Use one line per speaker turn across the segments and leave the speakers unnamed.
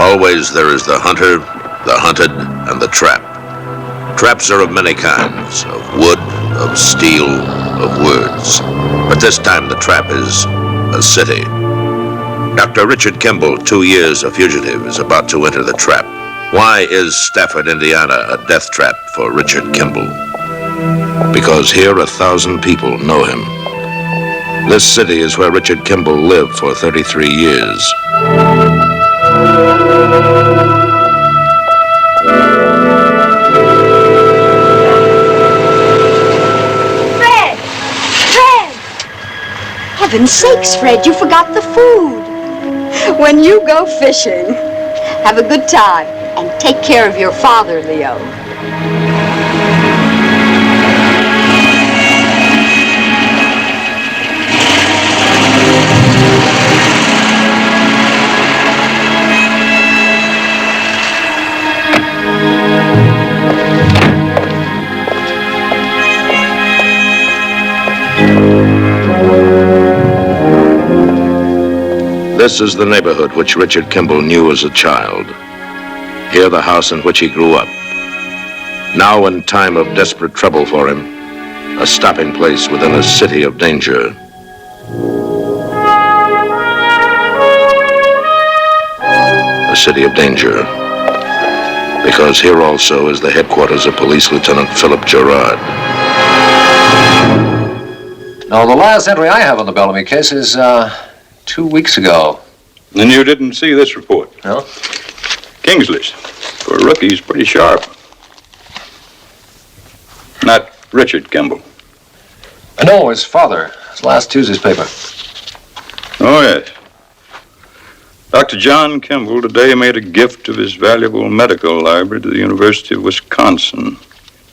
Always there is the hunter, the hunted, and the trap. Traps are of many kinds, of wood, of steel, of words. But this time the trap is a city. Dr. Richard Kimball, 2 years a fugitive, is about to enter the trap. Why is Stafford, Indiana, a death trap for Richard Kimball? Because here 1,000 people know him. This city is where Richard Kimball lived for 33 years.
Heaven's sakes, Fred, you forgot the food. When you go fishing, have a good time and take care of your father, Leo.
This is the neighborhood which Richard Kimball knew as a child. Here, the house in which he grew up. Now, in time of desperate trouble for him, a stopping place within a city of danger. A city of danger. Because here also is the headquarters of Police Lieutenant Philip Gerard.
Now, the last entry I have on the Bellamy case is, 2 weeks ago.
And you didn't see this report?
No?
Kingsley's. For a rookie, he's pretty sharp. Not Richard Kimball.
I know, his father. It's last Tuesday's paper.
Oh, yes. Dr. John Kimball today made a gift of his valuable medical library to the University of Wisconsin.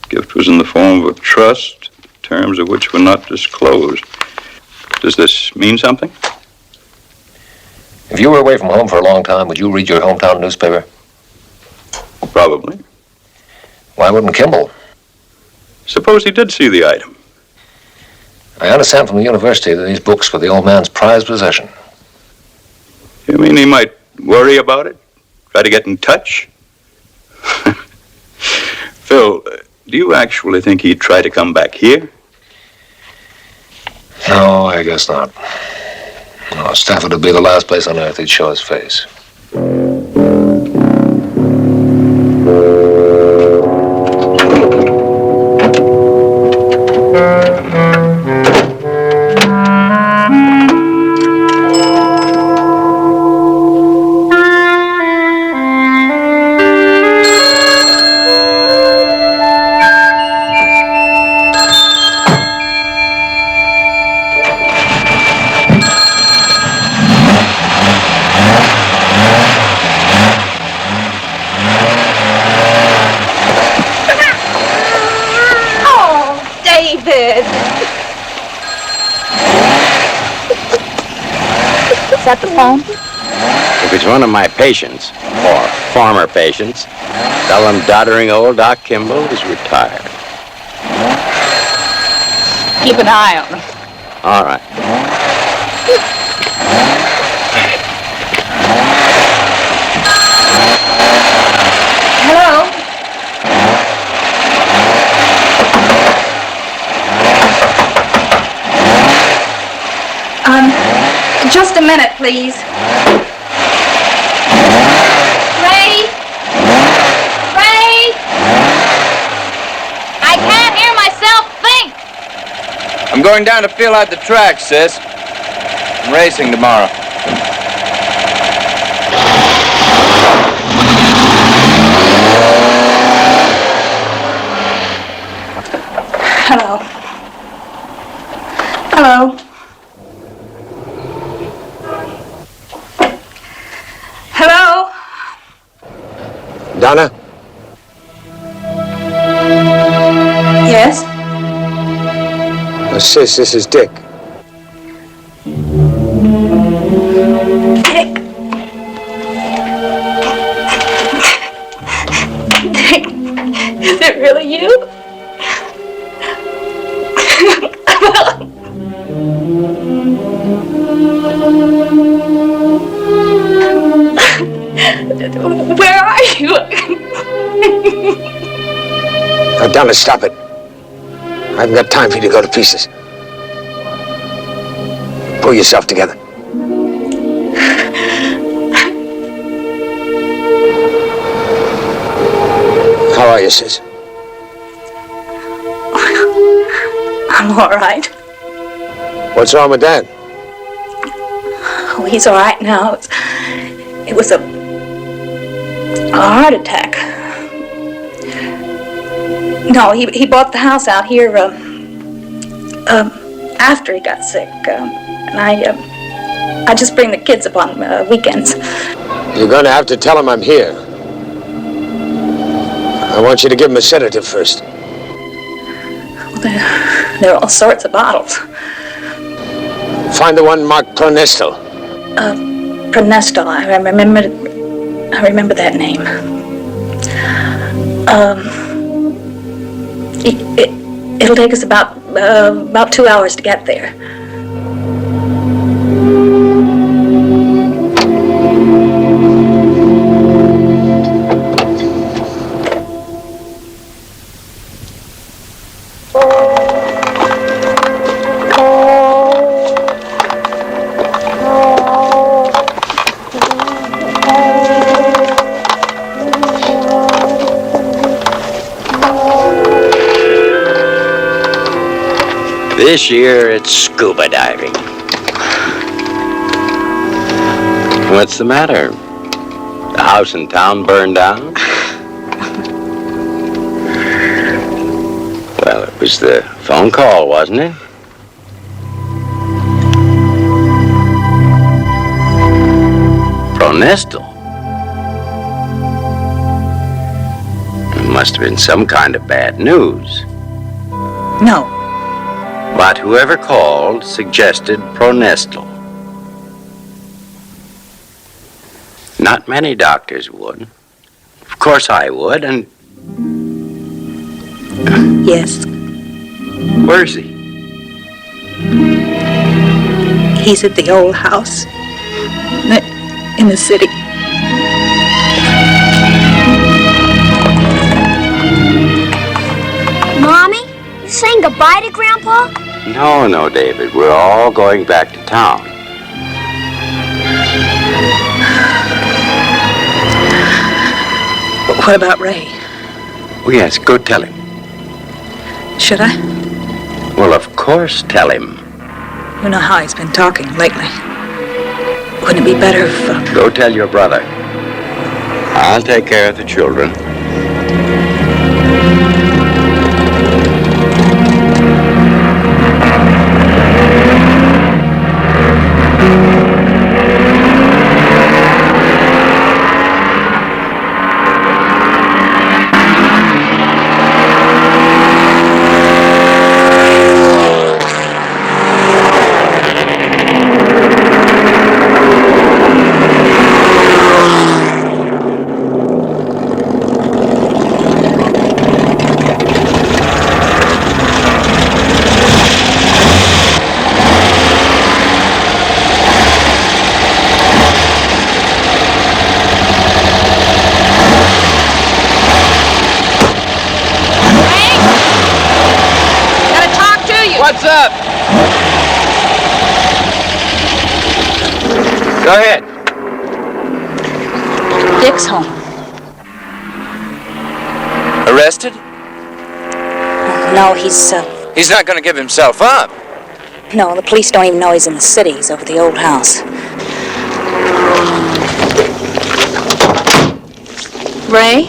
The gift was in the form of a trust, terms of which were not disclosed. Does this mean something?
If you were away from home for a long time, would you read your hometown newspaper?
Probably.
Why wouldn't Kimball?
Suppose he did see the item.
I understand from the university that these books were the old man's prized possession.
You mean he might worry about it? Try to get in touch? Phil, do you actually think he'd try to come back here?
No, I guess not. No, Stafford would be the last place on earth he'd show his face.
Is that the phone?
If it's one of my patients, or former patients, tell them doddering old Doc Kimball is retired.
Keep an eye on him.
All right.
Hello? Just a minute, please. Ray? Ray? I can't hear myself think.
I'm going down to feel out the track, sis. I'm racing tomorrow.
Hello. Hello. Hello?
Donna?
Yes?
Sis, this is Dick.
Dick. Dick, is it really you?
Where are you?
Now, Donna, stop it. I haven't got time for you to go to pieces. Pull yourself together. How are you, sis?
I'm all right.
What's wrong with Dad?
Oh, he's all right now. It was a heart attack. No, he bought the house out here after he got sick, and I just bring the kids up on weekends.
You're going to have to tell him I'm here. I want you to give him a sedative first.
There are all sorts of bottles.
Find the one marked Pronestal.
Pronestal, I remember that name. It'll take us about 2 hours to get there.
This year, it's scuba diving. What's the matter? The house in town burned down? Well, it was the phone call, wasn't it? Pronestal. It must have been some kind of bad news.
No.
But whoever called suggested Pronestal. Not many doctors would. Of course I would, and...
Yes.
Where's he?
He's at the old house. In the city.
Mommy, you saying goodbye to Grandpa?
No, David. We're all going back to town.
What about Ray?
Oh, yes, go tell him.
Should I?
Well, of course, tell him.
You know how he's been talking lately. Wouldn't it be better if...
Go tell your brother. I'll take care of the children.
What's up?
Go ahead.
Dick's home.
Arrested?
No, he's
He's not gonna give himself up.
no, the police don't even know he's in the city. He's over the old house. Ray?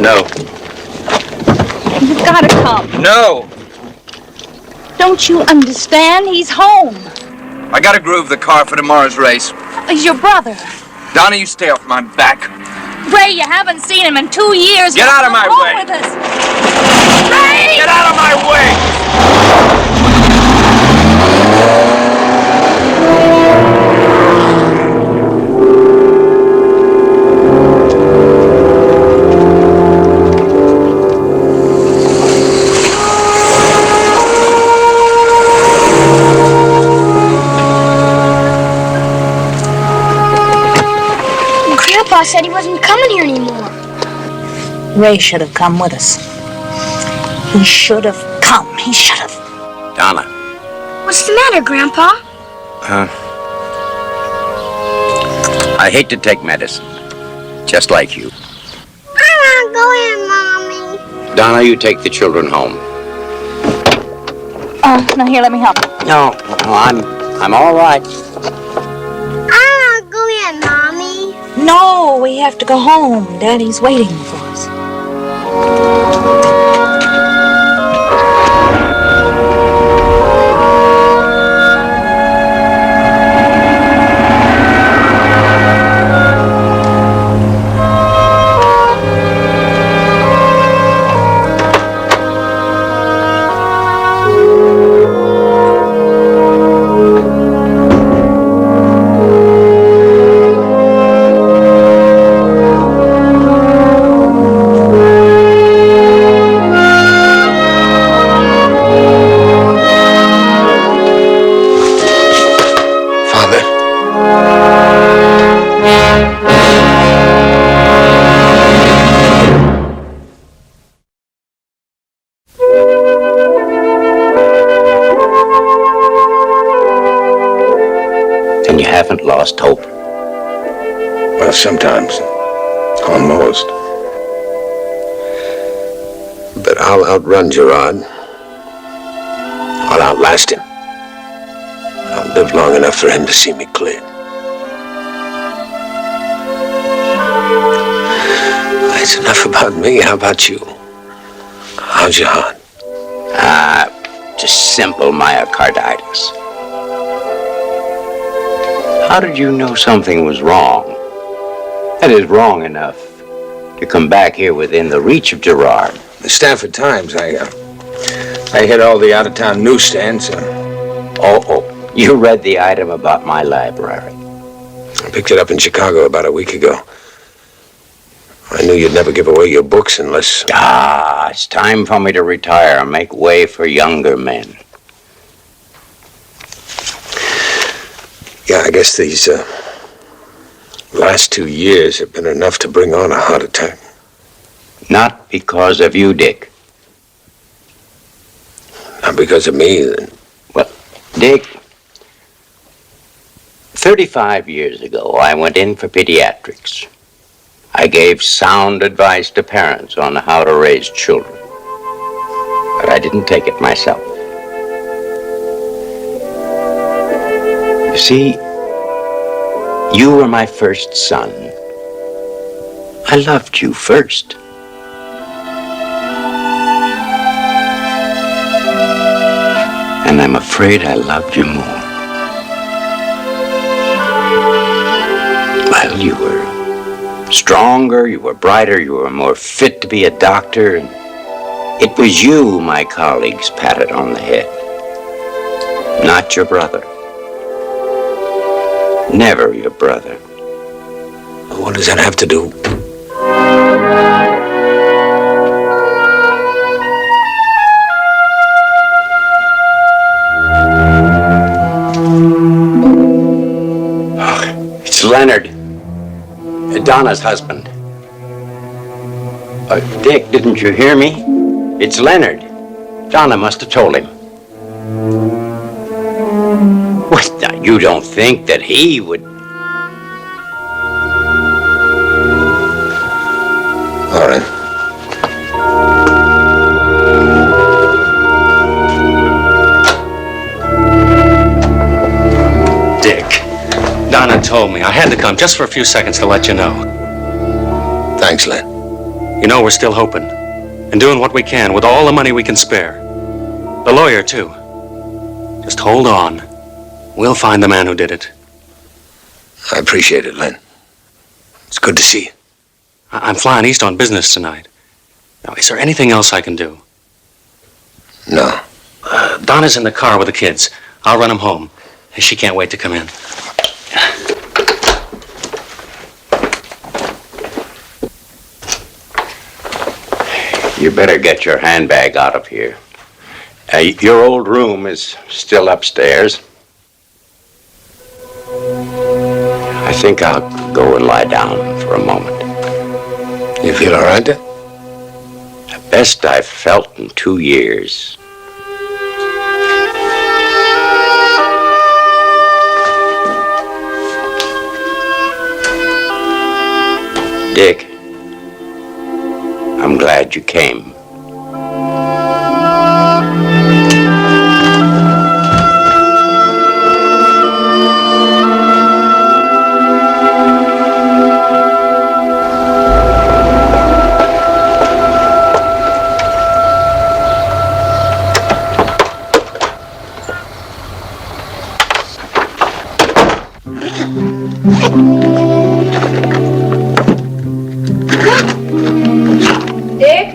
No.
You've got to come.
No!
Don't you understand? He's home.
I gotta groove the car for tomorrow's race.
He's your brother.
Donna, you stay off my back.
Ray, you haven't seen him in 2 years.
Get out of my
Come home
way.
with us. Ray!
Get out of my way!
Grandpa said he wasn't coming here anymore.
Ray should have come with us. He should have come. He should have.
Donna.
What's the matter, Grandpa?
I hate to take medicine. Just like you.
I want to go in, Mommy.
Donna, you take the children home.
Now here, let me help you.
No, I'm all right.
I want to go in, Mommy.
No, we have to go home. Daddy's waiting for us.
And you haven't lost hope?
Well, sometimes. Almost. But I'll outrun Gerard. I'll outlast him. I'll live long enough for him to see me clear. That's enough about me. How about you? How's your heart?
Just simple myocarditis. How did you know something was wrong? That is wrong enough to come back here within the reach of Gerard.
The Stafford Times, I hit all the out-of-town newsstands.
Oh, you read the item about my library.
I picked it up in Chicago about a week ago. I knew you'd never give away your books unless...
It's time for me to retire and make way for younger men.
Yeah, I guess these last 2 years have been enough to bring on a heart attack.
Not because of you, Dick.
Not because of me, then.
Well, Dick, 35 years ago, I went in for pediatrics. I gave sound advice to parents on how to raise children. But I didn't take it myself. You see, you were my first son. I loved you first. And I'm afraid I loved you more. Well, you were stronger, you were brighter, you were more fit to be a doctor, and it was you my colleagues patted on the head. Not your brother. Never your brother.
What does that have to do?
It's Leonard, Donna's husband. Dick, didn't you hear me? It's Leonard. Donna must have told him. What? Now, you don't think that he would...
All right.
Dick, Donna told me. I had to come just for a few seconds to let you know.
Thanks, Len.
You know, we're still hoping and doing what we can with all the money we can spare. The lawyer, too. Just hold on. We'll find the man who did it.
I appreciate it, Len. It's good to see you.
I'm flying east on business tonight. Now, is there anything else I can do?
No.
Donna's in the car with the kids. I'll run them home. She can't wait to come in.
You better get your handbag out of here. Your old room is still upstairs. I think I'll go and lie down for a moment.
You feel all right, Dad?
The best I've felt in 2 years. Dick, I'm glad you came.
Dick?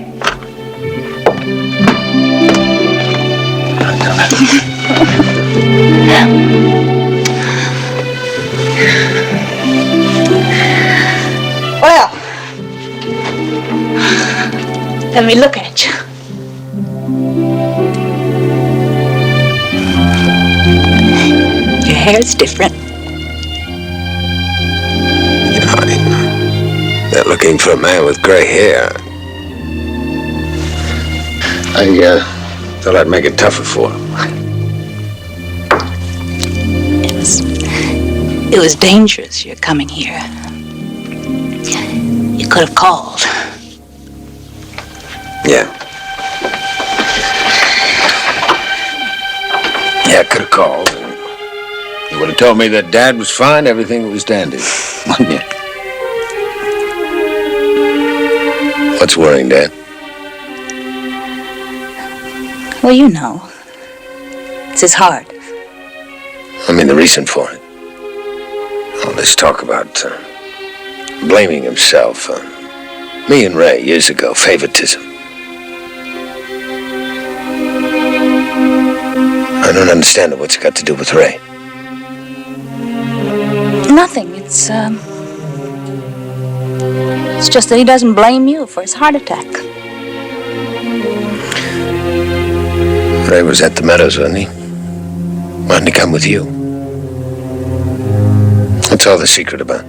Well, let me look at you. Your hair's different.
They're looking for a man with gray hair. I thought I'd make it tougher for him.
It was dangerous, your coming here. You could have called.
Yeah. Yeah, I could have called. And you would have told me that Dad was fine, everything was dandy. Wouldn't you? What's worrying, Dad?
Well, you know. It's his heart.
I mean, the reason for it. All this talk about blaming himself. Me and Ray, years ago, favoritism. I don't understand what's it got to do with Ray.
Nothing. It's just that he doesn't blame you for his heart attack.
Ray was at the Meadows, wasn't he? Why didn't he come with you? What's all the secret about?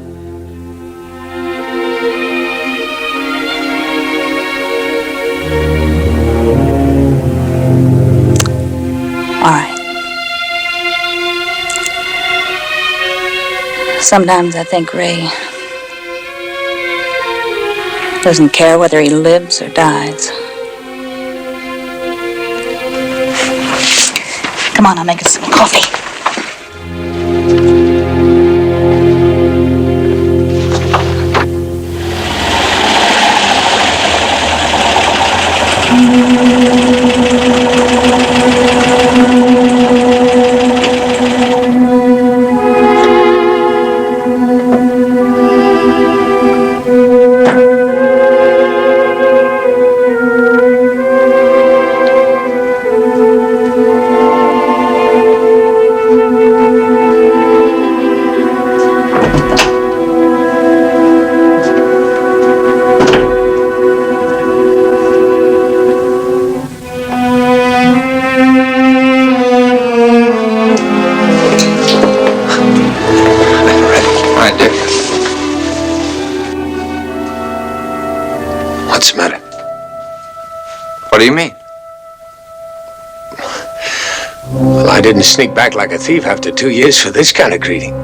All right. Sometimes I think Ray doesn't care whether he lives or dies. Come on, I'll make us some coffee.
What's the matter?
What do you mean?
Well, I didn't sneak back like a thief after 2 years for this kind of greeting.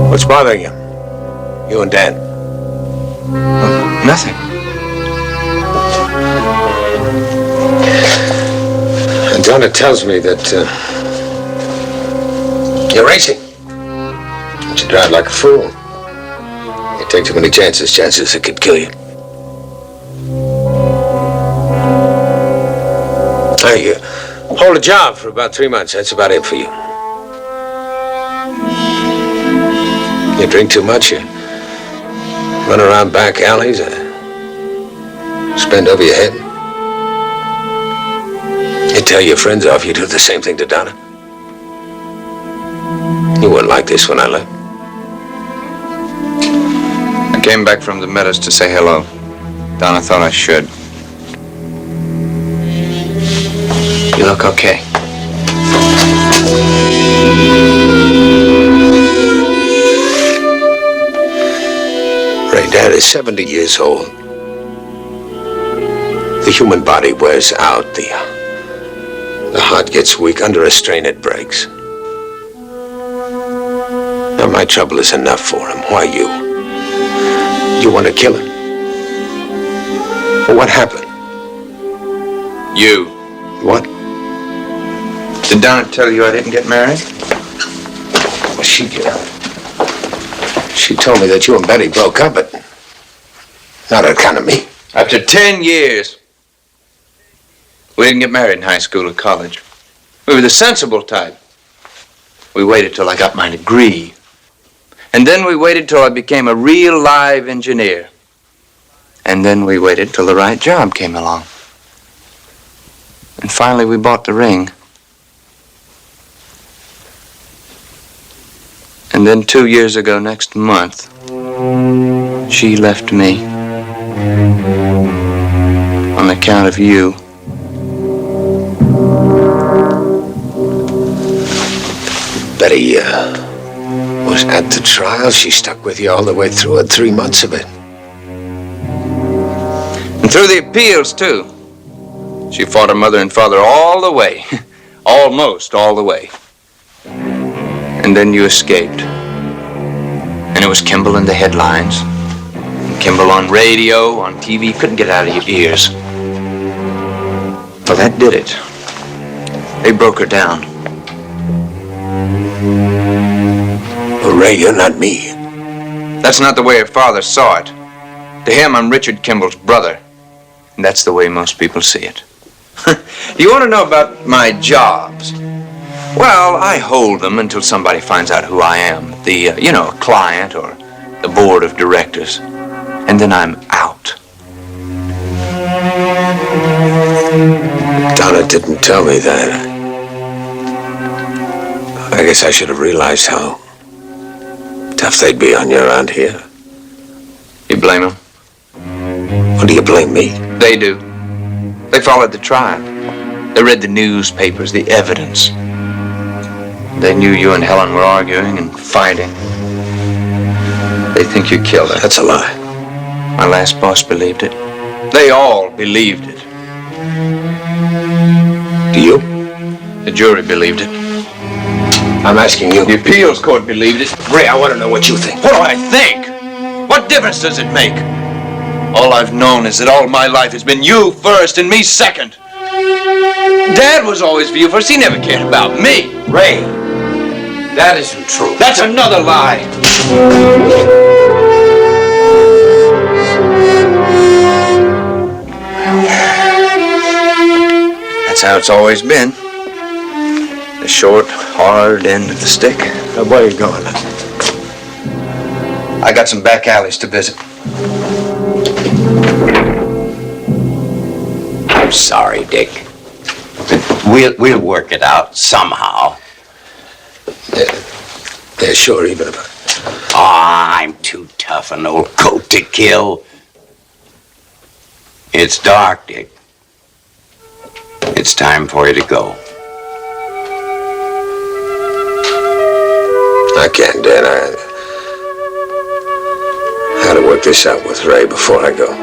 What's bothering you? You and Dan?
Nothing.
And Donna tells me that you're racing. That you drive like a fool. You take too many chances that could kill you. Hey, you hold a job for about 3 months. That's about it for you. You drink too much, you run around back alleys, spend over your head. You tell your friends off, you do the same thing to Donna. You weren't like this when I left.
I came back from the Meadows to say hello. Donna thought I should.
You look okay.
Ray, Dad is 70 years old. The human body wears out. The heart gets weak. Under a strain, it breaks. Now, my trouble is enough for him. Why you? You want to kill him? Well, what happened?
You.
What?
Did Donna tell you I didn't get married?
Well, she told me that you and Betty broke up, but not on account of me.
After 10 years. We didn't get married in high school or college. We were the sensible type. We waited till I got my degree. And then we waited till I became a real live engineer. And then we waited till the right job came along. And finally we bought the ring. And then 2 years ago next month, she left me. On account of you.
Betty, was at the trial. She stuck with you all the way through it, 3 months of it.
And through the appeals, too. She fought her mother and father all the way. Almost all the way. And then you escaped. And it was Kimball in the headlines. And Kimball on radio, on TV. Couldn't get out of your ears. Well, that did it. They broke her down.
Well, Ray, you're not me.
That's not the way her father saw it. To him, I'm Richard Kimball's brother. And that's the way most people see it. Do you want to know about my jobs? Well, I hold them until somebody finds out who I am. A client or the board of directors. And then I'm out.
Donna didn't tell me that. I guess I should have realized how tough they'd be on you around here.
You blame them?
What do you blame me?
They do. They followed the trial. They read the newspapers, the evidence. They knew you and Helen were arguing and fighting. They think you killed her.
That's a lie.
My last boss believed it. They all believed it.
Do you?
The jury believed it.
I'm asking you.
The appeals court believed it.
Ray, I want to know what you think.
What do I think? What difference does it make? All I've known is that all my life has been you first and me second. Dad was always for you first. He never cared about me.
Ray, that isn't true.
That's another lie. That's how it's always been. The short, hard end of the stick.
Now, where are you going?
I got some back alleys to visit.
I'm sorry, Dick. We'll work it out somehow.
Yeah, sure, even if
I'm too tough an old coat to kill. It's dark, Dick. It's time for you to go.
I can't, Dan. I had to work this out with Ray before I go.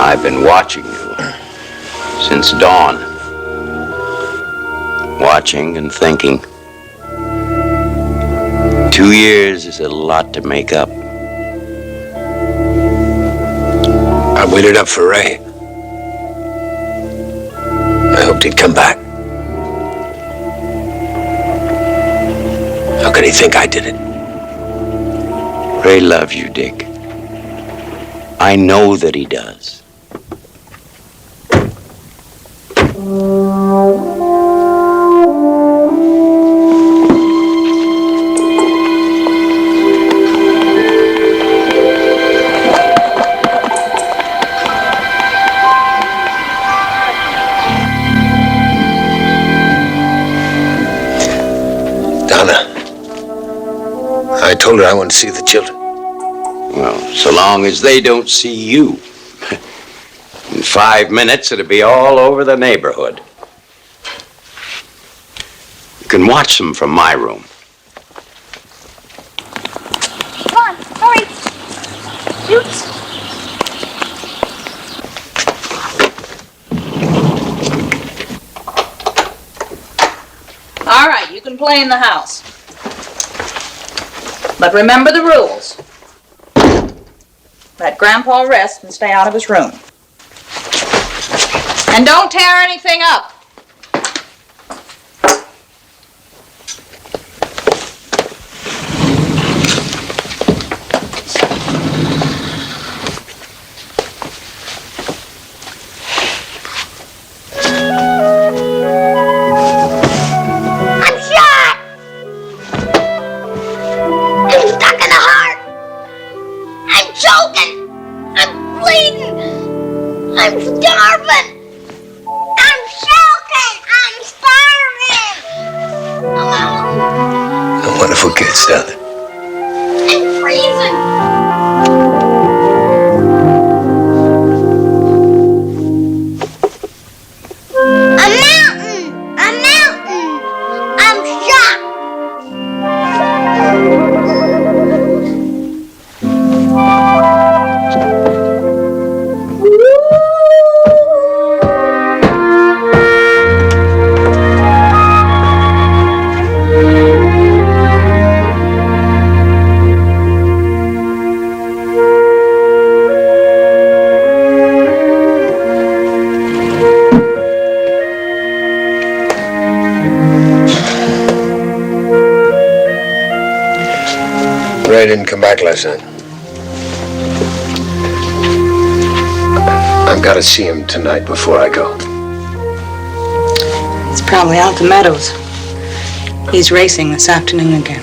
I've been watching you since dawn. Watching and thinking. 2 years is a lot to make up.
I waited up for Ray. hoped he'd come back. How could he think I did it?
Ray loves you, Dick. I know that he does.
I told her I wanted to see the children.
Well, so long as they don't see you. In 5 minutes, it'll be all over the neighborhood. You can watch them from my room.
Come on, hurry. Shoot.
All right, you can play in the house. But remember the rules. Let Grandpa rest and stay out of his room. And don't tear anything up.
I'm starving! I'm choking! I'm starving!
A wonderful kids down there.
I'm freezing! A mountain! A mountain! I'm shocked!
Ray didn't come back last night. I've got to see him tonight before I go.
He's probably out the meadows. He's racing this afternoon again.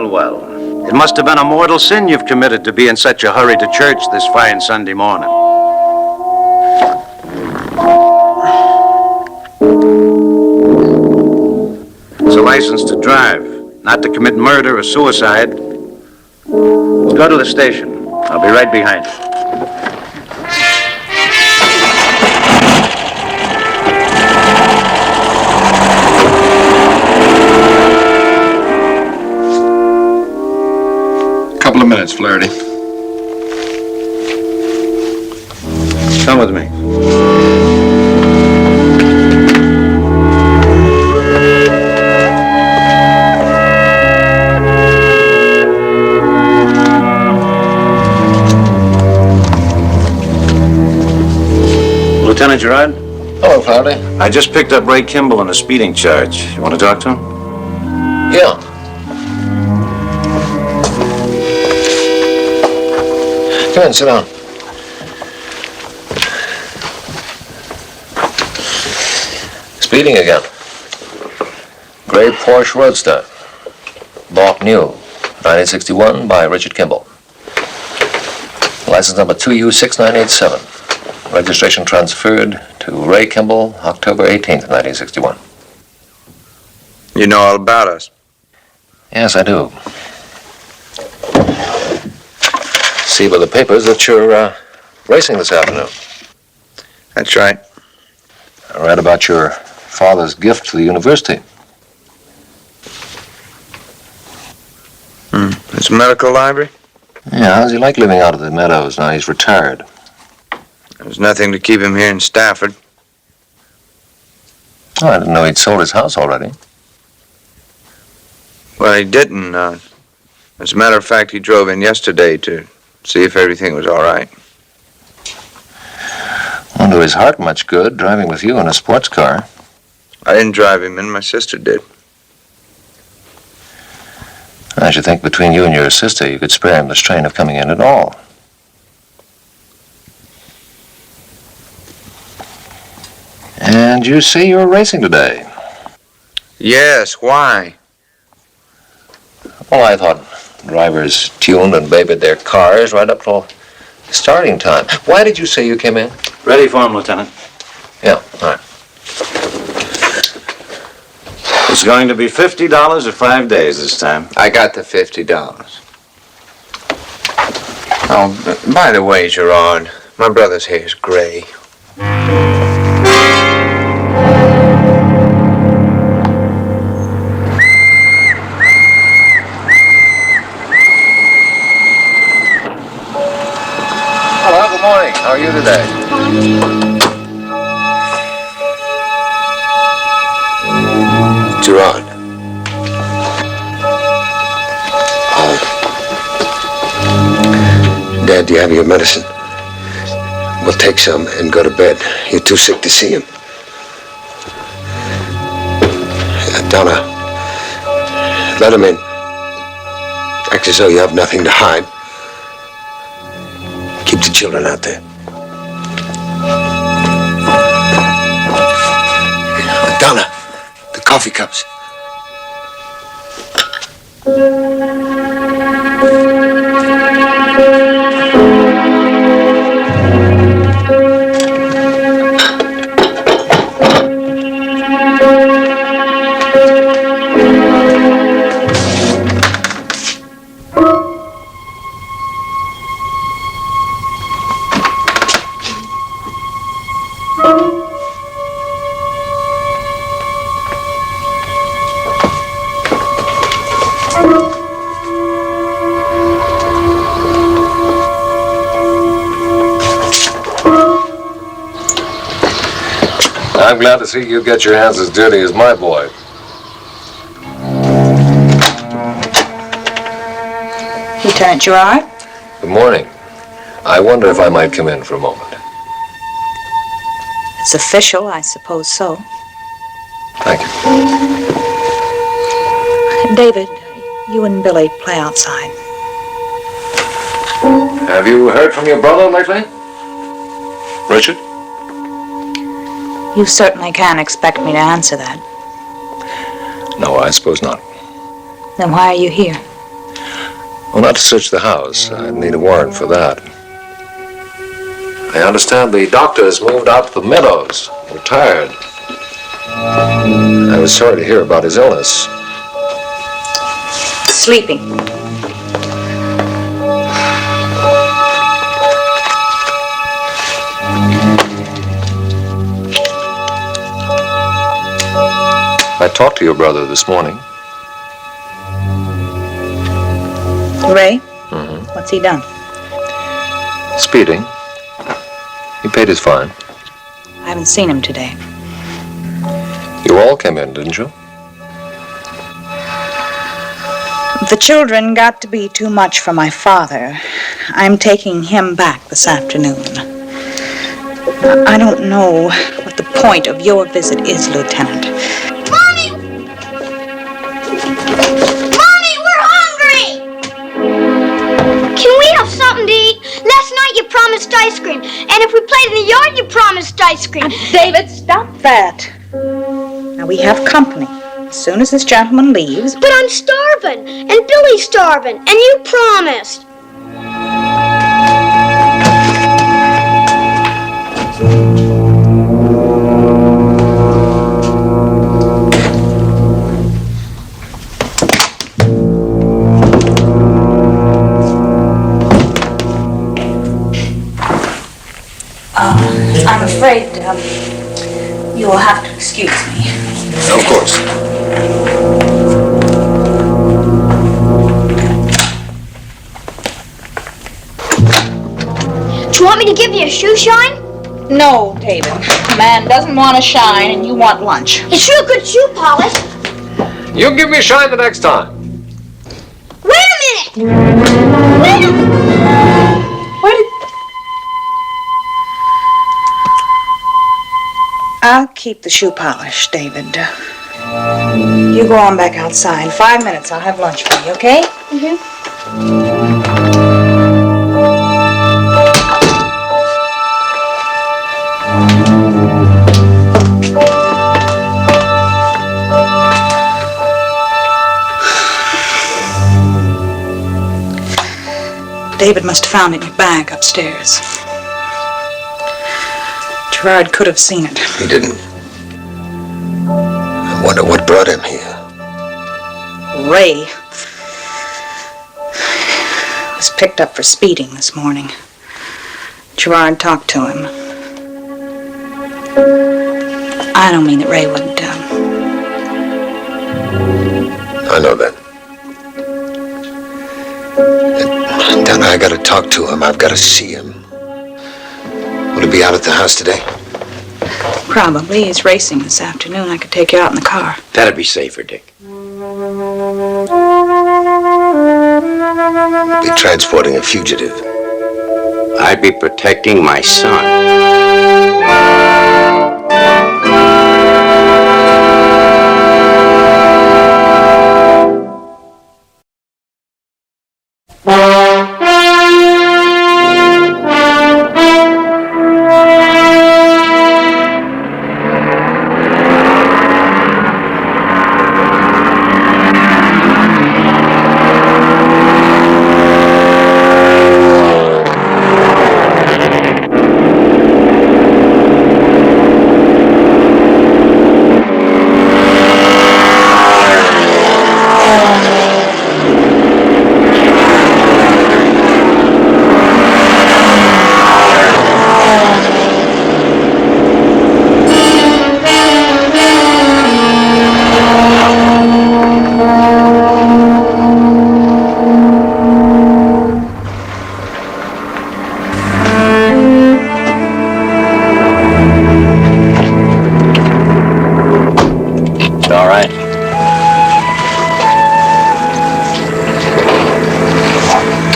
Well. It must have been a mortal sin you've committed to be in such a hurry to church this fine Sunday morning. It's a license to drive, not to commit murder or suicide. Go to the station. I'll be right behind you.
Couple of minutes, Flaherty.
Come with me. Lieutenant Gerard?
Hello, Flaherty.
I just picked up Ray Kimball on a speeding charge. You want to talk to him?
Yeah. Come in, sit down. Speeding again. Gray Porsche Roadster. Bought new. 1961 by Richard Kimball. License number 2U6987. Registration transferred to Ray Kimball, October 18th, 1961.
You know all about us.
Yes, I do. see by the papers that you're racing this afternoon.
That's right.
I read about your father's gift to the university.
It's a medical library?
Yeah, how's he like living out of the meadows now he's retired?
There's nothing to keep him here in Stafford.
Oh, I didn't know he'd sold his house already.
Well, he didn't. As a matter of fact, he drove in yesterday to see if everything was all right.
Won't do his heart much good driving with you in a sports car.
I didn't drive him in. My sister did.
I should think between you and your sister you could spare him the strain of coming in at all. And you say you're racing today?
Yes, why?
Well, I thought drivers tuned and babied their cars right up till starting time. Why did you say you came in?
Ready for him, Lieutenant.
Yeah, all right.
It's going to be $50 or 5 days this time. I got the $50. Oh, by the way, Gerard, my brother's hair's gray.
Hello, good morning. How are you today?
Gerard. Dad, do you have your medicine? We'll take some and go to bed. You're too sick to see him. Donna, let him in. Act as though you have nothing to hide. Keep the children out there. Donna, the coffee cups.
I'm glad to see you get your hands as dirty as my boy.
Lieutenant Gerard?
Good morning. I wonder if I might come in for a moment.
It's official, I suppose so.
Thank you.
David, you and Billy play outside.
Have you heard from your brother lately? Richard?
You certainly can't expect me to answer that.
No, I suppose not.
Then why are you here?
Well, not to search the house. I need a warrant for that. I understand the doctor has moved out to the meadows. Retired. I was sorry to hear about his illness.
Sleeping.
I talked to your brother this morning.
Ray?
Mm-hmm.
What's he done?
Speeding. He paid his fine.
I haven't seen him today.
You all came in, didn't you?
The children got to be too much for my father. I'm taking him back this afternoon. I don't know what the point of your visit is, Lieutenant.
Mommy! Mommy, we're hungry! Can we have something to eat? Last night you promised ice cream, and if we played in the yard, you promised ice cream.
David, stop that. Now, we have company. As soon as this gentleman leaves...
But I'm starving, and Billy's starving, and you promised.
You will have to excuse me.
Of course.
Do you want me to give you a shoe shine?
No, David. A man doesn't want to shine and you want lunch.
It's real good shoe polish.
You give me a shine the next time.
Wait a minute! Wait a minute!
I'll keep the shoe polish, David. You go on back outside. 5 minutes, I'll have lunch for you, okay? David must have found it in your bag upstairs. Gerard could have seen it.
He didn't. I wonder what brought him here.
Ray was picked up for speeding this morning. Gerard talked to him. I don't mean that Ray would.
I know that. Donna, I gotta talk to him. I've gotta see him. Will he be out at the house today?
Probably. He's racing this afternoon. I could take you out in the car.
That'd be safer, Dick.
Be transporting a fugitive.
I'd be protecting my son.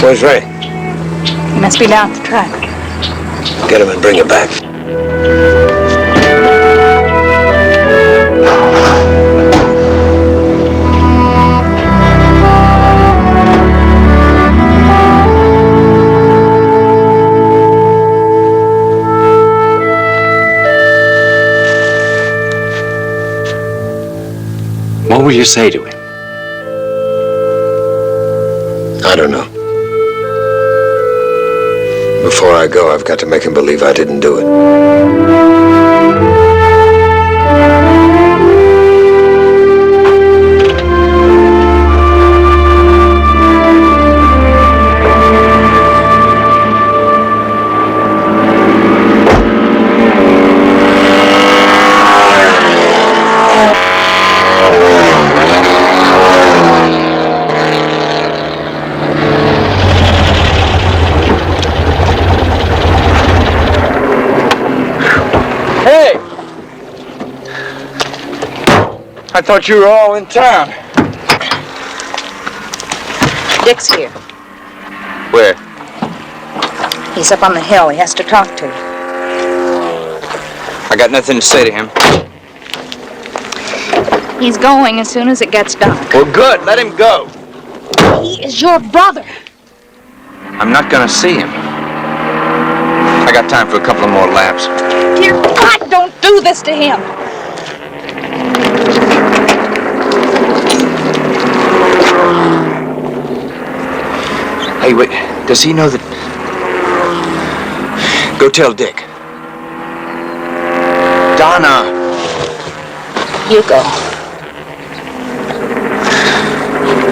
Where's Ray?
He must be down at the track.
Get him and bring him back.
What will you say to him?
I don't know. Before I go, I've got to make him believe I didn't do it.
I thought you were all in town.
Dick's here.
Where?
He's up on the hill. He has to talk to you.
I got nothing to say to him.
He's going as soon as it gets dark.
Well, good. Let him go.
He is your brother.
I'm not gonna see him. I got time for a couple of more laps.
Dear God, don't do this to him.
Hey, wait. Does he know that... Go tell Dick. Donna.
You go.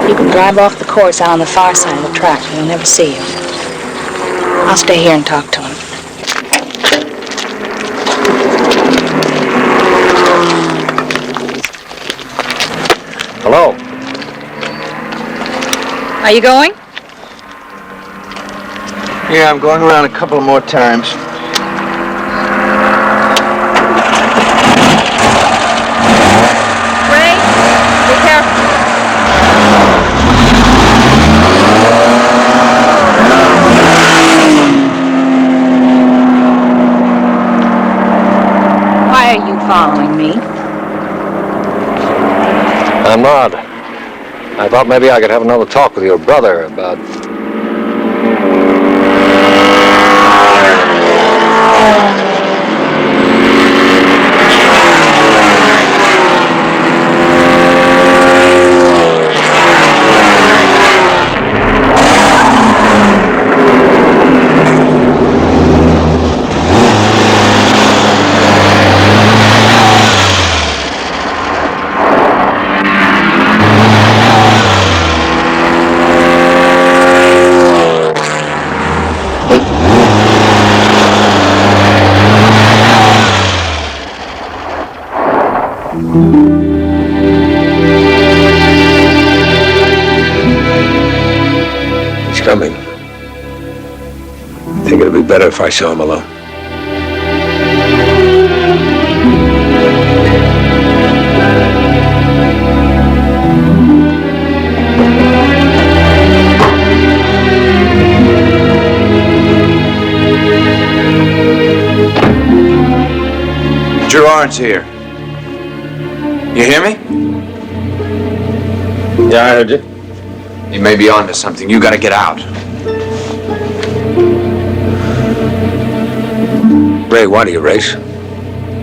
You can drive off the course out on the far side of the track. He'll never see you. I'll stay here and talk to him.
Hello.
Are you going?
Yeah, I'm going around a couple more times.
Ray, be careful. Why are you following me?
I'm not. I thought maybe I could have another talk with your brother about... He's coming. I think it'd be better if I saw him alone.
Gerard's here. You hear me?
Yeah, I heard you.
He may be onto something. You gotta get out.
Ray, why do you race?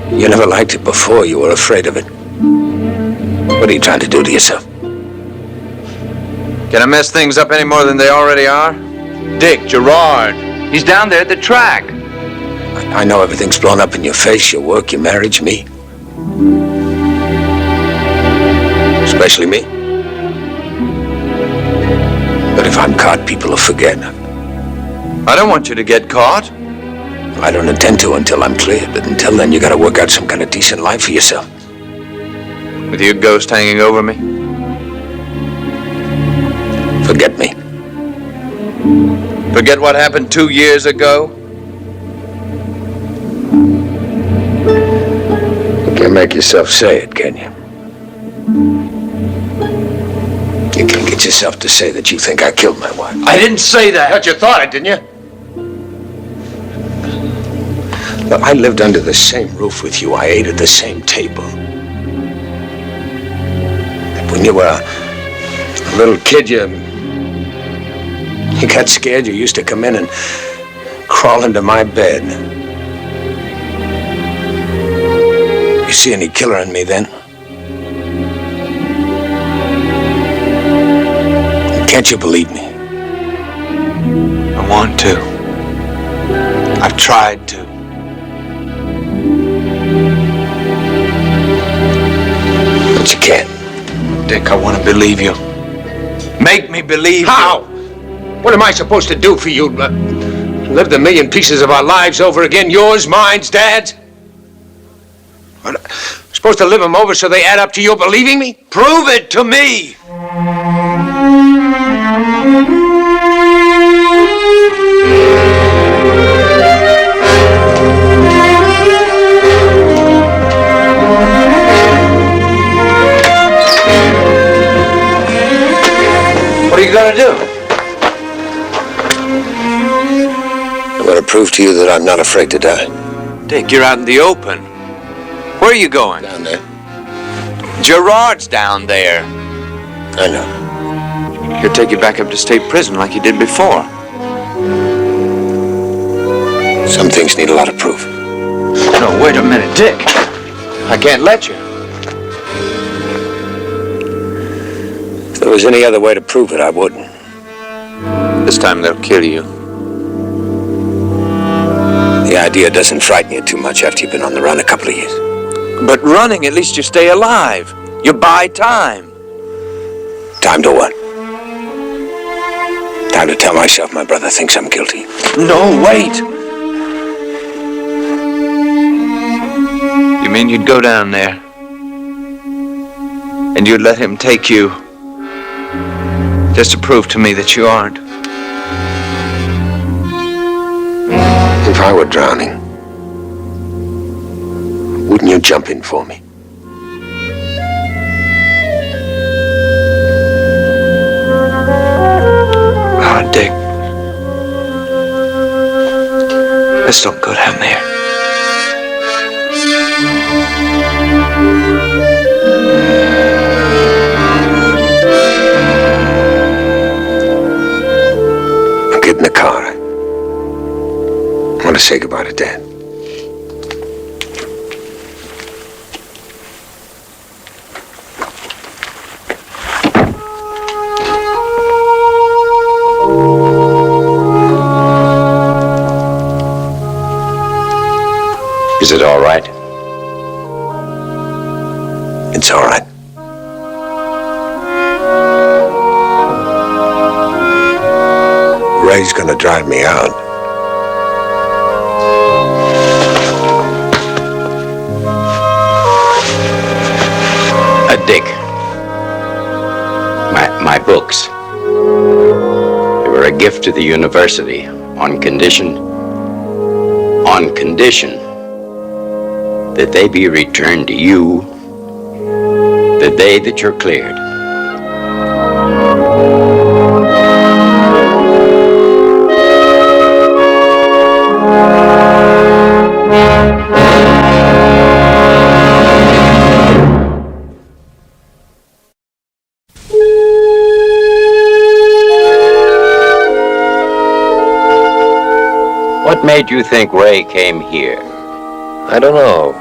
You never liked it before. You were afraid of it. What are you trying to do to yourself?
Can I mess things up any more than they already are? Dick, Gerard. He's down there at the track.
I know everything's blown up in your face. Your work, your marriage, me. Especially me. But if I'm caught, people will forget.
I don't want you to get caught.
I don't intend to until I'm cleared, but until then you gotta work out some kind of decent life for yourself.
With your ghost hanging over me?
Forget me.
Forget what happened 2 years ago?
You can't make yourself say it, can you? You can't get yourself to say that you think I killed my wife.
I didn't say that.
But you thought it, didn't you? Look, I lived under the same roof with you. I ate at the same table. When you were a little kid, you got scared. You used to come in and crawl into my bed. You see any killer in me then? Can't you believe me?
I want to. I've tried to.
But you can't.
Dick, I want to believe you. Make me believe
How?
you.
What am I supposed to do for you? Live the million pieces of our lives over again? Yours, mine, Dad's? What, supposed to live them over so they add up to you believing me?
Prove it to me! What are you gonna do?
I'm gonna prove to you that I'm not afraid to die.
Dick, you're out in the open. Where are you going?
Down there.
Gerard's down there.
I know.
He'll take you back up to state prison like he did before.
Some things need a lot of proof.
No, wait a minute, Dick. I can't let you.
If there was any other way to prove it, I wouldn't.
This time they'll kill you.
The idea doesn't frighten you too much after you've been on the run a couple of years.
But running, at least you stay alive. You buy time.
Time to what? Time to tell myself my brother thinks I'm guilty.
No, wait. You mean you'd go down there? And you'd let him take you just to prove to me that you aren't.
If I were drowning, wouldn't you jump in for me?
Oh, Dick. Let's don't go down there.
Get in the car. I want to say goodbye to Dad.
Is it all right?
It's all right. Ray's gonna drive me out.
Dick. My books. They were a gift to the university on condition that they be returned to you the day that you're cleared. What made you think Ray came here?
I don't know.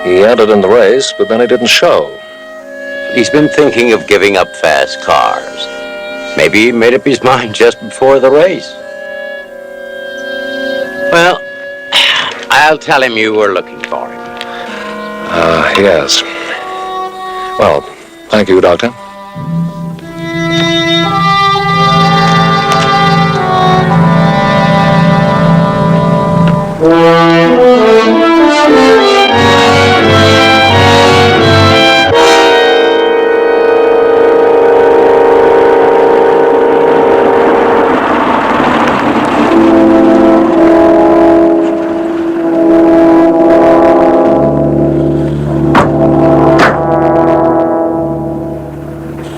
He entered in the race, but then he didn't show.
He's been thinking of giving up fast cars. Maybe he made up his mind just before the race. Well, I'll tell him you were looking for him.
Yes. Well, thank you, Doctor.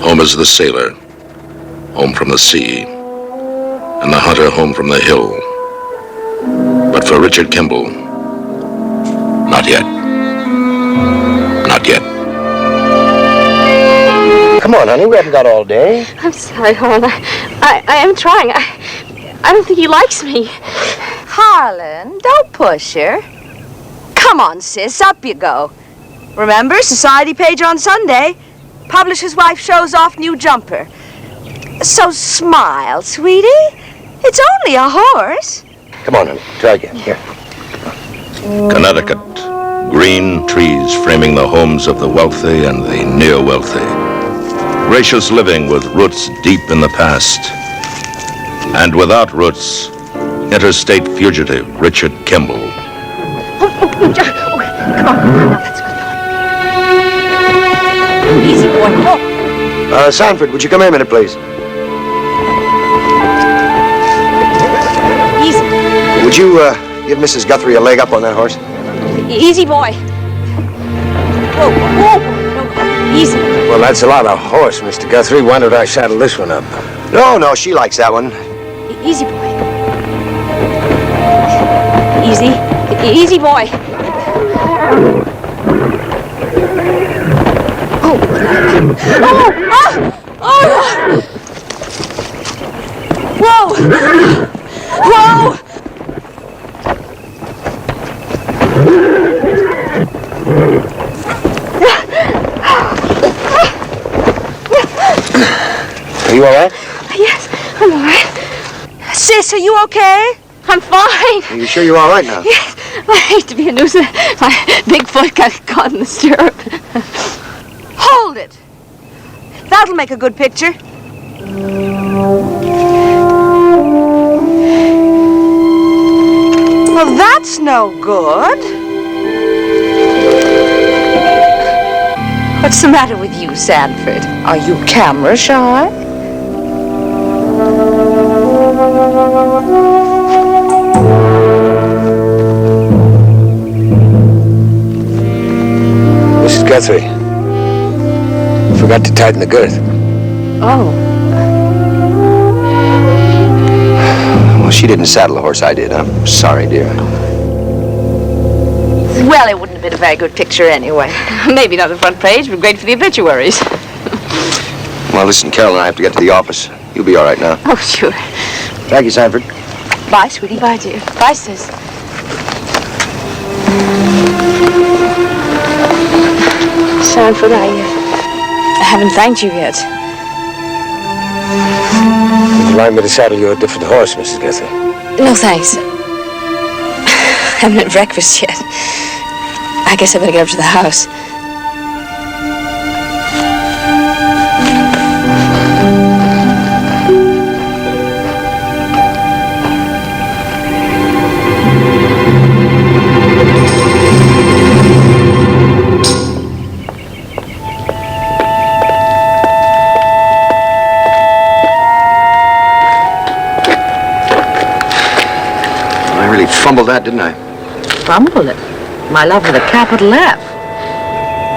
Home is the sailor, home from the sea, and the hunter home from the hill. But for Richard Kimball, not yet. Not yet.
Come on, honey, we haven't got all day.
I'm sorry, Harlan. I am trying. I don't think he likes me.
Harlan, don't push her. Come on, sis, up you go. Remember, society page on Sunday. Publisher's wife shows off new jumper. So smile, sweetie. It's only a horse.
Come on, honey, try again. Here.
Connecticut, green trees framing the homes of the wealthy and the near-wealthy. Gracious living with roots deep in the past. And without roots, interstate fugitive Richard Kimball.
Come on. Easy, boy. Oh.
Sanford, would you come here a minute, please?
Easy.
Would you, give Mrs. Guthrie a leg up on that horse?
Easy, boy. Whoa, whoa. No, easy.
Well, that's a lot of horse, Mr. Guthrie. Why don't I saddle this one up? No, she likes that one.
Easy, boy. Easy. Easy, boy. Oh! Whoa! Whoa!
Are you all right?
Yes, I'm all right.
Sis, are you okay?
I'm fine.
Are you sure you're all right now?
Yes. I hate to be a nuisance. My big foot got caught in the stirrup.
Hold it. That'll make a good picture. Well, that's no good. What's the matter with you, Sanford? Are you camera shy?
Mrs. Guthrie, forgot to tighten the girth.
Oh.
Well, she didn't saddle the horse, I did. I'm sorry, dear.
Well, it wouldn't have been a very good picture anyway. Maybe not the front page, but great for the obituaries.
Well, listen, Carol and I have to get to the office. You'll be all right now.
Oh, sure.
Thank you, Sanford.
Bye, sweetie. Bye, dear. Bye, sis. Sanford, I haven't thanked you yet.
Would you like me to saddle you a different horse, Mrs. Guthrie?
No, thanks. I haven't had breakfast yet. I guess I better get up to the house.
I really fumbled that, didn't I?
Fumble it? My love with a capital F.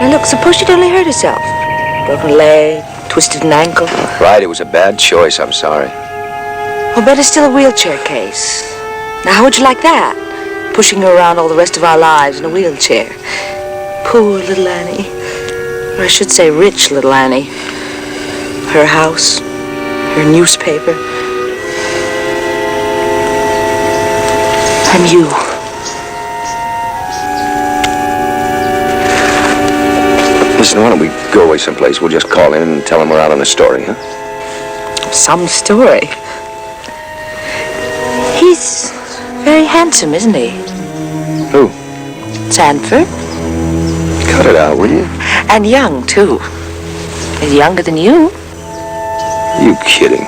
Now look, suppose she'd only hurt herself. Broken leg, twisted an ankle.
Right, it was a bad choice. I'm sorry.
Or better still, a wheelchair case. Now, how would you like that? Pushing her around all the rest of our lives in a wheelchair. Poor little Annie. Or I should say rich little Annie. Her house, her newspaper. And you.
Listen, why don't we go away someplace? We'll just call in and tell them we're out on a story, huh?
Some story. He's very handsome, isn't he?
Who?
Sanford.
Cut it out, will you?
And young, too. He's younger than you.
You kidding?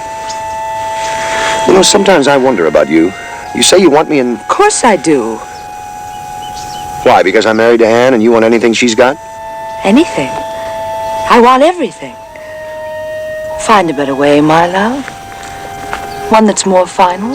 You know, sometimes I wonder about you. You say you want me and...
Of course I do.
Why, because I'm married to Anne and you want anything she's got?
Anything. I want everything. Find a better way, my love. One that's more final.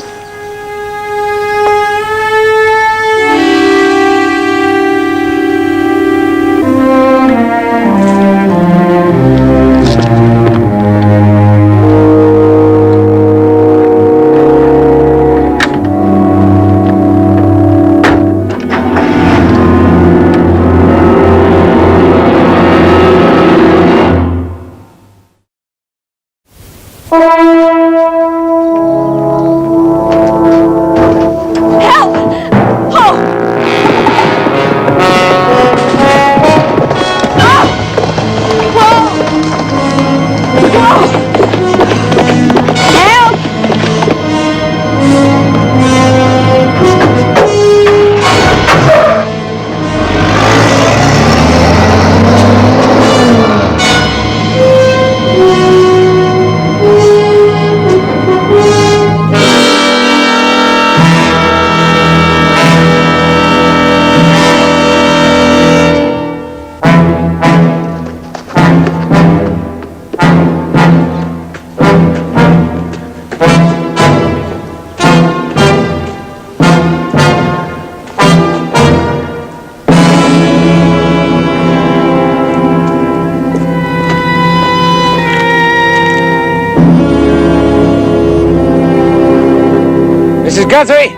Mrs. Guthrie!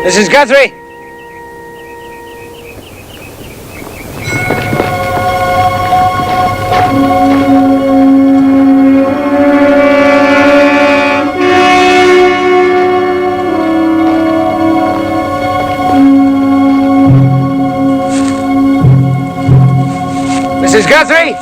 Mrs. Guthrie! Mrs. Guthrie!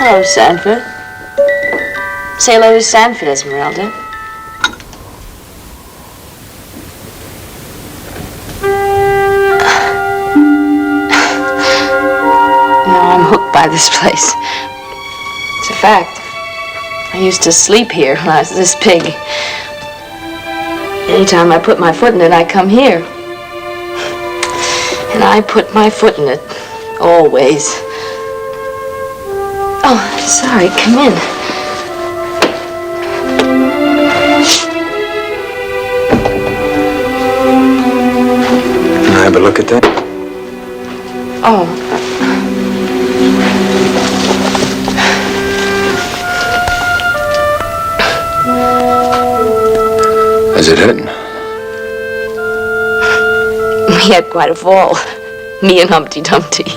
Hello, Sanford. Say hello to Sanford, Esmeralda. I'm hooked by this place. It's a fact. I used to sleep here when I was this big. Anytime I put my foot in it, I come here. And I put my foot in it, always. Oh, sorry, come in.
Can I have a look at that?
Oh.
Is it hurting?
We had quite a fall, me and Humpty Dumpty.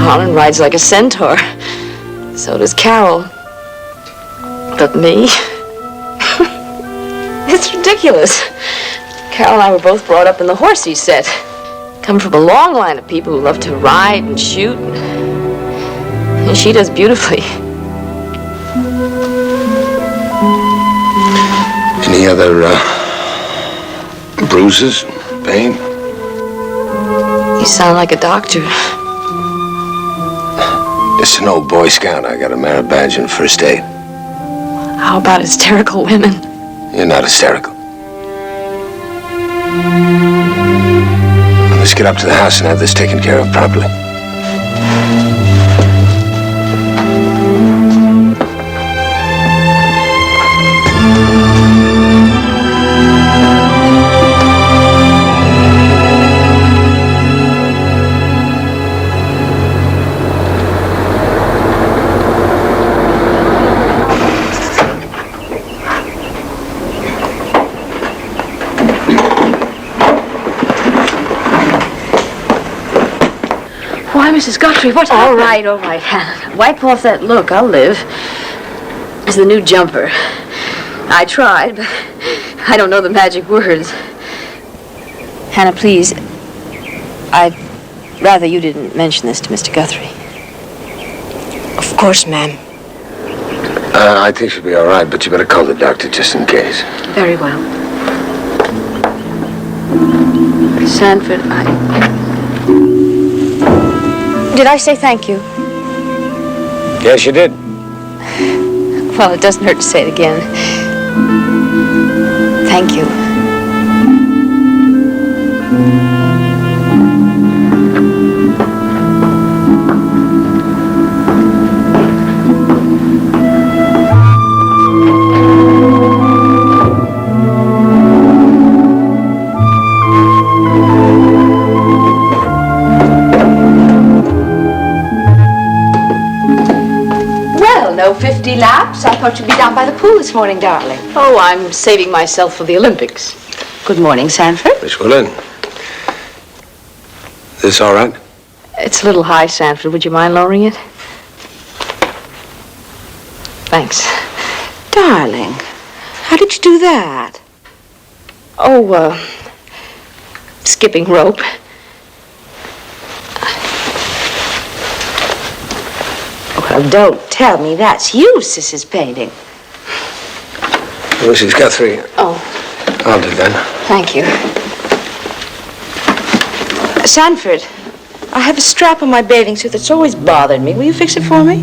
Harlan rides like a centaur. So does Carol. But me? It's ridiculous. Carol and I were both brought up in the horsey set. Come from a long line of people who love to ride and shoot. And she does beautifully.
Any other, bruises? Pain?
You sound like a doctor.
Just an old Boy Scout. I got a merit badge in first aid.
How about hysterical women?
You're not hysterical. Let's get up to the house and have this taken care of properly.
Why, Mrs. Guthrie, what's happened? All right, Hannah. Wipe off that look. I'll live. It's the new jumper. I tried, but I don't know the magic words. Hannah, please. I'd rather you didn't mention this to Mr. Guthrie.
Of course, ma'am.
I think she'll be all right, but you better call the doctor just in case.
Very well. Sanford, Did I say thank you?
Yes, you did.
Well, it doesn't hurt to say it again. Thank you.
No 50 laps? I thought you'd be down by the pool this morning, darling.
Oh, I'm saving myself for the Olympics.
Good morning, Sanford.
Miss Willard. This all right?
It's a little high, Sanford. Would you mind lowering it? Thanks.
Darling, how did you do that?
Oh, skipping rope.
Well, don't tell me that's you Sis painting.
Mrs. Guthrie.
Oh.
I'll do that.
Thank you.
Sanford, I have a strap on my bathing suit that's always bothered me. Will you fix it for me?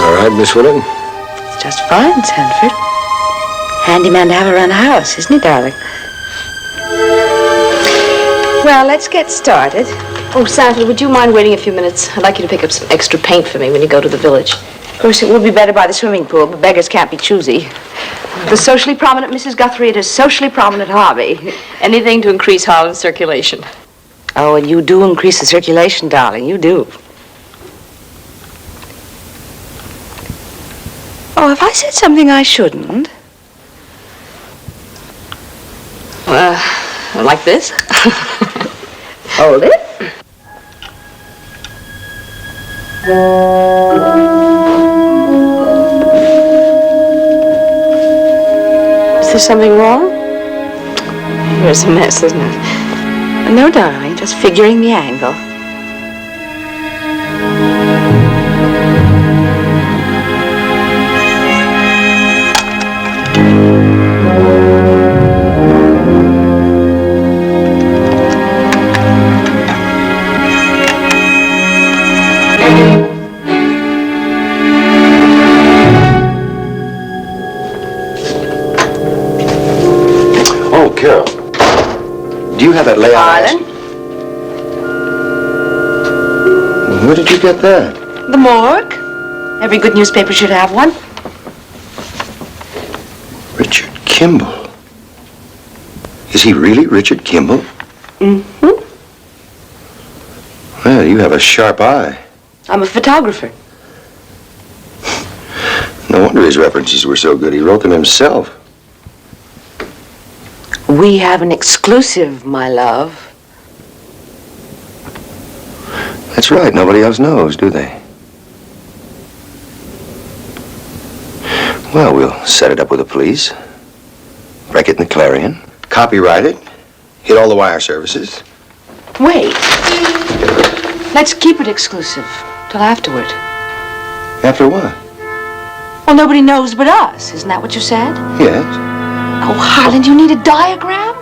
All right, Miss Willard.
It's just fine, Sanford. Handy man to have around the house, isn't he, darling? Well, let's get started.
Oh, Sanford, would you mind waiting a few minutes? I'd like you to pick up some extra paint for me when you go to the village.
Of course, it would be better by the swimming pool, but beggars can't be choosy. The socially prominent Mrs. Guthrie had a socially prominent hobby.
Anything to increase Harlan's circulation.
Oh, and you do increase the circulation, darling. You do. Oh, have I said something I shouldn't?
Like this?
Hold it.
something wrong? Here's a mess, isn't it? No, darling, just figuring the angle.
Oh, Carol. Do you have that layout?
Harlan?
Where did you get that?
The morgue. Every good newspaper should have one.
Richard Kimball. Is he really Richard Kimball?
Mm-hmm.
Well, you have a sharp eye.
I'm a photographer.
No wonder his references were so good. He wrote them himself.
We have an exclusive, my love.
That's right. Nobody else knows, do they? Well, we'll set it up with the police. Wreck it in the Clarion. Copyright it. Hit all the wire services.
Wait. Let's keep it exclusive till afterward.
After what?
Well, nobody knows but us. Isn't that what you said?
Yes.
Oh, Harlan, you need a diagram?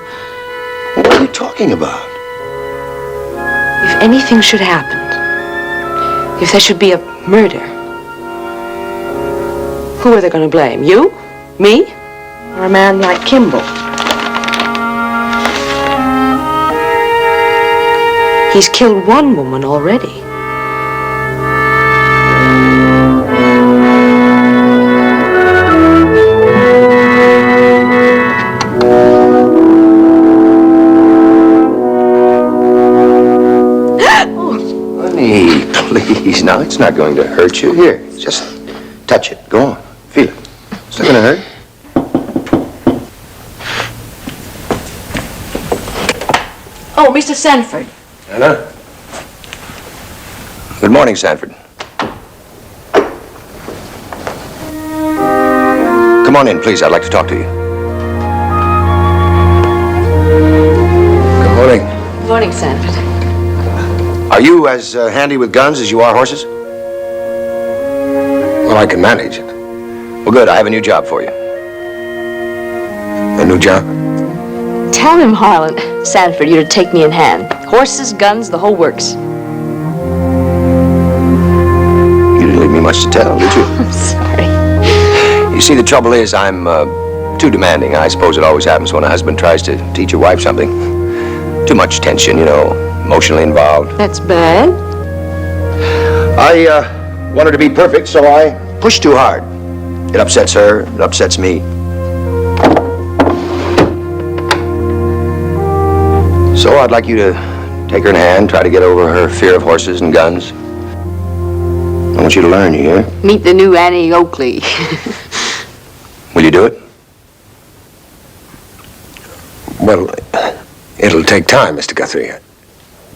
What are you talking about?
If anything should happen, if there should be a murder, who are they going to blame? You? Me? Or a man like Kimball? He's killed one woman already.
Honey, please. Now, it's not going to hurt you. Here, just touch it. Go on. Feel it. It's not going to hurt.
Oh, Mr. Sanford.
Anna? Good morning, Sanford. Come on in, please. I'd like to talk to you. Good morning.
Good morning, Sanford.
Are you as handy with guns as you are horses? Well, I can manage it. Well, good. I have a new job for you. A new job?
Tell him, Harlan. Sanford, you're to take me in hand. Horses, guns, the whole works.
You didn't leave me much to tell, did you?
I'm sorry.
You see, the trouble is I'm too demanding. I suppose it always happens when a husband tries to teach a wife something. Too much tension, you know, emotionally involved.
That's bad.
I want her to be perfect, so I push too hard. It upsets her, it upsets me. So I'd like you to take her in hand, try to get over her fear of horses and guns. I want you to learn, you hear?
Meet the new Annie Oakley.
Will you do it? Well, it'll take time, Mr. Guthrie.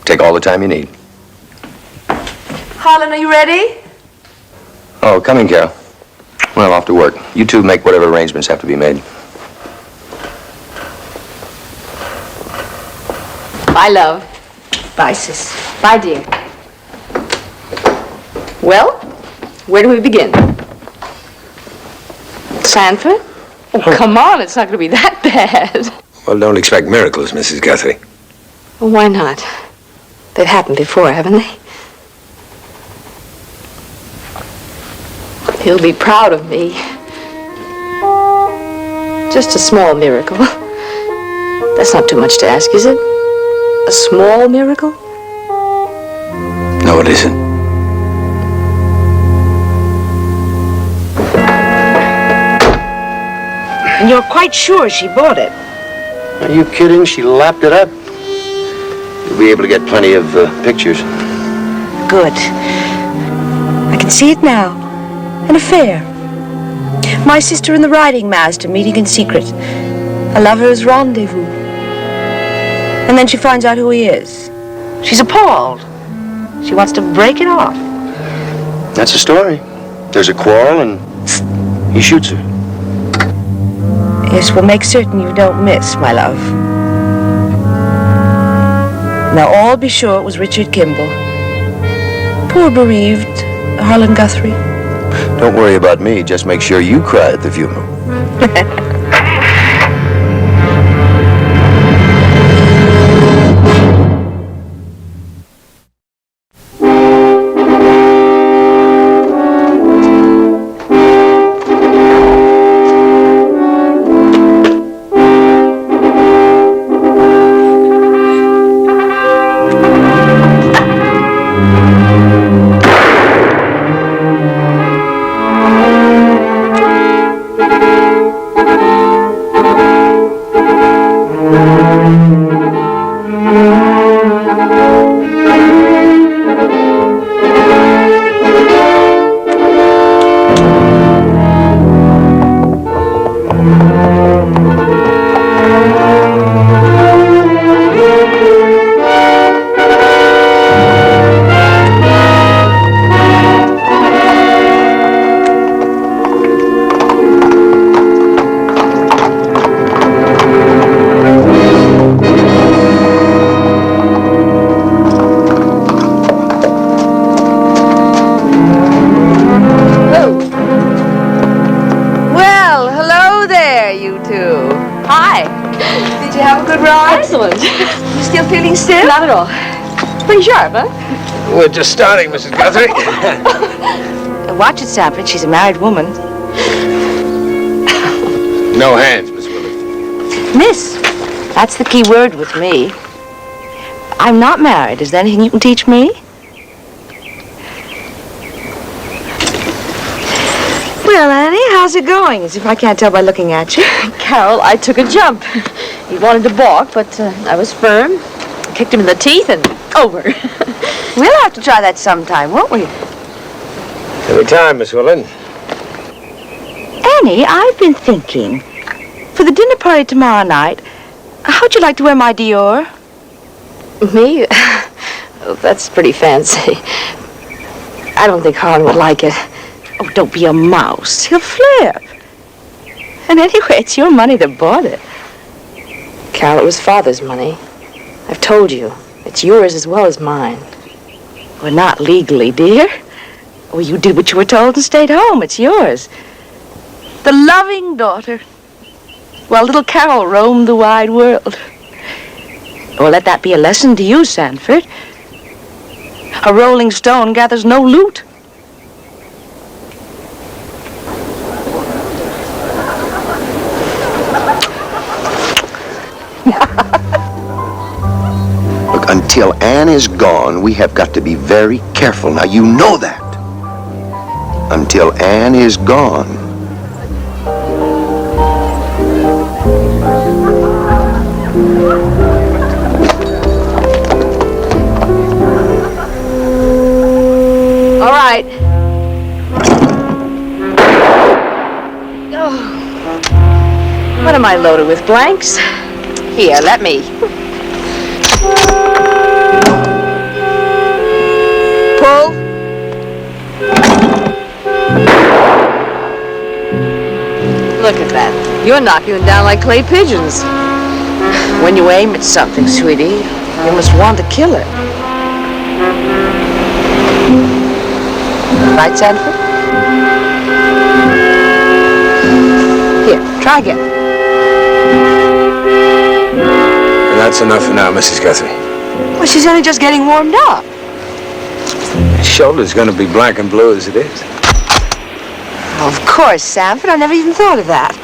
Take all the time you need.
Harlan, are you ready?
Oh, come in, Carol. Well, off to work. You two make whatever arrangements have to be made.
Bye, love. Bye, sis. Bye, dear. Well, where do we begin? Sanford? Oh, come on, it's not going to be that bad.
Well, don't expect miracles, Mrs. Guthrie.
Well, why not? They've happened before, haven't they? He'll be proud of me. Just a small miracle. That's not too much to ask, is it? A small miracle?
No, it isn't.
And you're quite sure she bought it?
Are you kidding? She lapped it up. You'll be able to get plenty of pictures.
Good. I can see it now. An affair. My sister and the riding master meeting in secret. A lover's rendezvous. And then she finds out who he is.
She's appalled. She wants to break it off.
That's the story. There's a quarrel and he shoots her.
Yes, we'll make certain you don't miss, my love. Now, all be sure it was Richard Kimball. Poor bereaved Harlan Guthrie.
Don't worry about me. Just make sure you cry at the funeral.
You still feeling stiff?
Not at all. It's pretty sharp, huh?
We're just starting, Mrs. Guthrie.
Watch it, Sanford. She's a married woman.
No hands, Miss Willard.
Miss, that's the key word with me. I'm not married. Is there anything you can teach me? Well, Annie, how's it going? As if I can't tell by looking at you.
Carol, I took a jump. He wanted to balk, but I was firm. Kicked him in the teeth and over.
We'll have to try that sometime, won't we?
Every time, Miss Willard.
Annie, I've been thinking. For the dinner party tomorrow night, how'd you like to wear my Dior?
Me? Oh, that's pretty fancy. I don't think Harlan would like it.
Oh, don't be a mouse. He'll flip. And anyway, it's your money that bought it.
Carol, it was Father's money. I've told you. It's yours as well as mine.
Well, not legally, dear. Well, you did what you were told and stayed home. It's yours. The loving daughter. While little Carol roamed the wide world. Well, let that be a lesson to you, Sanford. A rolling stone gathers no loot.
Look, until Anne is gone, we have got to be very careful. Now, you know that. Until Anne is gone.
All right.
Oh.
What am I loaded with, blanks? Here, let me. Pull. Look at that. You're knocking them down like clay pigeons. When you aim at something, sweetie, you must want to kill it. Right, Sanford? Here, try again.
And that's enough for now, Mrs. Guthrie.
Well, she's only just getting warmed up.
The shoulder's going to be black and blue as it is.
Of course, Sanford. I never even thought of that.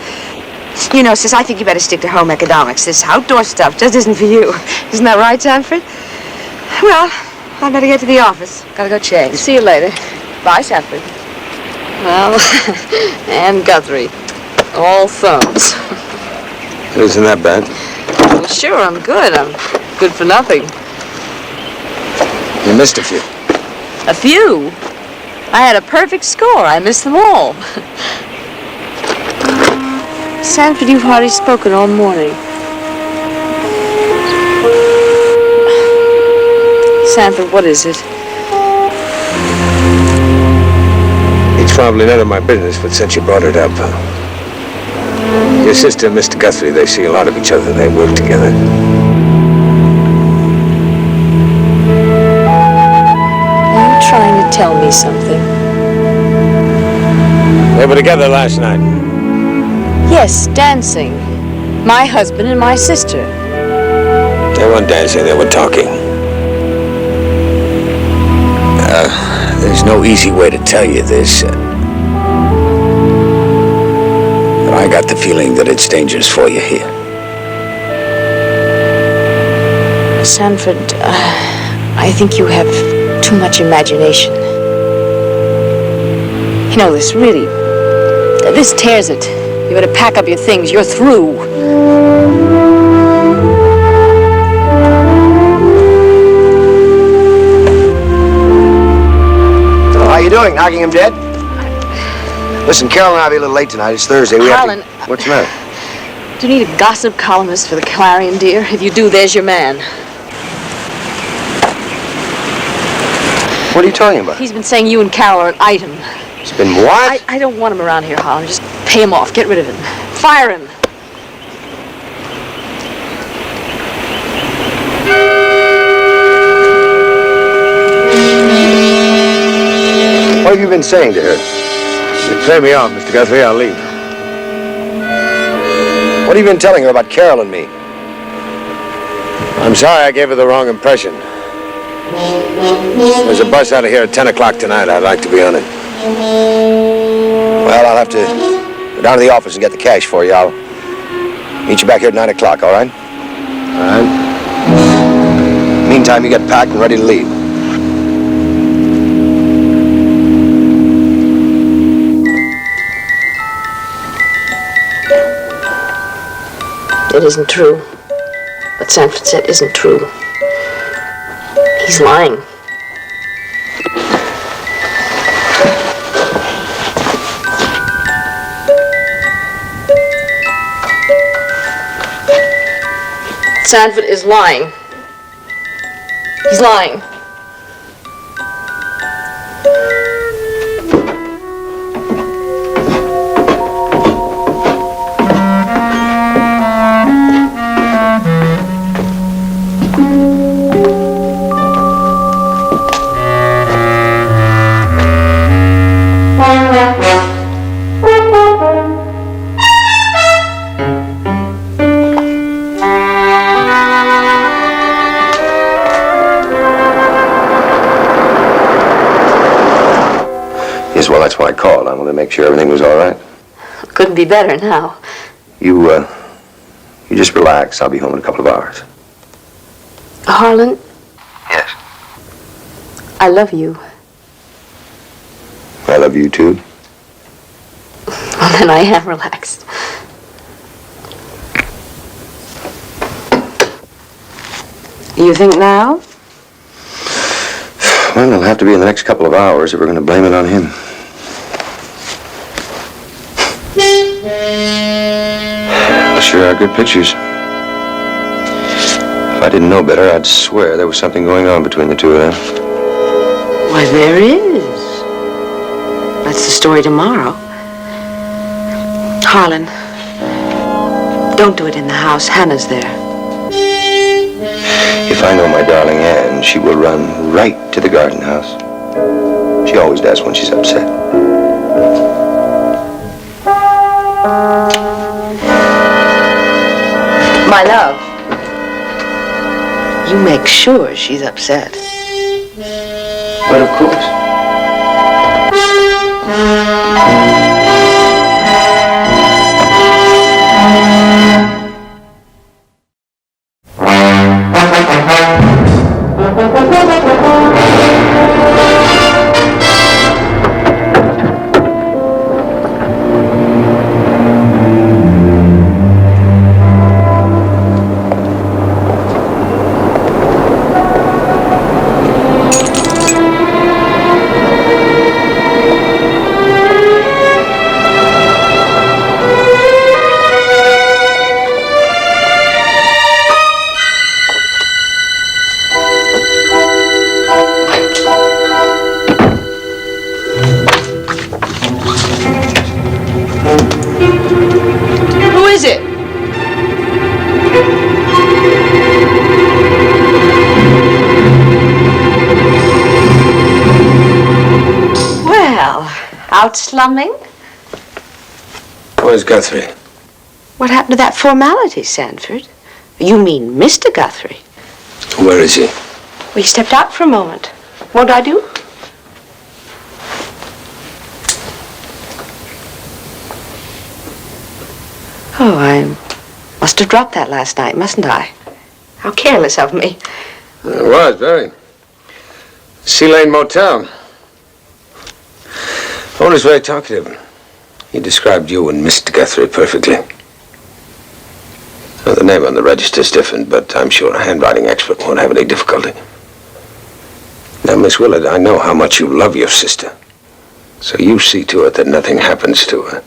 You know, sis, I think you better stick to home economics. This outdoor stuff just isn't for you. Isn't that right, Sanford? Well, I better get to the office. Gotta go change.
See you later.
Bye, Sanford.
Well, Anne Guthrie. All thumbs.
It isn't that bad.
Well, sure, I'm good. I'm good for nothing.
You missed a few.
A few? I had a perfect score. I missed them all. Sanford, you've hardly spoken all morning. Sanford, what is it?
It's probably none of my business, but since you brought it up, you Your sister and Mr. Guthrie, they see a lot of each other. They work together.
Are you trying to tell me something?
They were together last night.
Yes, dancing. My husband and my sister.
They weren't dancing, they were talking. There's no easy way to tell you this. But I got the feeling that it's dangerous for you here.
Sanford, I think you have too much imagination. You know, this tears it. You better pack up your things. You're through.
So how you doing? Knocking him dead? Listen, Carol and I'll be a little late tonight. It's Thursday.
Harlan,
What's the matter?
do you need a gossip columnist for the Clarion, dear? If you do, there's your man.
What are you talking about?
He's been saying you and Carol are an item.
It's been what?
I don't want him around here, Harlan. Just pay him off. Get rid of him. Fire him.
What have you been saying to her?
Pay me off, Mr. Guthrie. I'll leave.
What have you been telling her about Carol and me?
I'm sorry I gave her the wrong impression. There's a bus out of here at 10 o'clock tonight. I'd like to be on it.
Well, I'll have to go down to the office and get the cash for you. I'll meet you back here at 9 o'clock, all right?
All right.
Meantime, you get packed and ready to leave.
It isn't true. What Sanford said isn't true. He's lying. Sanford is lying. He's lying.
Yes, well, that's why I called. I wanted to make sure everything was all right.
Couldn't be better now.
You just relax. I'll be home in a couple of hours.
Harlan?
Yes?
I love you.
I love you, too.
Well, then I am relaxed.
You think now?
Well, it'll have to be in the next couple of hours if we're going to blame it on him. Well, sure are good pictures. If I didn't know better, I'd swear there was something going on between the two of them.
Why, there is. That's the story tomorrow. Harlan, don't do it in the house. Hannah's there.
If I know my darling Anne, she will run right to the garden house. She always does when she's upset.
My love, you make sure she's upset.
But of course.
Out slumming?
Where's Guthrie?
What happened to that formality, Sanford? You mean Mr. Guthrie?
Where is he?
We stepped out for a moment. What'd I do? Oh, I must have dropped that last night, mustn't I? How careless of me.
It was, very. Sea Lane Motel. Owner's very talkative. He described you and Mr. Guthrie perfectly. Well, the name on the register's different, but I'm sure a handwriting expert won't have any difficulty. Now, Miss Willard, I know how much you love your sister. So you see to it that nothing happens to her.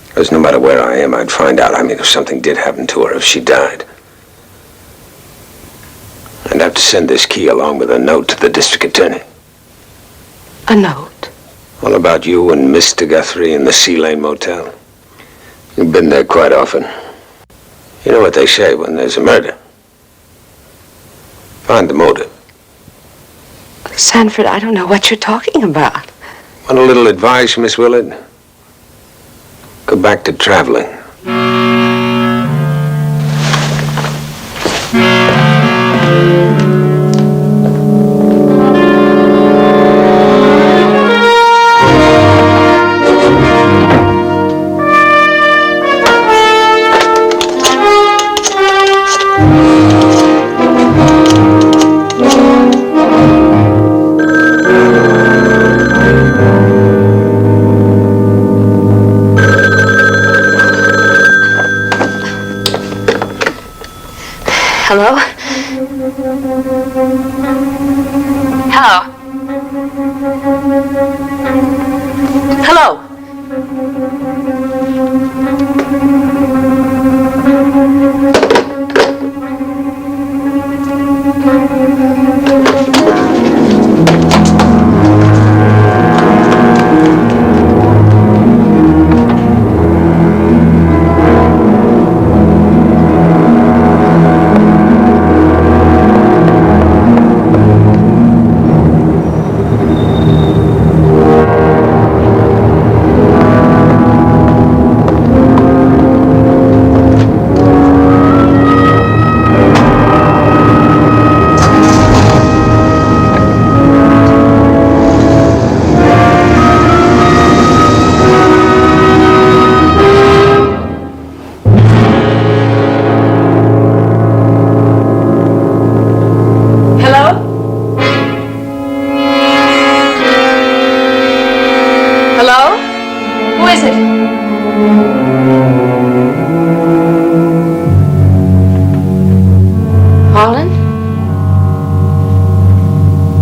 Because no matter where I am, I'd find out. I mean, if something did happen to her, if she died. I'd have to send this key along with a note to the district attorney.
A note?
All about you and Mr. Guthrie in the Sea Lane Motel. You've been there quite often. You know what they say when there's a murder. Find the motive.
Sanford, I don't know what you're talking about.
Want a little advice, Miss Willard? Go back to traveling.
Hello? Hello? Hello?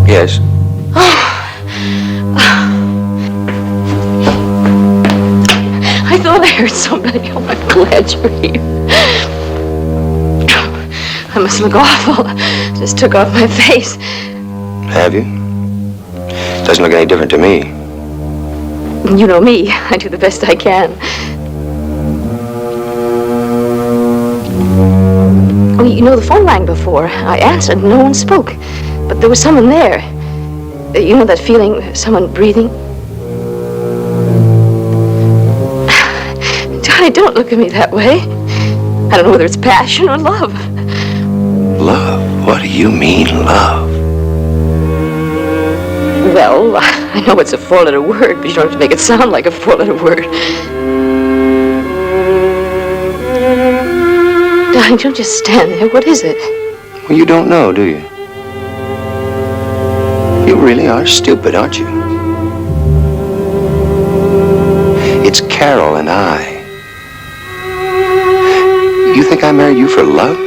Yes.
I thought I heard somebody. Oh, I'm glad you're here. I must look awful. Just took off my face.
Have you? Doesn't look any different to me.
You know me. I do the best I can. Oh, you know, the phone rang before. I answered and no one spoke. But there was someone there. You know that feeling, someone breathing? Johnny, don't look at me that way. I don't know whether it's passion or love.
Love? What do you mean, love?
Well, I know it's a four-letter word, but you don't have to make it sound like a four-letter word. Darling, don't just stand there. What is it?
Well, you don't know, do you? You really are stupid, aren't you? It's Carol and I. You think I married you for love?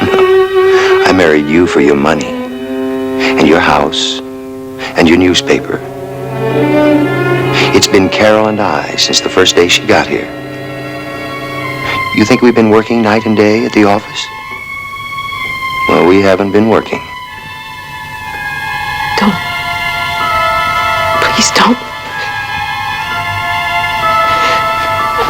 No. I married you for your money, and your house, and your newspaper. It's been Carol and I since the first day she got here. You think we've been working night and day at the office? Well, we haven't been working.
Don't. Please don't.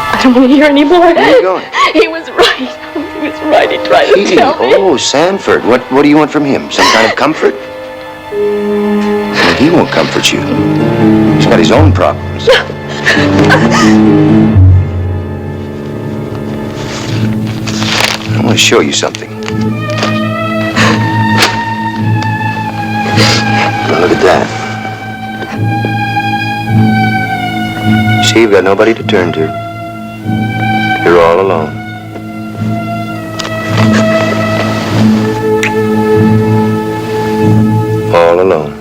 I don't want to hear any more.
Where are you going?
He was right. He was right. He tried to tell me.
Oh, Sanford. What do you want from him? Some kind of comfort? He won't comfort you. He's got his own problems. I want to show you something. Now look at that. See, you've got nobody to turn to. You're all alone. All alone.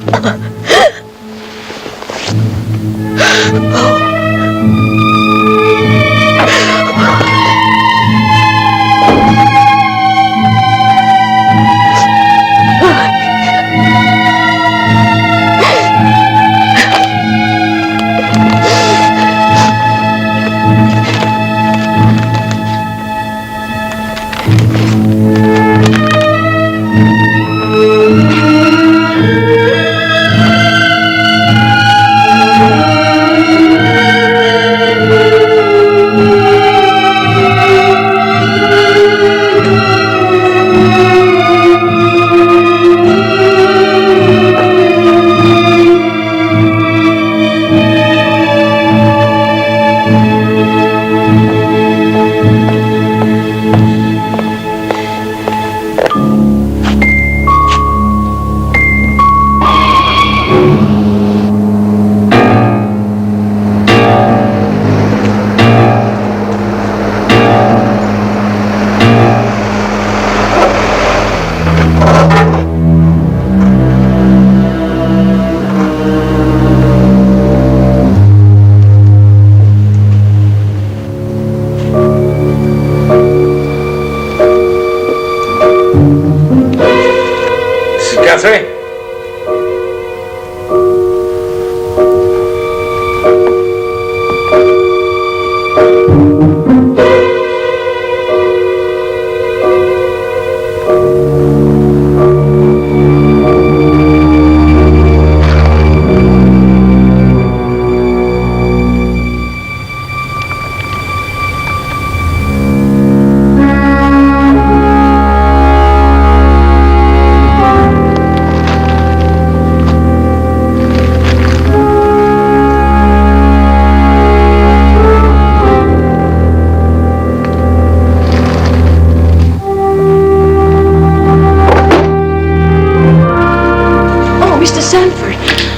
Guthrie?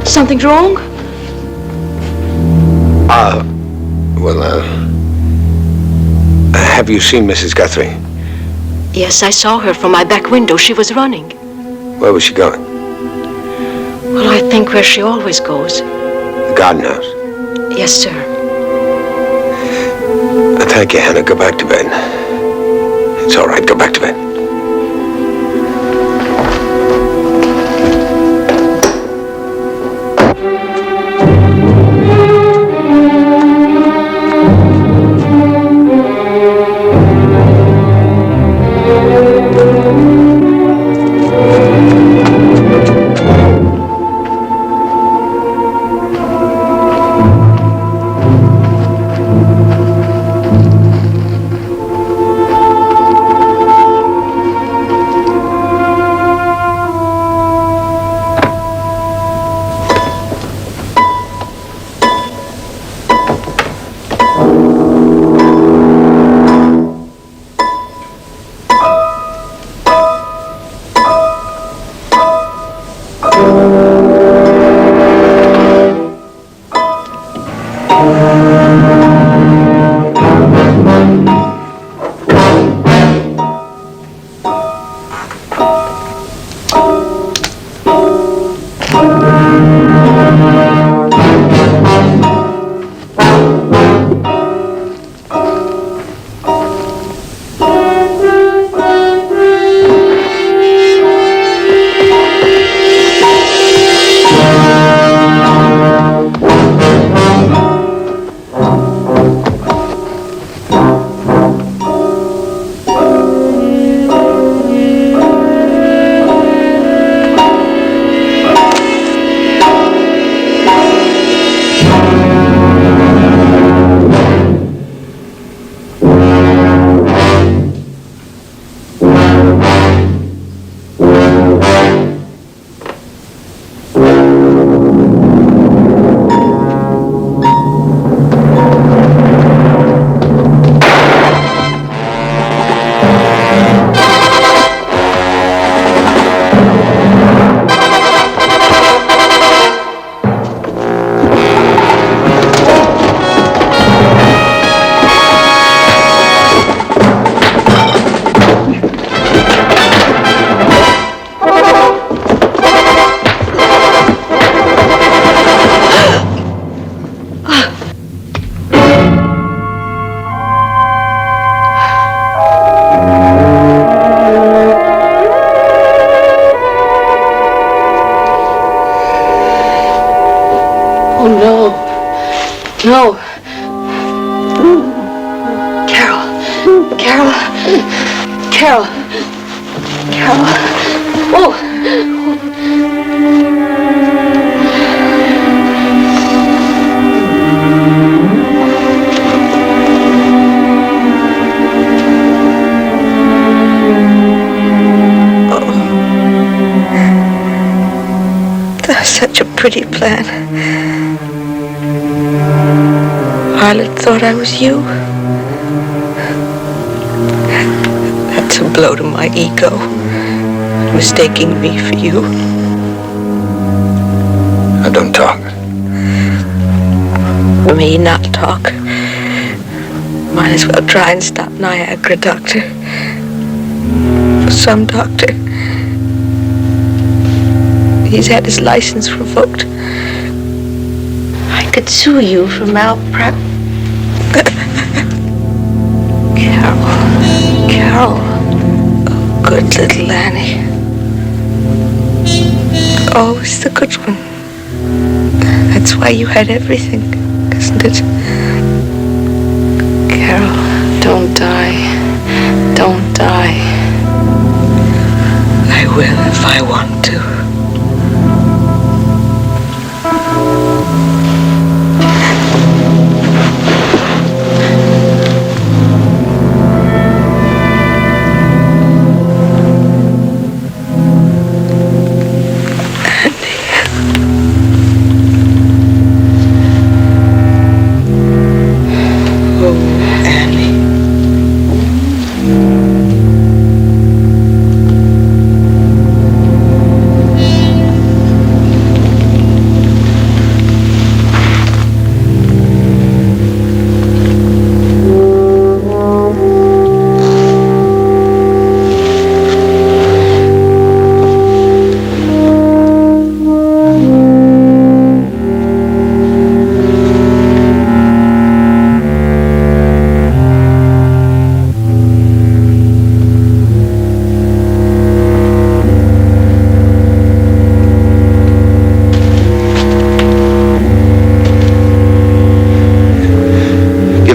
Something's wrong?
Have you seen Mrs. Guthrie?
Yes, I saw her from my back window. She was running.
Where was she going?
Well, I think where she always goes.
The garden house?
Yes, sir.
Thank you, Hannah. Go back to bed. It's all right. Go back to bed.
No. Carol. Carol. Carol. Carol. Oh.
That's such a pretty plan. Harlan thought I was you. That's a blow to my ego, mistaking me for you.
Now don't talk.
Me not talk. Might as well try and stop Niagara, Doctor. For some doctor. He's had his license revoked. I could sue you for malpractice. Carol. Oh, good little Annie. Always the good one. That's why you had everything, isn't it?
Carol, don't die. Don't die.
I will if I want to.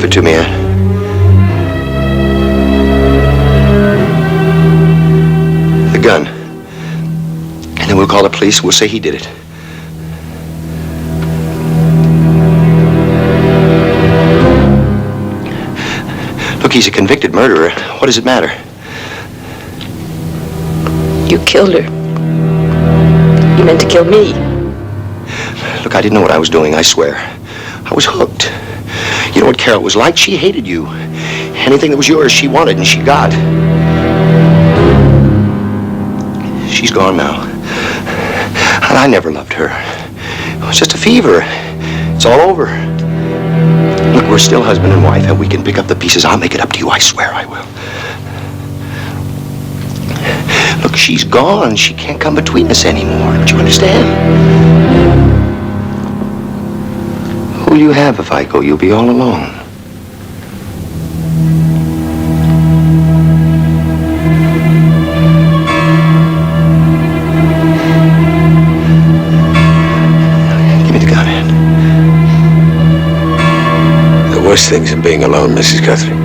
To me, the gun. And then we'll call the police and we'll say he did it. Look, he's a convicted murderer. What does it matter?
You killed her. You meant to kill me.
Look, I didn't know what I was doing, I swear. I was hooked. You know what Carol was like? She hated you. Anything that was yours, she wanted and she got. She's gone now. And I never loved her. It was just a fever. It's all over. Look, we're still husband and wife, and we can pick up the pieces. I'll make it up to you. I swear I will. Look, she's gone. She can't come between us anymore. Don't you understand? Who will you have if I go? You'll be all alone. Give me the gun, Ann.
The worst things in being alone, Mrs. Guthrie.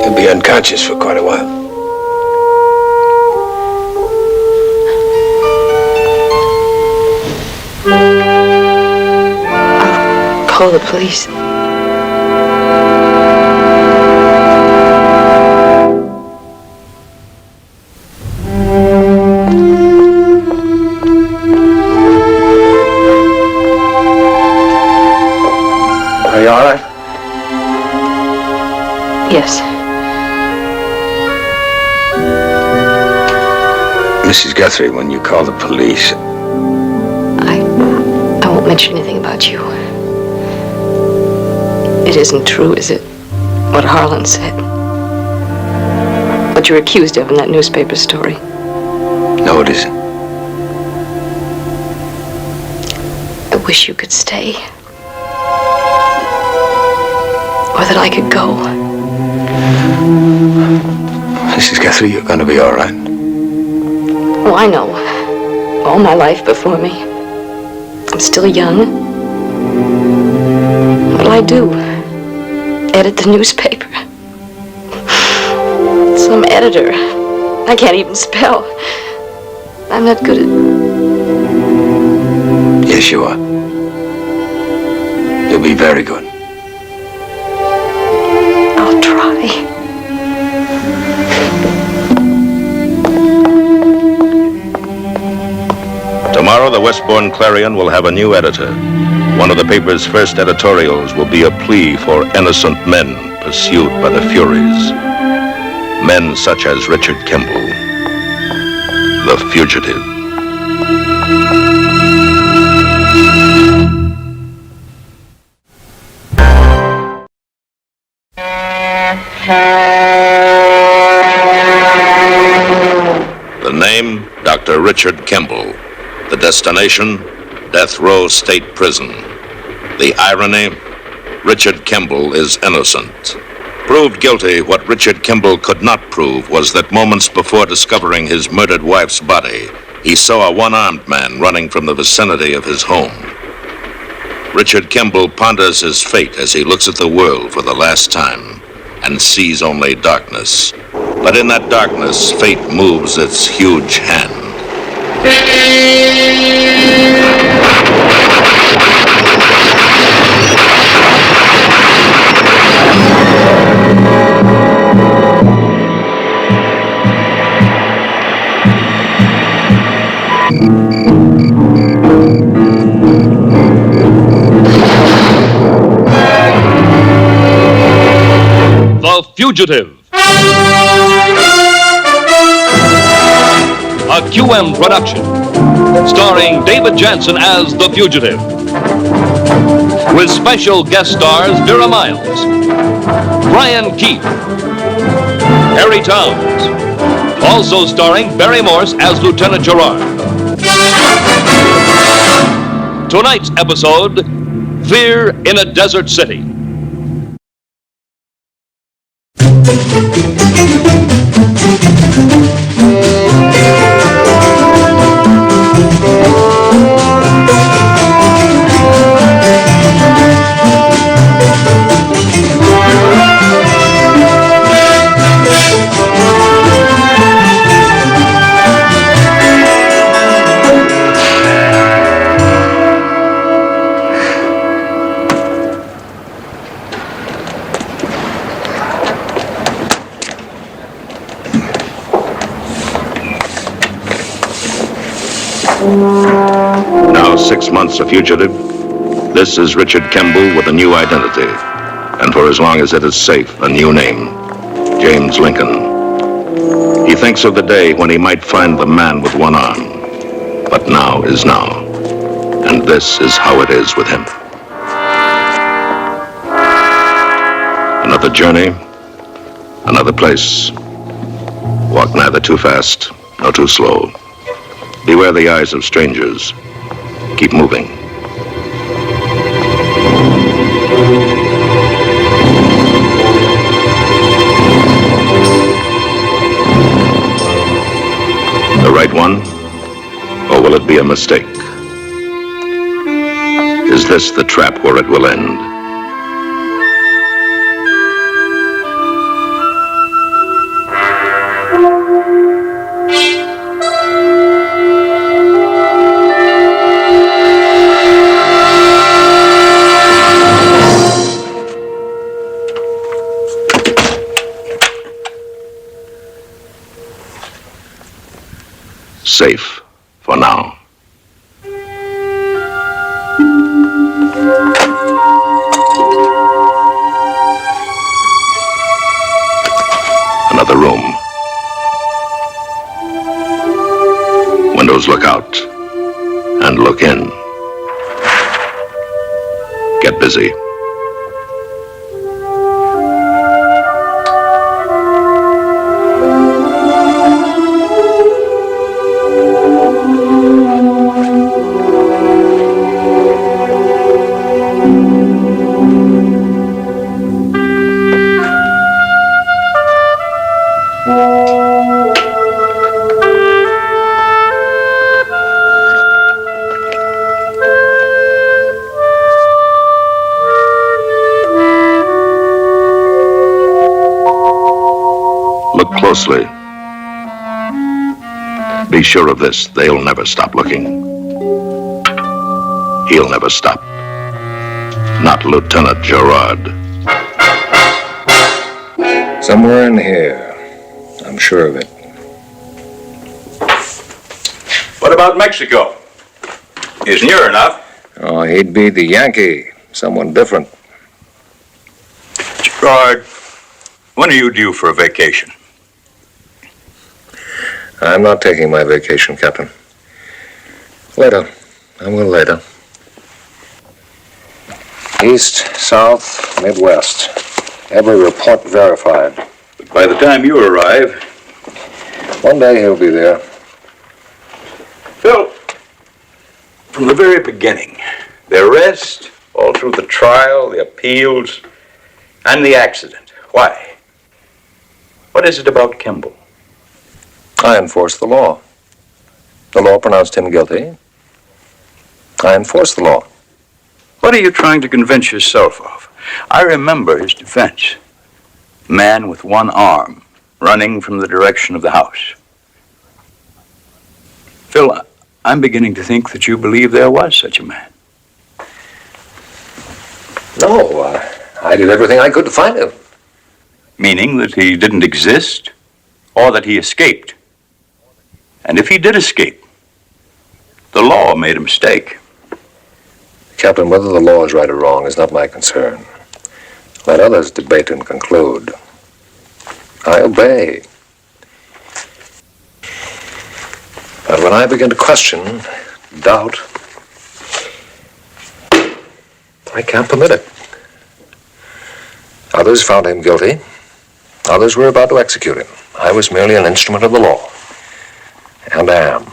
You'll be unconscious for quite a while.
I'll call the police.
Are you all right?
Yes.
Mrs. Guthrie, when you call the police...
I won't mention anything about you. It isn't true, is it? What Harlan said. What you're accused of in that newspaper story.
No, it isn't.
wish you could stay. Or that I could go.
Mrs. Guthrie, you're going to be all right.
Oh, I know. All my life before me. I'm still young. What'll I do? Edit the newspaper? Some editor. I can't even spell. I'm not good at...
Yes, you are. You'll be very good.
I'll try.
Tomorrow, the Westbourne Clarion will have a new editor. One of the paper's first editorials will be a plea for innocent men pursued by the Furies. Men such as Richard Kimball, the fugitive. The name, Dr. Richard Kimball. The destination, Death Row State Prison. The irony, Richard Kimball is innocent. Proved guilty, what Richard Kimball could not prove was that moments before discovering his murdered wife's body, he saw a one-armed man running from the vicinity of his home. Richard Kimball ponders his fate as he looks at the world for the last time and sees only darkness. But in that darkness, fate moves its huge hand.
The Fugitive. A QM production, starring David Jansen as the Fugitive, with special guest stars Vera Miles, Brian Keith, Harry Towns, also starring Barry Morse as Lieutenant Gerard. Tonight's episode, Fear in a Desert City.
Now 6 months a fugitive, this is Richard Kimball with a new identity. And for as long as it is safe, a new name, James Lincoln. He thinks of the day when he might find the man with one arm. But now is now. And this is how it is with him. Another journey, another place. Walk neither too fast nor too slow. Beware the eyes of strangers. Keep moving. The right one? Or will it be a mistake? Is this the trap where it will end? Safe for now. Another room. Windows look out and look in. Get busy. Look closely. Be sure of this, they'll never stop looking. He'll never stop. Not Lieutenant Gerard.
Somewhere in here. I'm sure of it.
What about Mexico? He's near enough.
Oh, he'd be the Yankee. Someone different.
Gerard, when are you due for a vacation?
I'm not taking my vacation, Captain. Later. I will later. East, south, Midwest. Every report verified.
But by the time you arrive...
One day he'll be there.
Phil, from the very beginning, the arrest, all through the trial, the appeals, and the accident. Why? What is it about Kimball?
I enforced the law. The law pronounced him guilty. I enforced the law.
What are you trying to convince yourself of? I remember his defense. A man with one arm running from the direction of the house. Phil, I'm beginning to think that you believe there was such a man.
No, I did everything I could to find him.
Meaning that he didn't exist, or that he escaped. And if he did escape, the law made a mistake.
Captain, whether the law is right or wrong is not my concern. Let others debate and conclude. I obey. But when I begin to question, doubt, I can't permit it. Others found him guilty. Others were about to execute him. I was merely an instrument of the law. And am.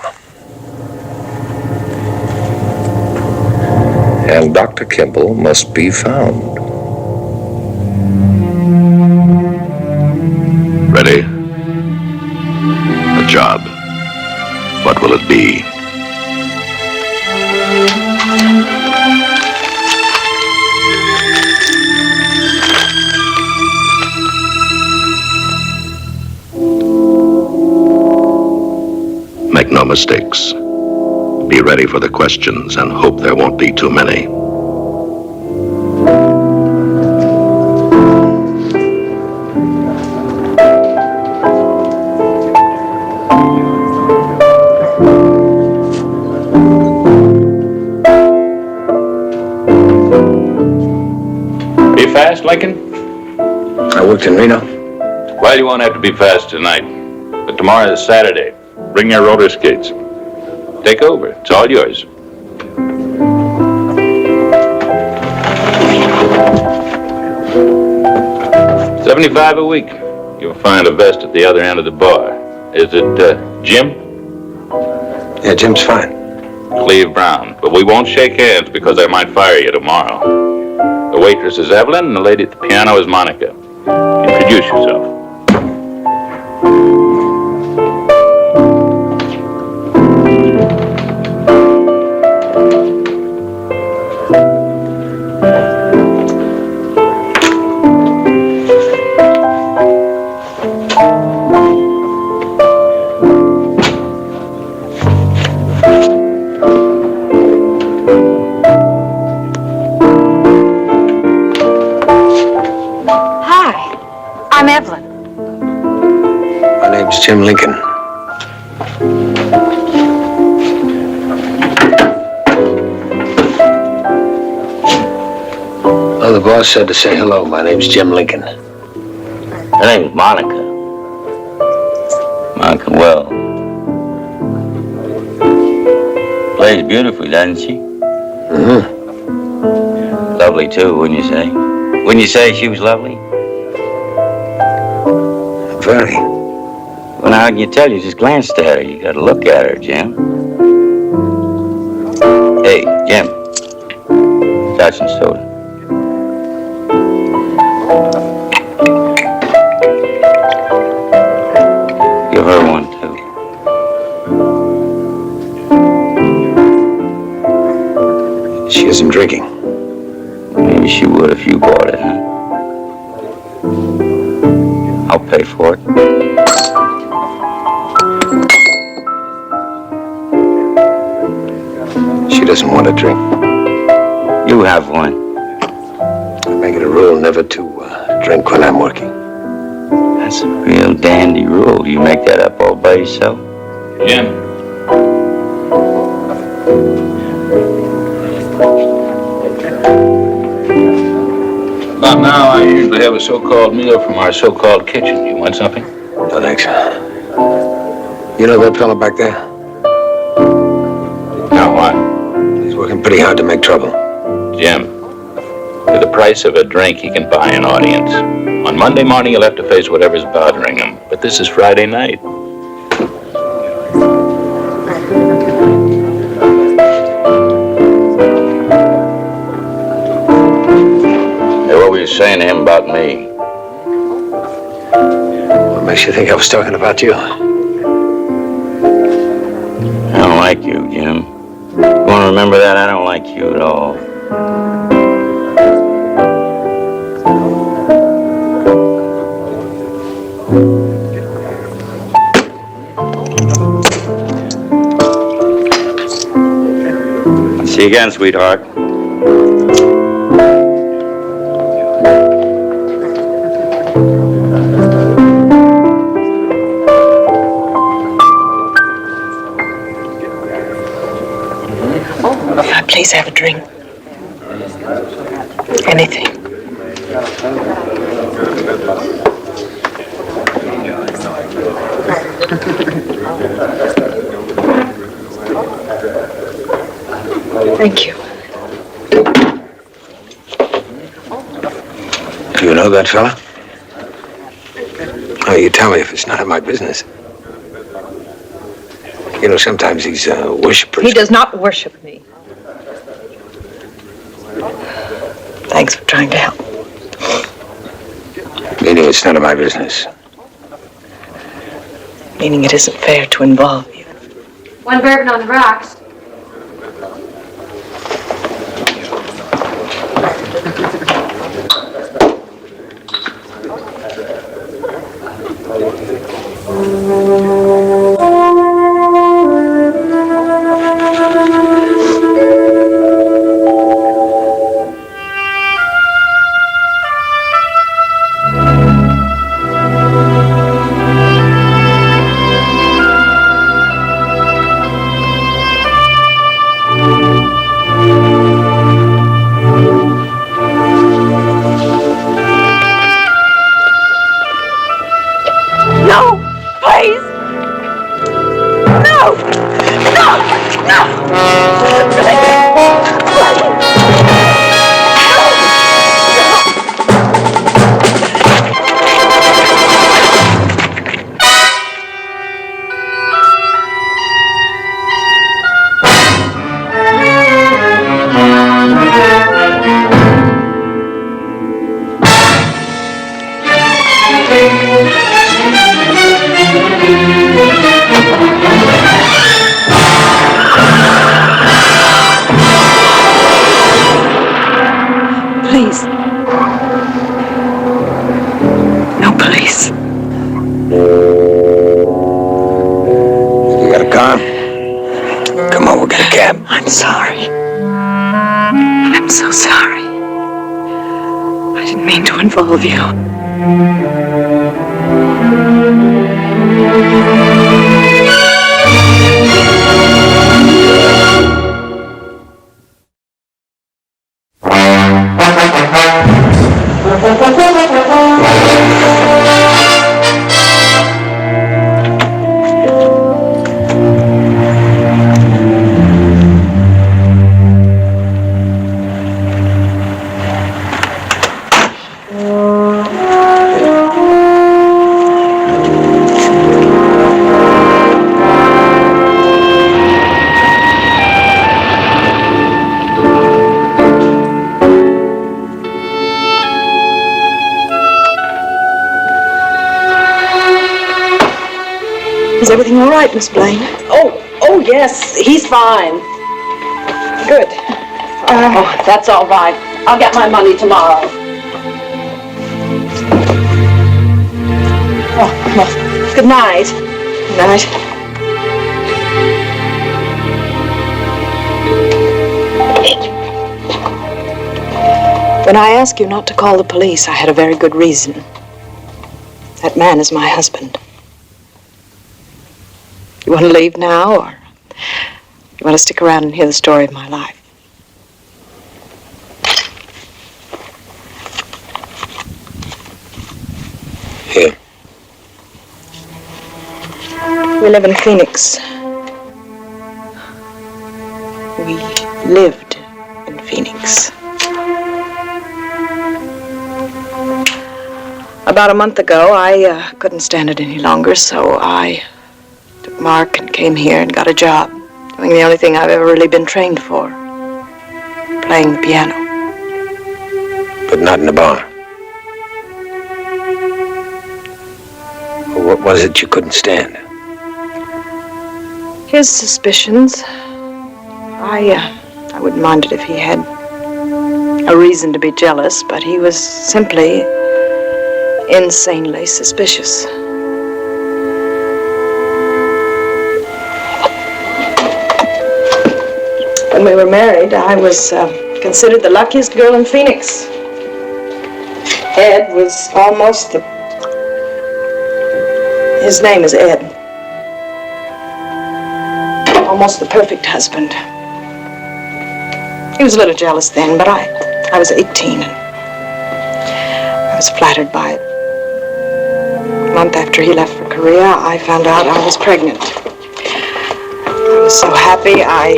And Dr. Kimball must be found.
Ready? A job. What will it be? Make no mistakes. Be ready for the questions and hope there won't be too many.
Be fast, Lincoln?
I worked in Reno.
Well, you won't have to be fast tonight. But tomorrow is Saturday. Bring your roller skates. Take over. It's all yours. $75 a week. You'll find a vest at the other end of the bar. Is it Jim?
Yeah, Jim's fine.
Cleve Brown. But we won't shake hands because I might fire you tomorrow. The waitress is Evelyn and the lady at the piano is Monica. Introduce yourself.
I'm Evelyn.
My name's Jim Lincoln. Oh, the boss said to say hello. My name's Jim Lincoln.
Her name's Monica. Monica Well. Plays beautifully, doesn't she?
Mm-hmm.
Lovely, too, wouldn't you say? Wouldn't you say she was lovely?
Very.
Well, now, how can you tell? You just glanced at her. You got to look at her, Jim. Hey, Jim. Scotch and soda.
isn't drinking.
Maybe she would if you bought it, huh? I'll pay for it.
She doesn't want to drink.
You have one.
I make it a rule never to drink when I'm working.
That's a real dandy rule. You make that up all by yourself?
Jim. About now, I usually have a so-called meal from our so-called kitchen. You want something?
No, thanks. You know that fellow back there?
No, what?
He's working pretty hard to make trouble.
Jim, for the price of a drink, he can buy an audience. On Monday morning, he'll have to face whatever's bothering him. But this is Friday night. Hey, what were you saying to him about me?
What makes you think I was talking about you?
I don't like you, Jim. You want to remember that? I don't like you at all. See you again, sweetheart.
Please have a drink. Anything. Thank you.
Do you know that fella? Oh, you tell me if it's none of my business. You know, sometimes these worshipers...
He does not worship me. Thanks for trying to help.
Meaning it's none of my business.
Meaning it isn't fair to involve you.
One bourbon on the rocks.
No! Please! No! No! No! Please. No police.
You got a car? Come on, we'll get a cab.
I'm sorry. I'm so sorry. I didn't mean to involve you. Is everything all right, Miss Blaine?
Oh, yes, he's fine. Good.
Oh, that's all right. I'll get my money tomorrow. Oh, well, good night. Good night.
When I asked you not to call the police, I had a very good reason. That man is my husband. You want to leave now, or you want to stick around and hear the story of my life?
Here.
We live in Phoenix. We lived in Phoenix. About a month ago, I couldn't stand it any longer, so I took Mark and came here and got a job, doing the only thing I've ever really been trained for, playing the piano.
But not in the bar. What was it you couldn't stand?
His suspicions. I wouldn't mind it if he had a reason to be jealous, but he was simply insanely suspicious. When we were married, I was considered the luckiest girl in Phoenix. Ed was almost his name is Ed. Almost the perfect husband. He was a little jealous then, but I was 18 and I was flattered by it. A month after he left for Korea, I found out I was pregnant. I was so happy, I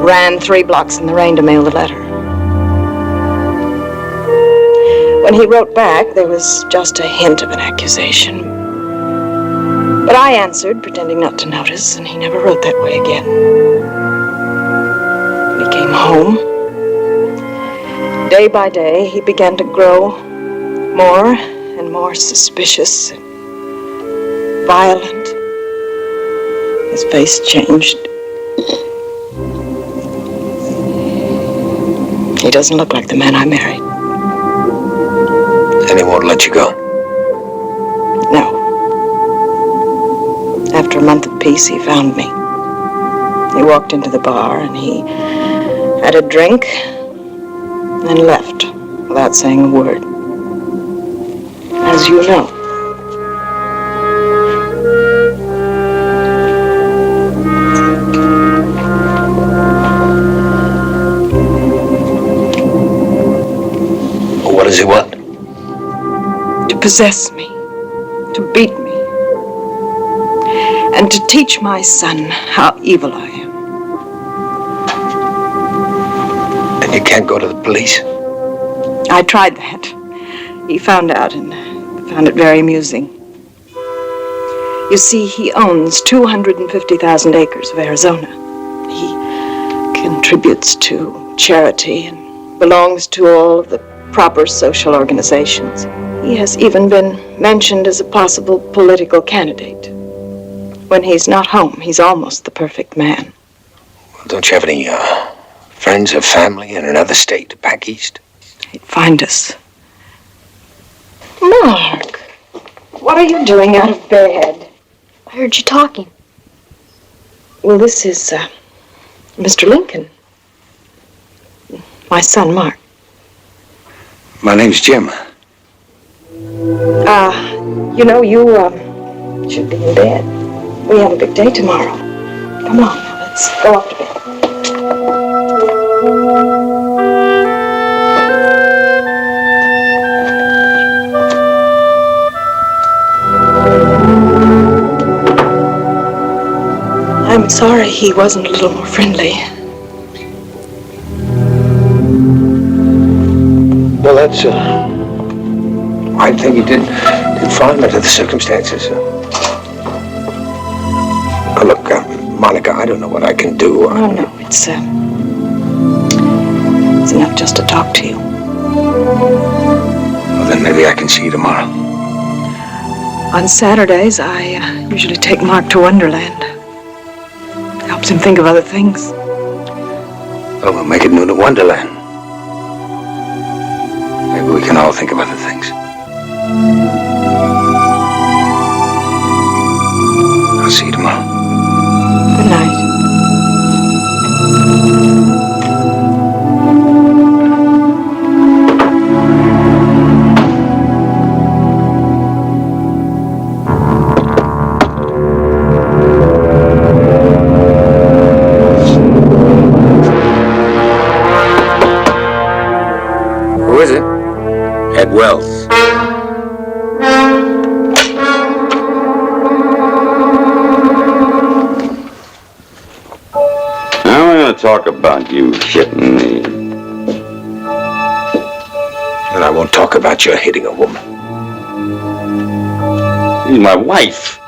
ran 3 blocks in the rain to mail the letter. When he wrote back, there was just a hint of an accusation. But I answered, pretending not to notice, and he never wrote that way again. When he came home, day by day, he began to grow more and more suspicious and violent. His face changed. He doesn't look like the man I married.
And he won't let you go?
No. After a month of peace, he found me. He walked into the bar and he had a drink and left without saying a word. As you know.
What does he want?
To possess me, to beat me, and to teach my son how evil I am.
And you can't go to the police?
I tried that. He found out and found it very amusing. You see, he owns 250,000 acres of Arizona. He contributes to charity and belongs to all of the proper social organizations. He has even been mentioned as a possible political candidate. When he's not home, he's almost the perfect man.
Well, don't you have any friends or family in another state, back east?
He'd find us. Mark, what are you doing out of bed?
I heard you talking.
Well, this is Mr. Lincoln. My son, Mark.
My name's Jim.
You know, you should be in bed. We have a big day tomorrow. Come on, now, let's go up to bed. I'm sorry he wasn't a little more friendly.
Well, that's, I think he did fine under the circumstances. Look, Monica, I don't know what I can do.
Oh, no, it's enough just to talk to you.
Well, then maybe I can see you tomorrow.
On Saturdays, I usually take Mark to Wonderland. Helps him think of other things.
Well, we'll make it Moon of Wonderland. Maybe we can all think of other things. I'll see you tomorrow.
Good night.
Who is it? Ed Wells.
Now we're going to talk about you hitting me.
And I won't talk about your hitting a woman.
She's my wife.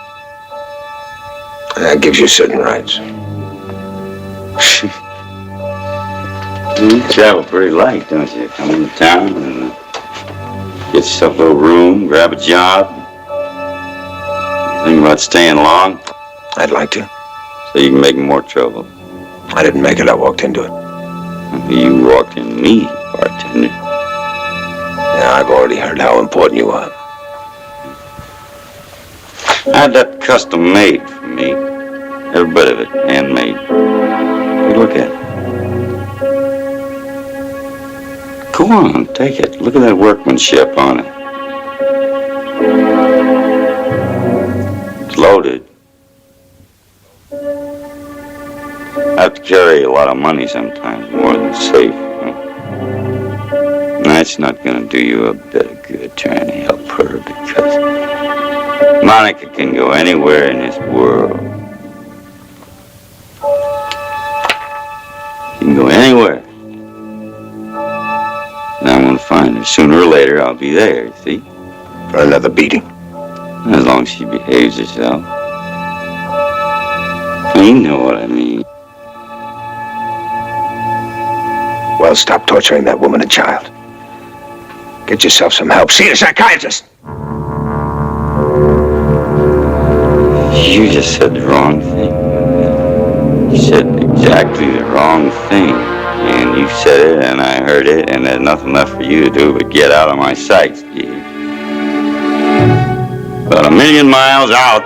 That gives you certain rights.
You travel pretty light, don't you? Come into town and get yourself a little room, grab a job. Think about staying long?
I'd like to.
So you can make more trouble.
I didn't make it, I walked into it.
You walked into me, bartender.
Yeah, I've already heard how important you are.
I had that custom made for me. Every bit of it, handmade. Take a look at it. Go on, take it. Look at that workmanship on it. It's loaded. I have to carry a lot of money sometimes, more than safe. That's not going to do you a bit of good trying to help her, because Monica can go anywhere in this world. She can go anywhere. And I'm going to find her. Sooner or later, I'll be there, you see?
For another beating?
As long as she behaves herself. You know what I mean.
Well, stop torturing that woman and child. Get yourself some help. See a psychiatrist.
You just said the wrong thing. You said exactly the wrong thing. And you said it, and I heard it, and there's nothing left for you to do but get out of my sight, Steve. About 1,000,000 miles out.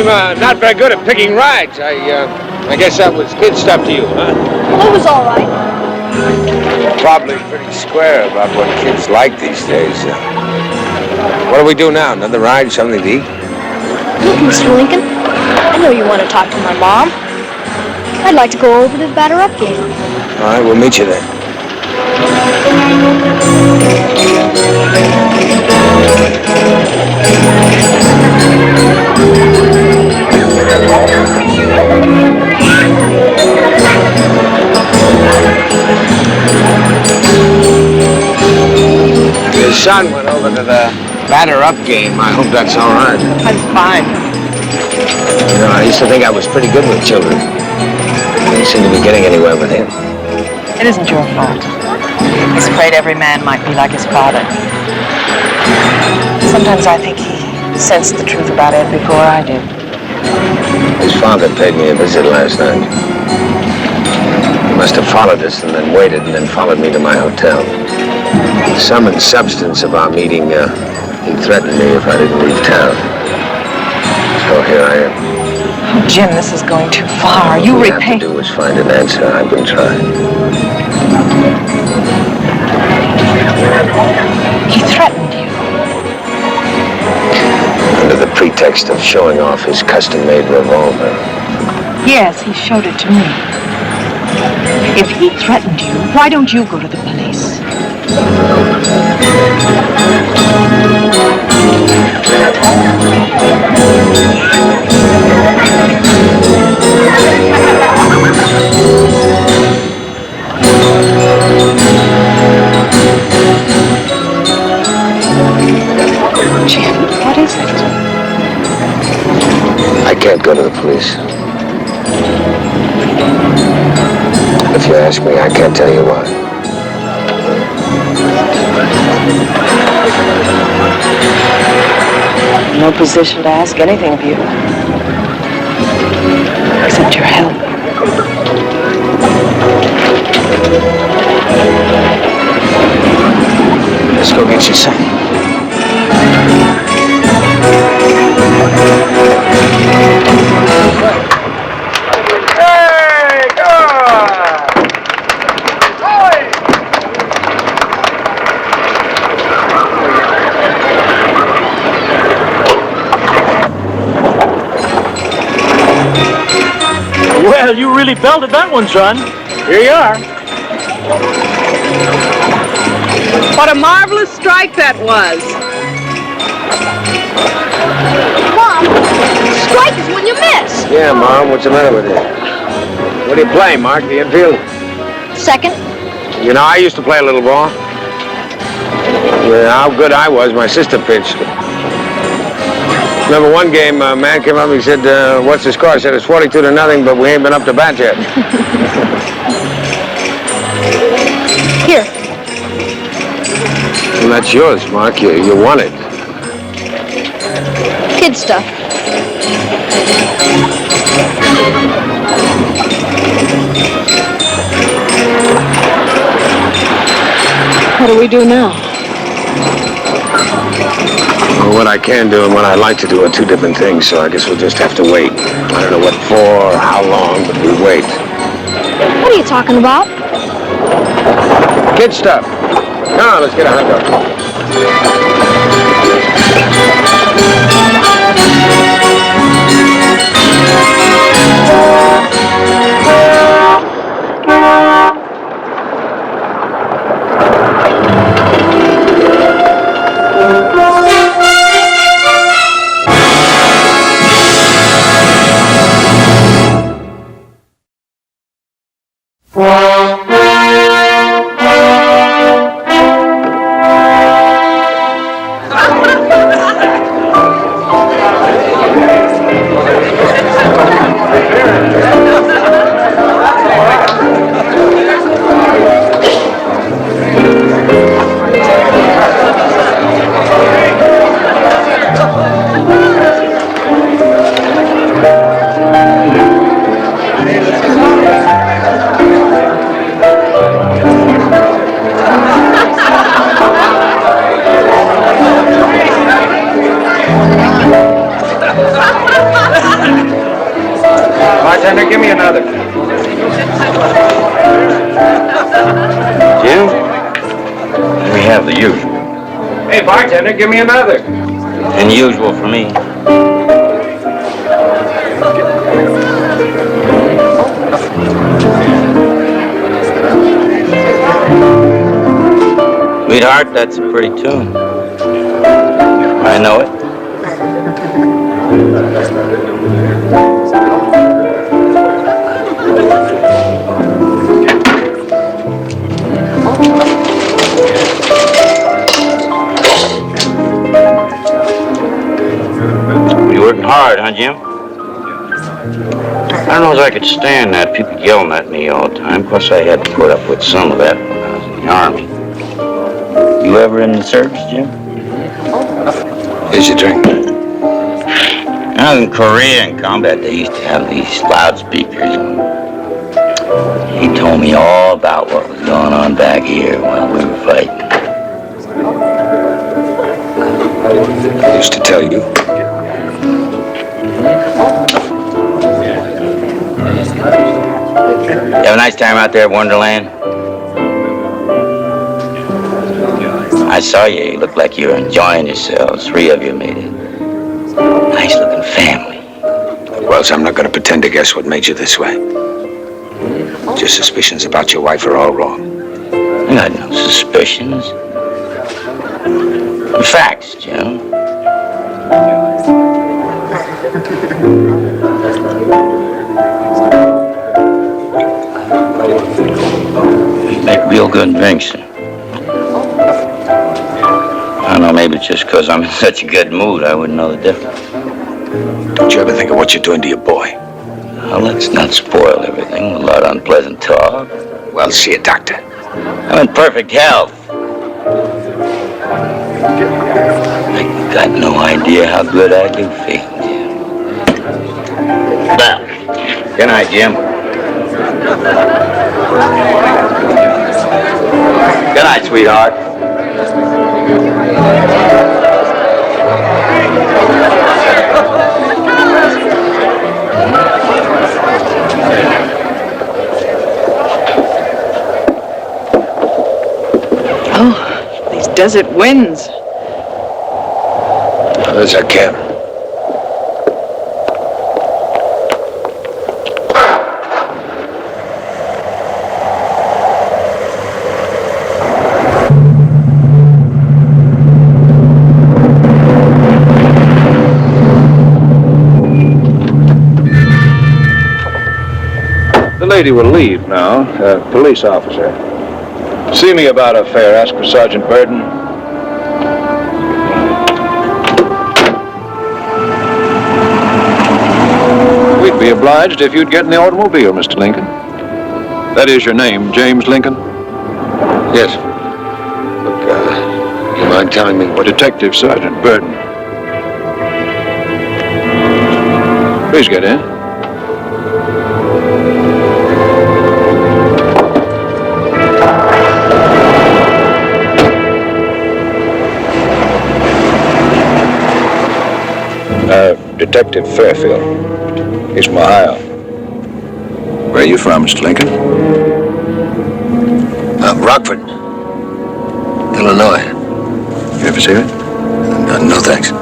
I'm not very good at picking rides. I guess that was kid stuff to you, huh?
Well, it was all right.
Probably pretty square about what kids like these days. What do we do now? Another ride, something to eat?
Look, Mr. Lincoln, I know you want to talk to my mom. I'd like to go over to the batter-up game.
All right, we'll meet you there. Your son went over to the batter-up game. I hope that's all right.
I'm fine.
You know, I used to think I was pretty good with children. I didn't seem to be getting anywhere with him.
It isn't your fault. I was afraid every man might be like his father. Sometimes I think he sensed the truth about Ed before I did.
His father paid me a visit last night. He must have followed us and then waited and then followed me to my hotel. The sum and substance of our meeting, he threatened me if I didn't leave town. So here I am.
Oh, Jim, this is going too far. You
All we
repay...
have to do is find an answer. I've been trying.
He threatened you.
Under the pretext of showing off his custom-made revolver.
Yes, he showed it to me. If he threatened you, why don't you go to the police?
go to the police. If you ask me, I can't tell you why.
No position to ask anything of you. Except your help.
Let's go get your son.
Hey, good!
Well, you really belted that one, son. Here you are.
What a marvelous strike that was.
Mom, strike is when you miss.
Yeah, Mom, what's the matter with you? What do you play, Mark? The infield?
Second.
You know, I used to play a little ball. How good I was, my sister pitched. Remember one game, a man came up and he said, what's the score? I said, it's 42-0, but we ain't been up to bat yet.
Here.
Well, that's yours, Mark. You won it.
Kid stuff.
What do we do now?
Well, what I can do and what I like to do are two different things, so I guess we'll just have to wait. I don't know what for or how long, but we wait.
What are you talking about?
Kid stuff. Come on, let's get a hot dog.
Bartender, give me another.
Jim? We have the usual.
Hey, bartender, give me another.
Unusual for me. Sweetheart, that's a pretty tune. I know it. You working hard, huh, Jim? I don't know as I could stand that, people yelling at me all the time. Of course, I had to put up with some of that when I was in the Army. You ever in the service, Jim?
Here's your drink.
I was in Korea in combat. They used to have these loudspeakers. He told me all about what was going on back here while we were fighting.
I used to tell you.
You have a nice time out there at Wonderland? I saw you. You looked like you were enjoying yourselves. 3 of you made it. Nice-looking family.
Wells, I'm not going to pretend to guess what made you this way. Your suspicions about your wife are all wrong.
I got no suspicions. Facts, Jim. You make real good drinks. I don't know, maybe it's just because I'm in such a good mood, I wouldn't know the difference.
Don't you ever think of what you're doing to your boy?
Well, let's not spoil everything with a lot of unpleasant talk.
Well, see a doctor.
I'm in perfect health. I got no idea how good I do feel. Well, good night, Jim. Good night, sweetheart.
Oh, these desert winds.
There's our camp.
The lady will leave now, police officer. See me about a fare. Ask for Sergeant Burden. We'd be obliged if you'd get in the automobile, Mr. Lincoln. That is your name, James Lincoln?
Yes. Look, you mind telling me what...
Detective Sergeant Burden. Please get in. Detective Fairfield. He's from Ohio. Where are you from, Mr. Lincoln?
Rockford, Illinois.
You ever seen it?
No, thanks.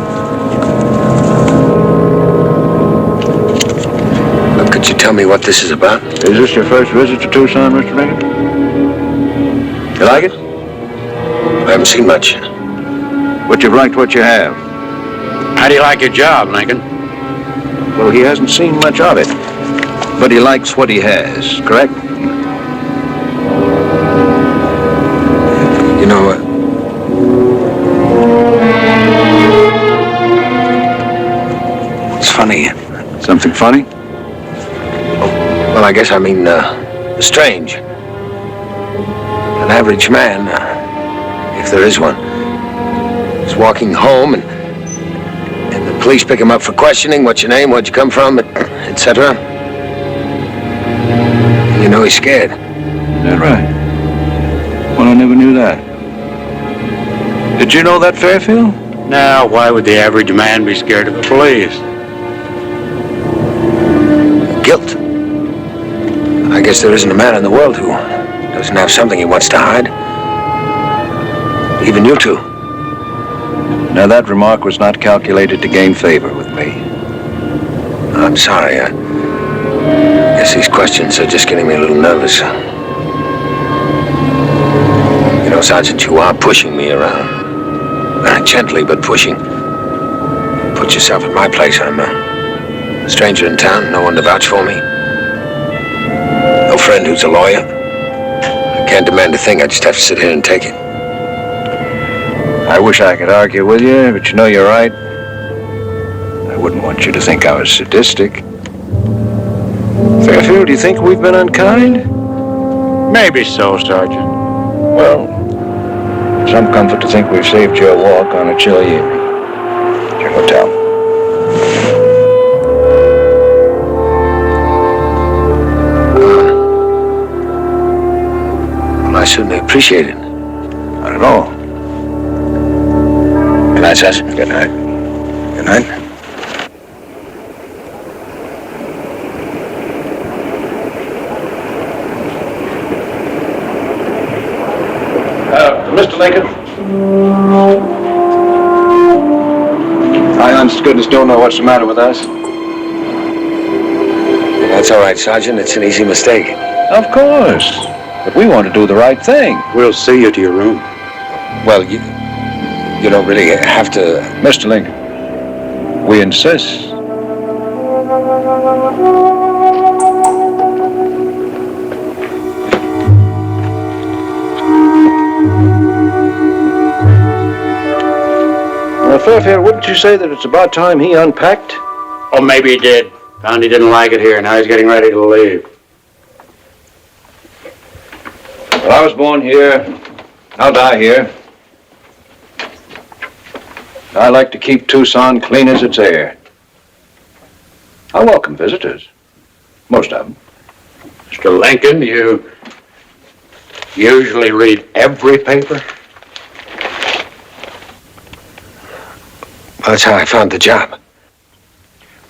Could you tell me what this is about?
Is this your first visit to Tucson, Mr. Lincoln? You like it?
I haven't seen much.
But you've liked what you have.
How do you like your job, Lincoln?
Well, he hasn't seen much of it. But he likes what he has, correct?
You know what? It's funny.
Something funny?
Well, I guess I mean, strange. An average man, if there is one, is walking home and the police pick him up for questioning. What's your name? Where'd you come from? Etc. And you know he's scared.
Is that right? Well, I never knew that. Did you know that, Fairfield?
Now, why would the average man be scared of the police?
Guilt. I guess there isn't a man in the world who doesn't have something he wants to hide. Even you two.
Now, that remark was not calculated to gain favor with me.
I'm sorry. I guess these questions are just getting me a little nervous. You know, Sergeant, you are pushing me around. Very gently, but pushing. Put yourself in my place. I'm a stranger in town, no one to vouch for me. No friend who's a lawyer. I can't demand a thing, I just have to sit here and take it.
I wish I could argue with you, but you know you're right. I wouldn't want you to think I was sadistic. Fairfield, do you think we've been unkind?
Maybe so, Sergeant.
Well, some comfort to think we've saved you a walk on a chilly evening. To your hotel.
Well, I certainly appreciate it.
Not at all.
Good night, Sergeant.
Good night.
Good night.
Mr. Lincoln? I, honest to goodness, don't know what's the matter with us.
That's all right, Sergeant. It's an easy mistake.
Of course. But we want to do the right thing.
We'll see you to your room.
Well, you don't really have to...
Mr. Lincoln, we insist. Well, Fairfield, wouldn't you say that it's about time he unpacked?
Oh, maybe he did. Found he didn't like it here, now he's getting ready to leave.
Well, I was born here. I'll die here. I like to keep Tucson clean as its air. I welcome visitors. Most of them.
Mr. Lincoln, you usually read every paper?
Well, that's how I found the job.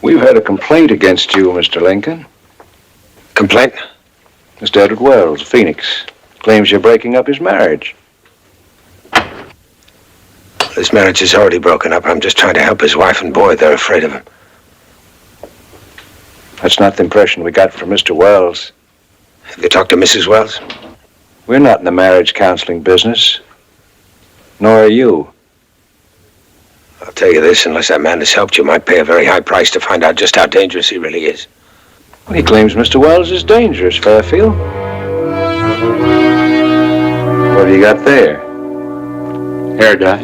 We've had a complaint against you, Mr. Lincoln.
Complaint?
Mr. Edward Wells, of Phoenix, claims you're breaking up his marriage.
His marriage is already broken up. I'm just trying to help his wife and boy. They're afraid of him.
That's not the impression we got from Mr. Wells.
Have you talked to Mrs. Wells?
We're not in the marriage counseling business. Nor are you.
I'll tell you this, unless that man has helped, you might pay a very high price to find out just how dangerous he really is.
Well, he claims Mr. Wells is dangerous, Fairfield. What have you got there?
Hair dye.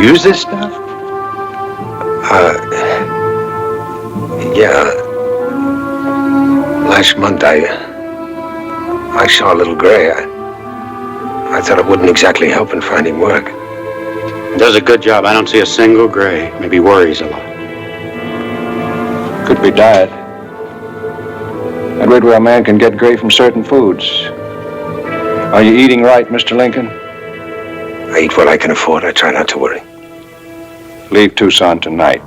You use this stuff?
Yeah. Last month I saw a little gray. I thought it wouldn't exactly help in finding work.
Does a good job. I don't see a single gray. Maybe worries a lot.
Could be diet. I'd read where a man can get gray from certain foods. Are you eating right, Mr. Lincoln?
I eat what I can afford. I try not to worry.
Leave Tucson tonight.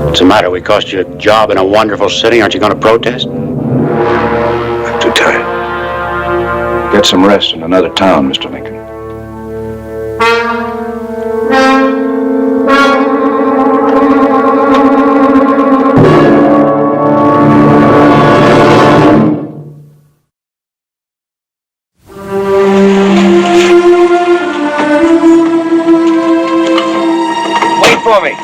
What's the matter? We cost you a job in a wonderful city. Aren't you going to protest?
I'm too tired.
Get some rest in another town, Mr. Lincoln.
Wait for me.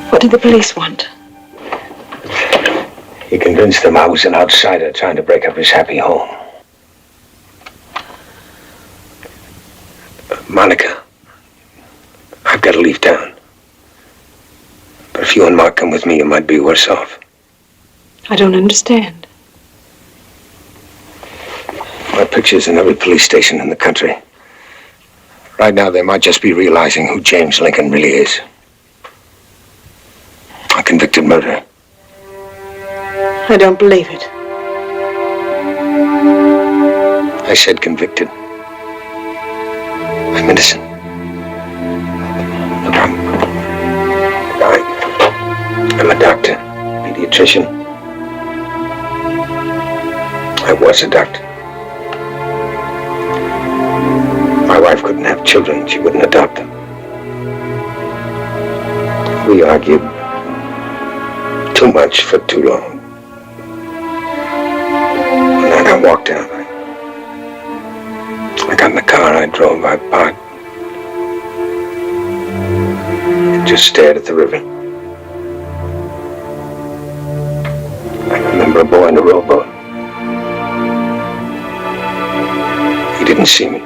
What did the police want?
He convinced them I was an outsider trying to break up his happy home. Monica, I've got to leave town. But if you and Mark come with me, you might be worse off.
I don't understand.
My picture's in every police station in the country. Right now, they might just be realizing who James Lincoln really is. A convicted murderer.
I don't believe it.
I said convicted. I'm innocent. Look, I'm a doctor, pediatrician. I was a doctor. My wife couldn't have children. She wouldn't adopt them. We argued too much for too long. One night I walked out. I got in the car, I drove, I parked. I just stared at the river. I remember a boy in a rowboat. He didn't see me.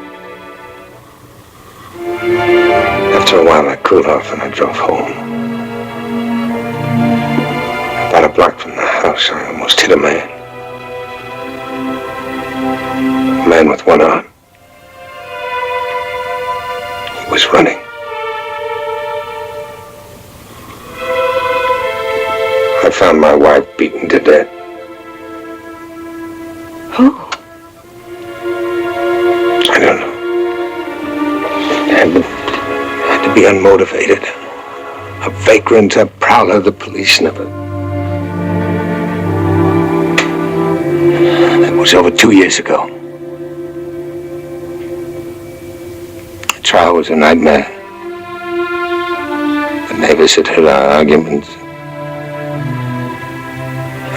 After a while, I cooled off and I drove home. About a block from the house, I almost hit a man. A man with one arm. He was running. I found my wife beaten to death.
Who?
I don't know. Had to be unmotivated. A vagrant, a prowler the police never. That was over 2 years ago. The trial was a nightmare. The neighbors had heard our arguments.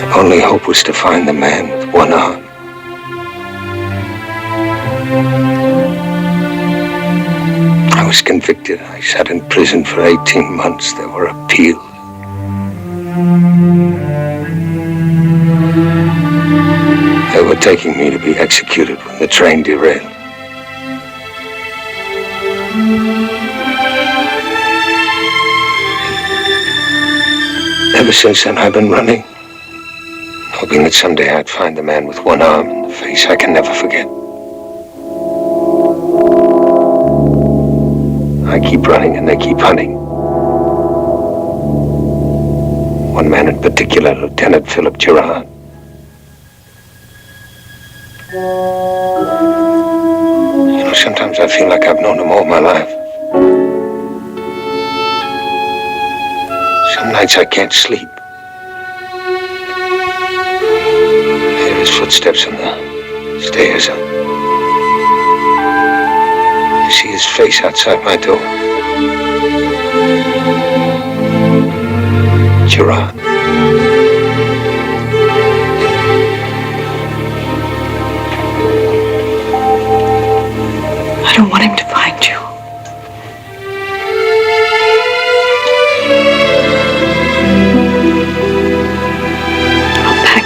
The only hope was to find the man with one arm. I was convicted. I sat in prison for 18 months. There were appeals. They were taking me to be executed when the train derailed. Ever since then, I've been running, hoping that someday I'd find the man with one arm and the face I can never forget. I keep running and they keep hunting. One man in particular, Lieutenant Philip Gerard. You know, sometimes I feel like I've known him all my life. Some nights I can't sleep. I hear his footsteps on the stairs. I see his face outside my door. Gerard.
I don't want him to find you. I'll pack.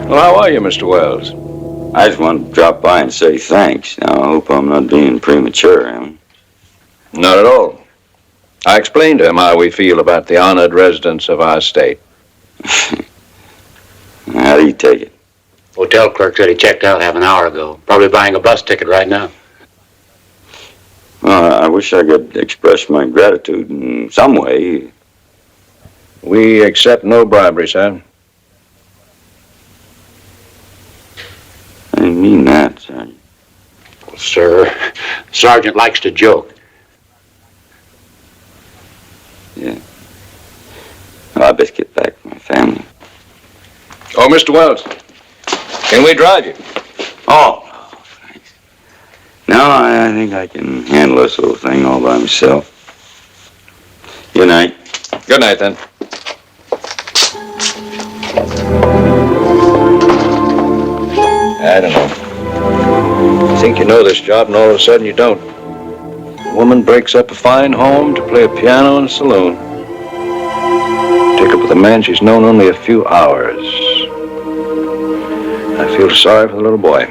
Well, how are you, Mr. Wells?
I just wanted to drop by and say thanks. Now, I hope I'm not being premature, am I?
Not at all. I explained to him how we feel about the honored residents of our state.
How do you take it?
Hotel clerk said he checked out half an hour ago. Probably buying a bus ticket right now.
Well, I wish I could express my gratitude in some way.
We accept no bribery, sir.
I didn't mean that, Sergeant.
Well, sir, Sergeant likes to joke.
Yeah. Well, I best get back to my family.
Oh, Mr. Wells, can we drive you?
Oh, thanks. No, I think I can handle this little thing all by myself. Good night.
Good night, then. I don't know. You think you know this job, and all of a sudden you don't. A woman breaks up a fine home to play a piano in a saloon. Take up with a man she's known only a few hours. I feel sorry for the little boy.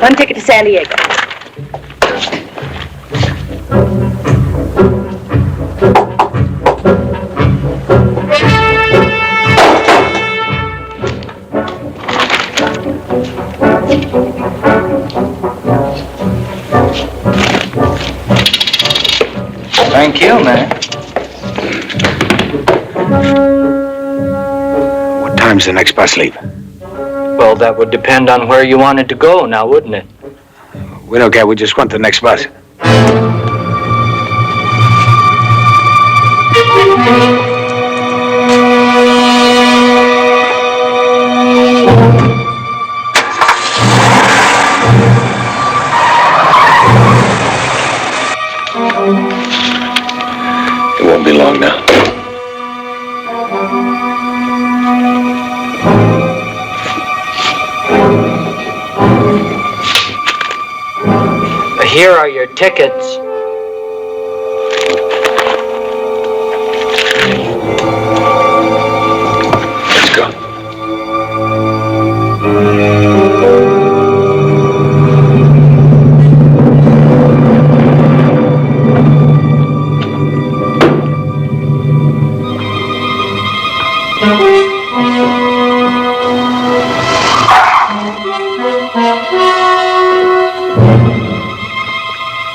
One ticket to San Diego.
Thank you, man.
What time's the next bus leave?
Well, that would depend on where you wanted to go now, wouldn't it?
We don't care. We just want the next bus. It won't be long now.
Here are your tickets.
Let's go.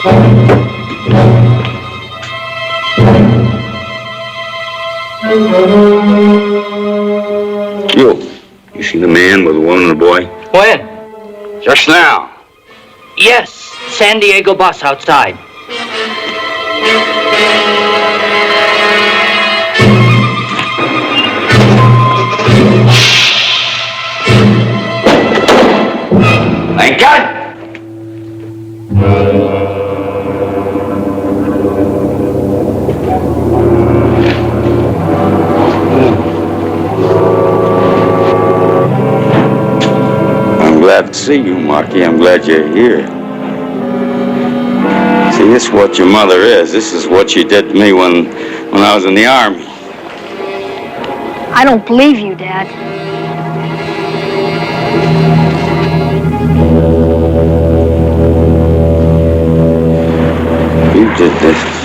You seen a man with a woman and a boy?
When?
Just now.
Yes, San Diego bus outside.
Thank God! I'm glad to see you, Marky. I'm glad you're here. See, this is what your mother is. This is what she did to me when I was in the Army.
I don't believe you, Dad.
You did this.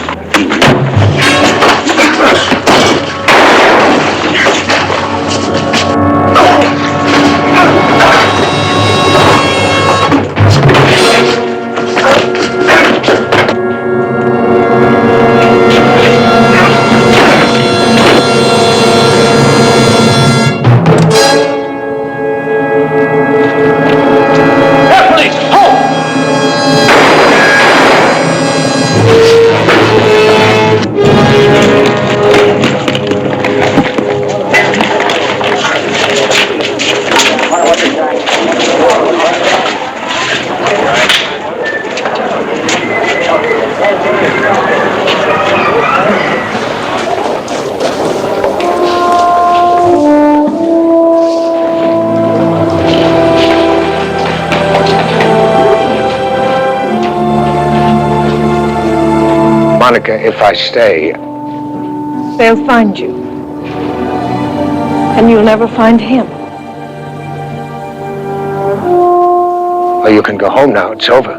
Monica, if I stay,
They'll find you. And you'll never find him.
well, you can go home now. It's over.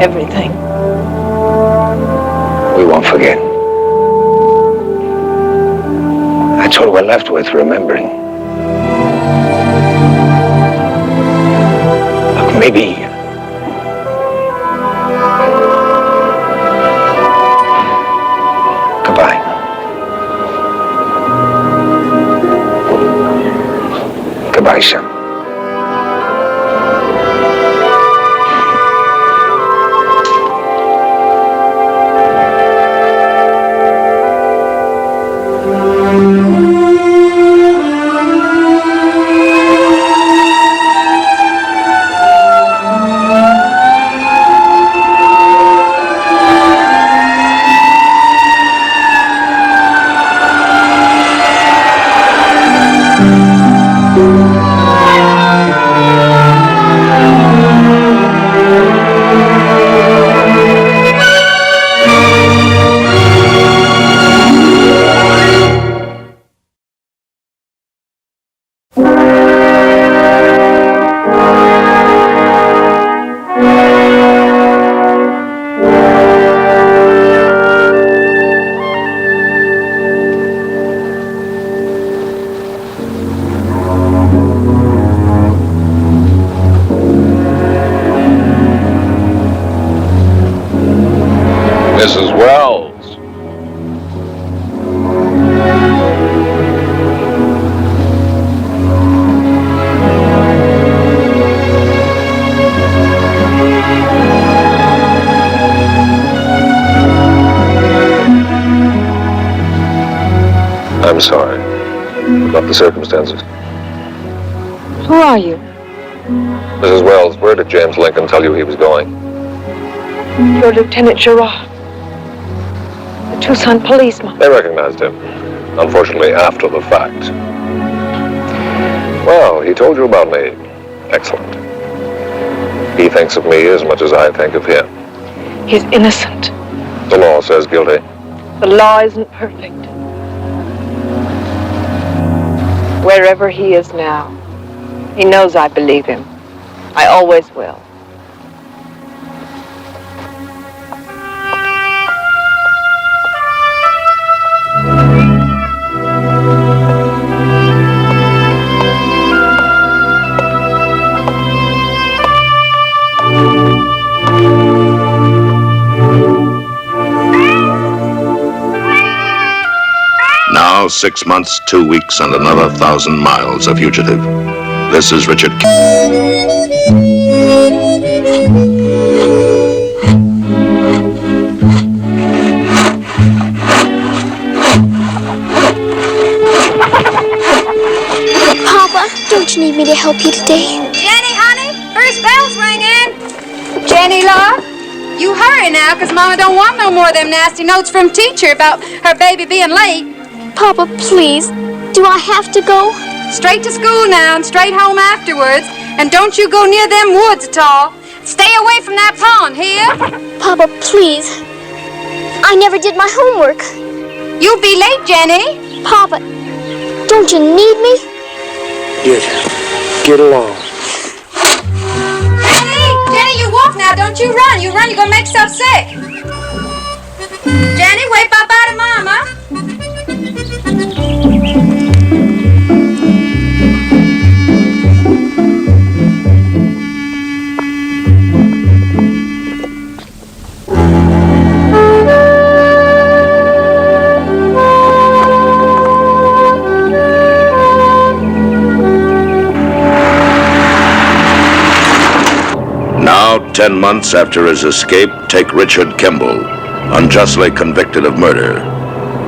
Everything.
We won't forget. That's what we're left with, remembering. Look, maybe... Goodbye. Goodbye, son.
Mrs. Wells.
I'm sorry about the circumstances.
Who are you?
Mrs. Wells, where did James Lincoln tell you he was going?
You're Lieutenant Gerard, the Tucson policeman.
They recognized him, unfortunately after the fact. Well, he told you about me. Excellent. He thinks of me as much as I think of him.
He's innocent.
The law says guilty.
The law isn't perfect. Wherever he is now, he knows I believe him. I always will.
6 months, 2 weeks, and another 1,000 miles a fugitive. This is Richard.
Papa, don't you need me to help you today?
Jenny, honey, first bell's ringing. Jenny, love, you hurry now, 'cause Mama don't want no more of them nasty notes from teacher about her baby being late.
Papa, please, do I have to go?
Straight to school now and straight home afterwards. And don't you go near them woods at all. Stay away from that pond, hear?
Papa, please. I never did my homework.
You'll be late, Jenny.
Papa, don't you need me?
Get along.
Jenny, you walk now, don't you run. You run, you're gonna make yourself sick. Jenny, wave bye-bye to Mama.
Now, 10 months after his escape, take Richard Kimball, unjustly convicted of murder.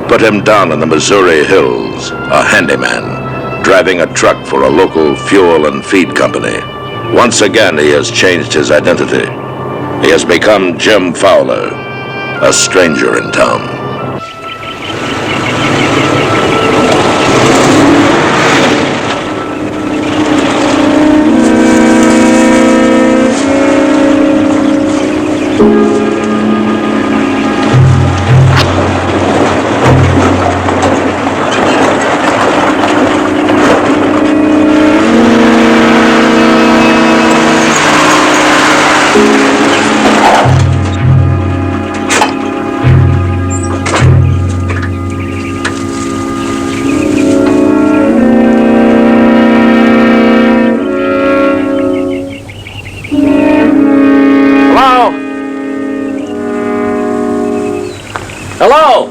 Put him down in the Missouri hills, a handyman, driving a truck for a local fuel and feed company. Once again, he has changed his identity. He has become Jim Fowler, a stranger in town.
Hello?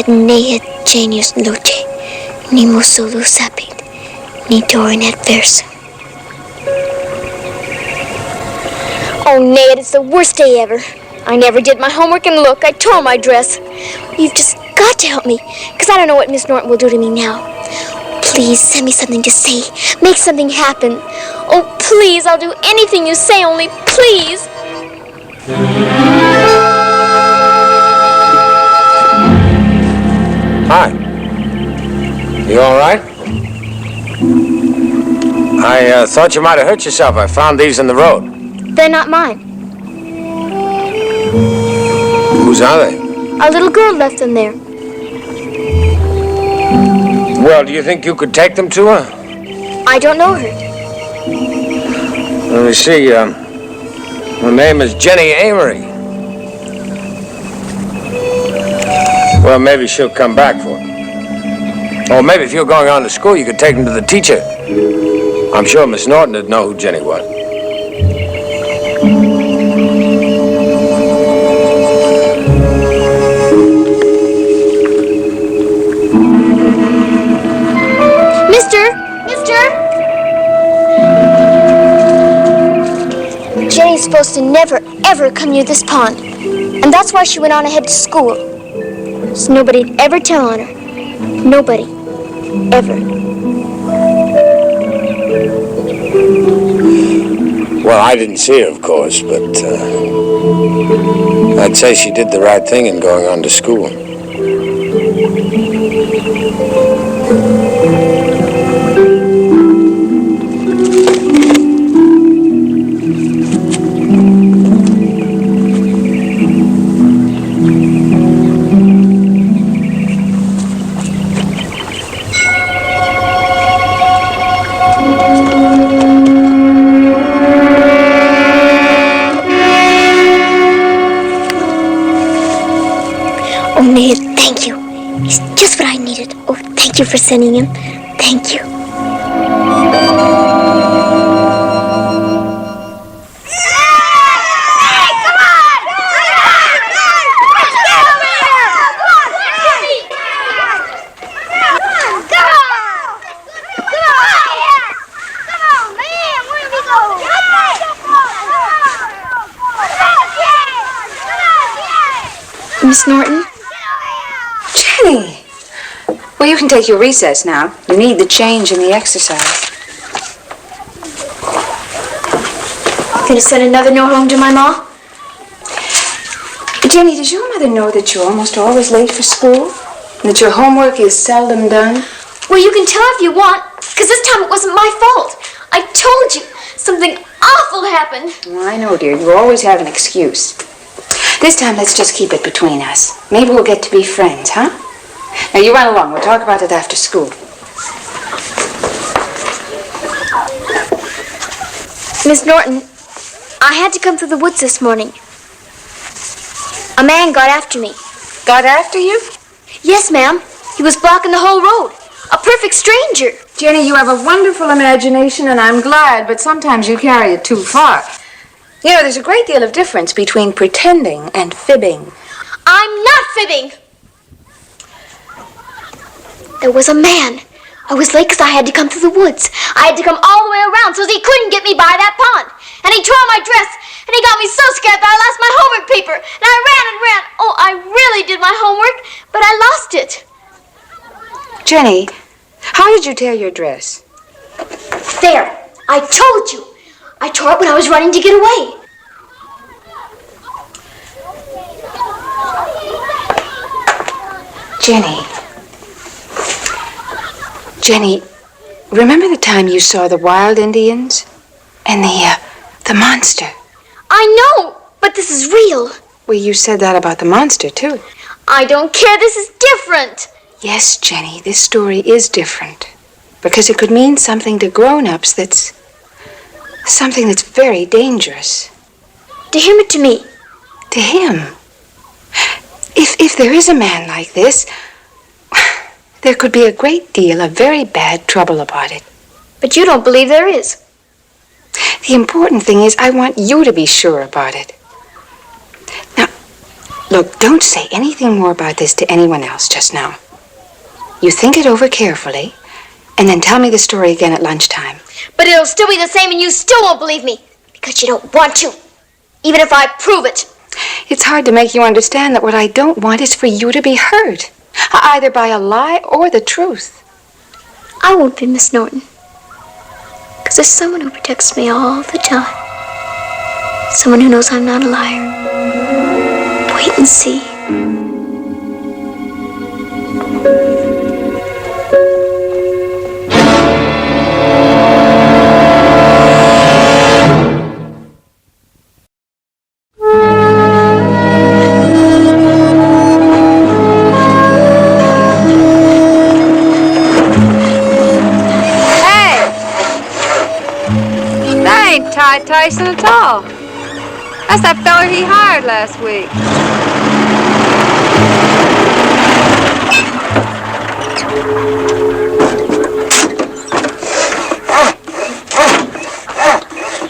Nehet genius noche, ni solo sapid, ni dorin adversa. Oh, Ned, it's the worst day ever. I never did my homework, and look, I tore my dress. You've just got to help me, because I don't know what Miss Norton will do to me now. Please, send me something to say. Make something happen. Oh, please, I'll do anything you say, only please.
Hi. You all right? I thought you might have hurt yourself. I found these in the road.
They're not mine.
Whose are they?
A little girl left them there.
Well, do you think you could take them to her?
I don't know her.
Let me see. Her name is Jenny Amory. Well, maybe she'll come back for them. Or maybe if you're going on to school, you could take them to the teacher. I'm sure Miss Norton would know who Jenny was.
Jenny's supposed to never, ever come near this pond. And that's why she went on ahead to school. So nobody'd ever tell on her. Nobody. Ever.
Well, I didn't see her, of course, but I'd say she did the right thing in going on to school.
Oh, Ned, thank you. He's just what I needed. Oh, thank you for sending him. Thank you. Miss Norton?
Jenny! Well, you can take your recess now. You need the change in the exercise.
Gonna send another note home to my ma?
Jenny, does your mother know that you're almost always late for school? And that your homework is seldom done?
Well, you can tell if you want, because this time it wasn't my fault. I told you, something awful happened.
Well, I know, dear. You always have an excuse. This time, let's just keep it between us. Maybe we'll get to be friends, huh? Now, you run along. We'll talk about it after school.
Miss Norton, I had to come through the woods this morning. A man got after me.
Got after you?
Yes, ma'am. He was blocking the whole road. A perfect stranger.
Jenny, you have a wonderful imagination, and I'm glad, but sometimes you carry it too far. You know, there's a great deal of difference between pretending and fibbing.
I'm not fibbing. There was a man. I was late because I had to come through the woods. I had to come all the way around so he couldn't get me by that pond. And he tore my dress, and he got me so scared that I lost my homework paper. And I ran and ran. Oh, I really did my homework, but I lost it.
Jenny, how did you tear your dress?
There. I told you. I tore it when I was running to get away.
Jenny, remember the time you saw the wild Indians? And the monster?
I know, but this is real.
Well, you said that about the monster, too.
I don't care. This is different.
Yes, Jenny, this story is different. Because it could mean something to grown-ups that's very dangerous.
To him or to me?
To him. If there is a man like this, there could be a great deal of very bad trouble about it.
But you don't believe there is.
The important thing is I want you to be sure about it. Now, look, don't say anything more about this to anyone else just now. You think it over carefully, and then tell me the story again at lunchtime.
But it'll still be the same and you still won't believe me. Because you don't want to. Even if I prove it.
It's hard to make you understand that what I don't want is for you to be hurt. Either by a lie or the truth.
I won't be, Miss Norton. Because there's someone who protects me all the time. Someone who knows I'm not a liar. Wait and see.
Tyson at all. That's that feller he hired last week.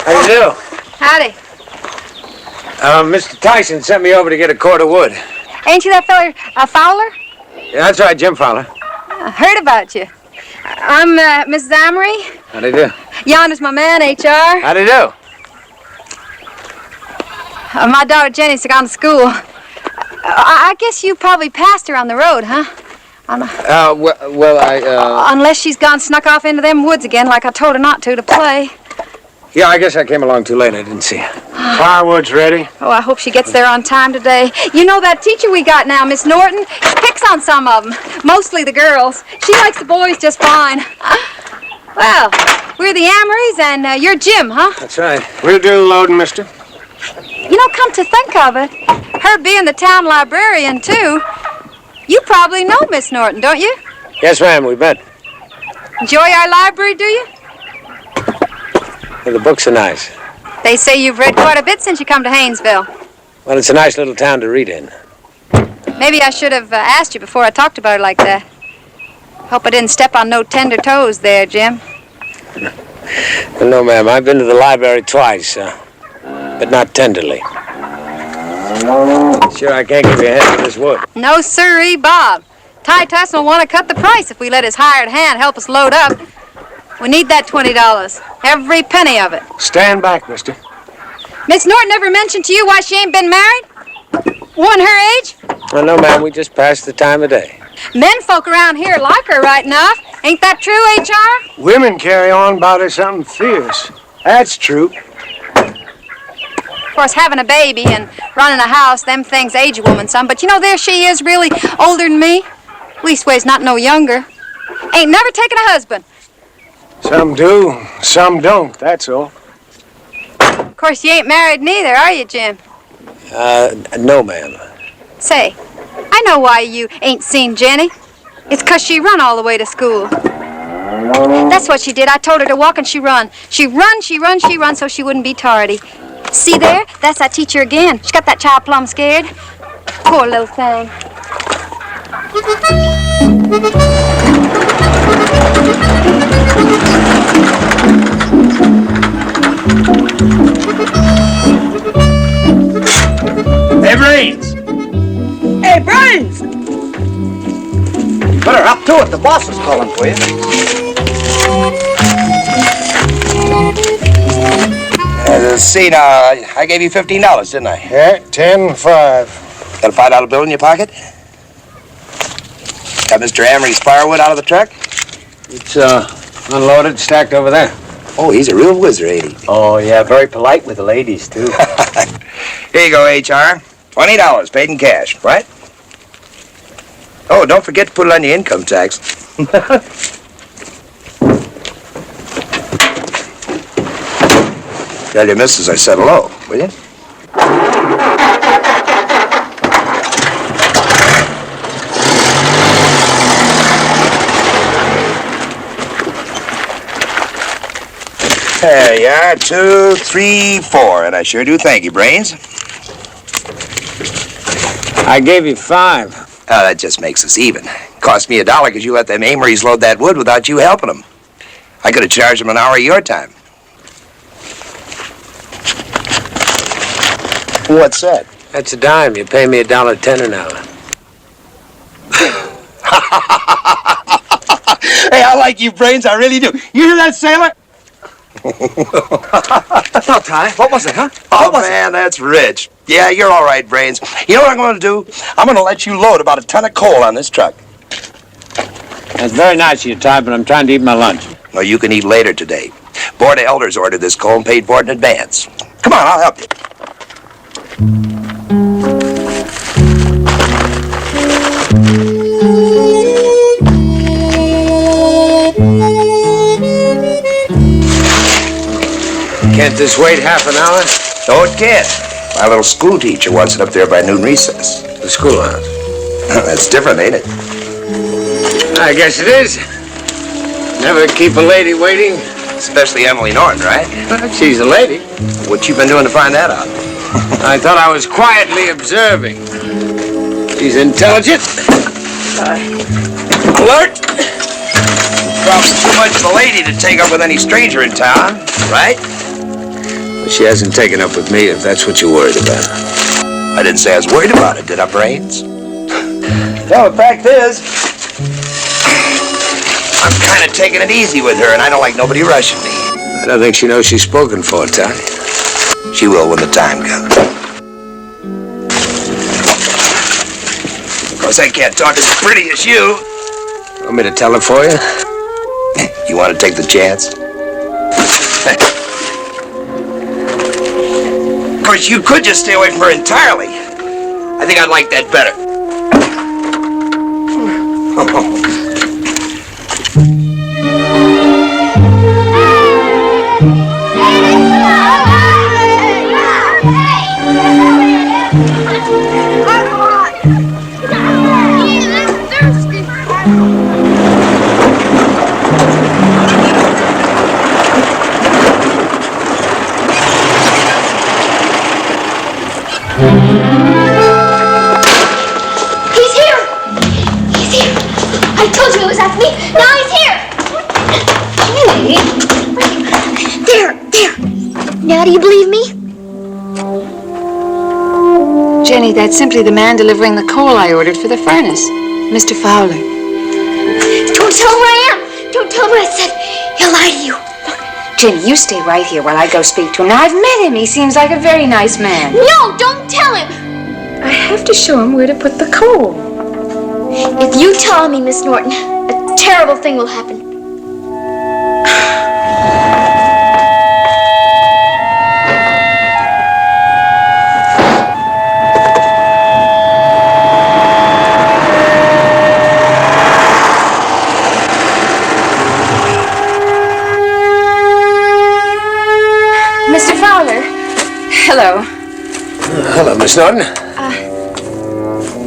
How do you do?
Howdy.
Mr. Tyson sent me over to get a cord of wood.
Ain't you that feller, Fowler?
Yeah, that's right, Jim Fowler.
I heard about you. I'm Mrs. Amory.
How do you do?
Yonder's my man, HR.
How do you do?
My daughter Jenny's gone to school. I guess you probably passed her on the road, huh?
Well,
Unless she's gone snuck off into them woods again like I told her not to play.
Yeah, I guess I came along too late. I didn't see you. Firewood's ready.
Oh, I hope she gets there on time today. You know that teacher we got now, Miss Norton? She picks on some of them, mostly the girls. She likes the boys just fine. Well, we're the Amories, and you're Jim, huh?
That's right. We'll do the loading, mister.
You know, come to think of it, her being the town librarian, too, you probably know Miss Norton, don't you?
Yes, ma'am, we bet.
Enjoy our library, do you?
Well, the books are nice.
They say you've read quite a bit since you come to Haynesville.
Well, it's a nice little town to read in.
Maybe I should have asked you before I talked about it like that. Hope I didn't step on no tender toes there, Jim.
Well, no, ma'am, I've been to the library twice, but not tenderly. Sure, I can't give you a hand for this wood.
No sirree, Bob. Ty Tyson will want to cut the price if we let his hired hand help us load up. We need that $20, every penny of it.
Stand back, mister.
Miss Norton ever mentioned to you why she ain't been married? One her age?
Well, no, ma'am, we just passed the time of day.
Men folk around here like her right enough. Ain't that true, H.R.?
Women carry on about her something fierce. That's true.
Of course, having a baby and running a house, them things age a woman some. But you know, there she is, really older than me. Leastways, not no younger. Ain't never taken a husband.
Some do, some don't, that's all.
Of course, you ain't married neither, are you, Jim?
No, ma'am.
Say, I know why you ain't seen Jenny. It's 'cause she run all the way to school. That's what she did. I told her to walk and she run. She run so she wouldn't be tardy. See there? That's that teacher again. She got that child plumb scared. Poor little thing.
Hey, Brains!
Hey, Brains!
Better hop to it. The boss is calling for you. Let's see now. I gave you $15, didn't I?
Yeah, 10-5.
Got a $5 bill in your pocket? Got Mr. Amory's firewood out of the truck?
It's unloaded, stacked over there.
Oh, he's a real wizard, ain't he?
Oh, yeah, very polite with the ladies, too.
Here you go, HR. $20 paid in cash, right? Oh, don't forget to put it on your income tax. Tell your missus I said hello, will you? There you are, 2, 3, 4, and I sure do thank you, Brains.
I gave you 5.
That just makes us even. Cost me $1 because you let them Amories load that wood without you helping them. I could have charged them an hour of your time. What's that?
That's a dime. You pay me $1.10 an hour.
Hey, I like you, Brains. I really do. You hear that, sailor?
No, Ty. What was it, huh?
Oh, man, that's rich. Yeah, you're all right, Brains. You know what I'm going to do? I'm going to let you load about a ton of coal on this truck.
That's very nice of you, Ty, but I'm trying to eat my lunch.
Well, you can eat later today. Board of Elders ordered this coal and paid for it in advance. Come on, I'll help you.
Can't this wait half an hour?
No, it can't. My little school teacher wants it up there by noon recess.
The schoolhouse.
That's different, ain't it?
I guess it is. Never keep a lady waiting.
Especially Emily Norton, right?
She's a lady.
What you been doing to find that out?
I thought I was quietly observing. She's intelligent. Alert.
Probably too much of a lady to take up with any stranger in town, right?
But she hasn't taken up with me, if that's what you're worried about.
I didn't say I was worried about it, did I, Brains?
Well, the fact is,
I'm kind of taking it easy with her, and I don't like nobody rushing me.
I don't think she knows she's spoken for, Ty.
She will when the time comes. Of course, I can't talk as pretty as you.
Want me to tell her for you?
You want to take the chance?
course, you could just stay away from her entirely. I think I'd like that better.
He's here! He's here! I told you he was after me. Now he's here! There! Now do you believe me?
Jenny, that's simply the man delivering the coal I ordered for the furnace. Mr. Fowler.
Don't tell him where I am! Don't tell him what I said! He'll lie to you.
Jenny, you stay right here while I go speak to him. Now, I've met him. He seems like a very nice man.
No, don't tell him!
I have to show him where to put the coal.
If you tell me, Miss Norton, a terrible thing will happen.
Mr. Fowler. Hello.
Hello, Miss Norton.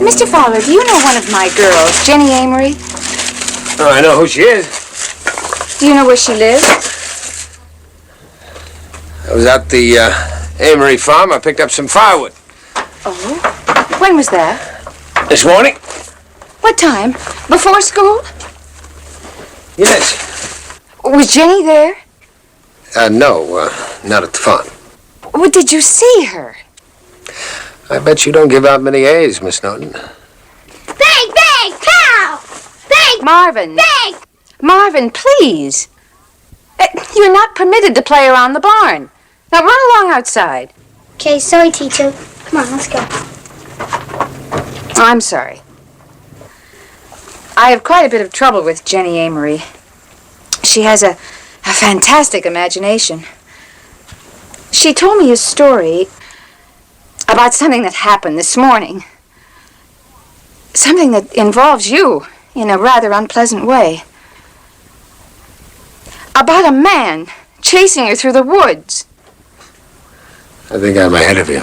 Mr. Fowler, do you know one of my girls, Jenny Amory?
Oh, I know who she is.
Do you know where she lives?
I was at the Amory farm. I picked up some firewood.
Oh? When was that?
This morning?
What time? Before school?
Yes.
Was Jenny there?
No, not at the farm.
Well, did you see her?
I bet you don't give out many A's, Miss Norton.
Bang! Bang! Pow! Bang!
Marvin.
Bang!
Marvin, please. You're not permitted to play around the barn. Now run along outside.
Okay, sorry, teacher. Come on, let's go.
I'm sorry. I have quite a bit of trouble with Jenny Amory. She has a fantastic imagination. She told me a story about something that happened this morning. Something that involves you in a rather unpleasant way. About a man chasing her through the woods.
I think I'm ahead of you.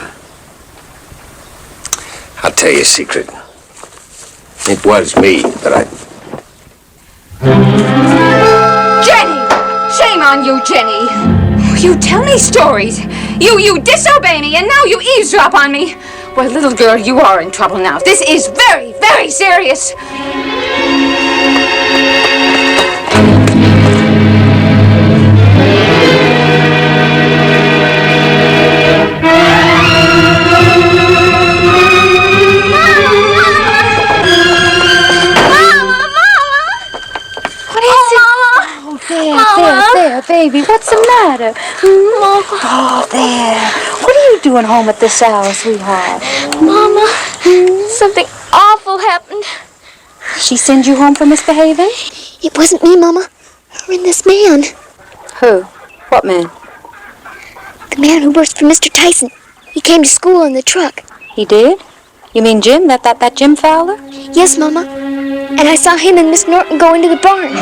I'll tell you a secret. It was me, but
Jenny! Shame on you, Jenny! You tell me stories. You disobey me, and now you eavesdrop on me. Well, little girl, you are in trouble now. This is very, very serious.
There, baby. What's the matter? Oh, there. What are you doing home at this hour, sweetheart?
Mama, something awful happened.
She send you home for misbehaving?
It wasn't me, Mama. I mean this man.
Who? What man?
The man who works for Mr. Tyson. He came to school in the truck.
He did? You mean Jim? That Jim Fowler?
Yes, Mama. And I saw him and Miss Norton go into the barn.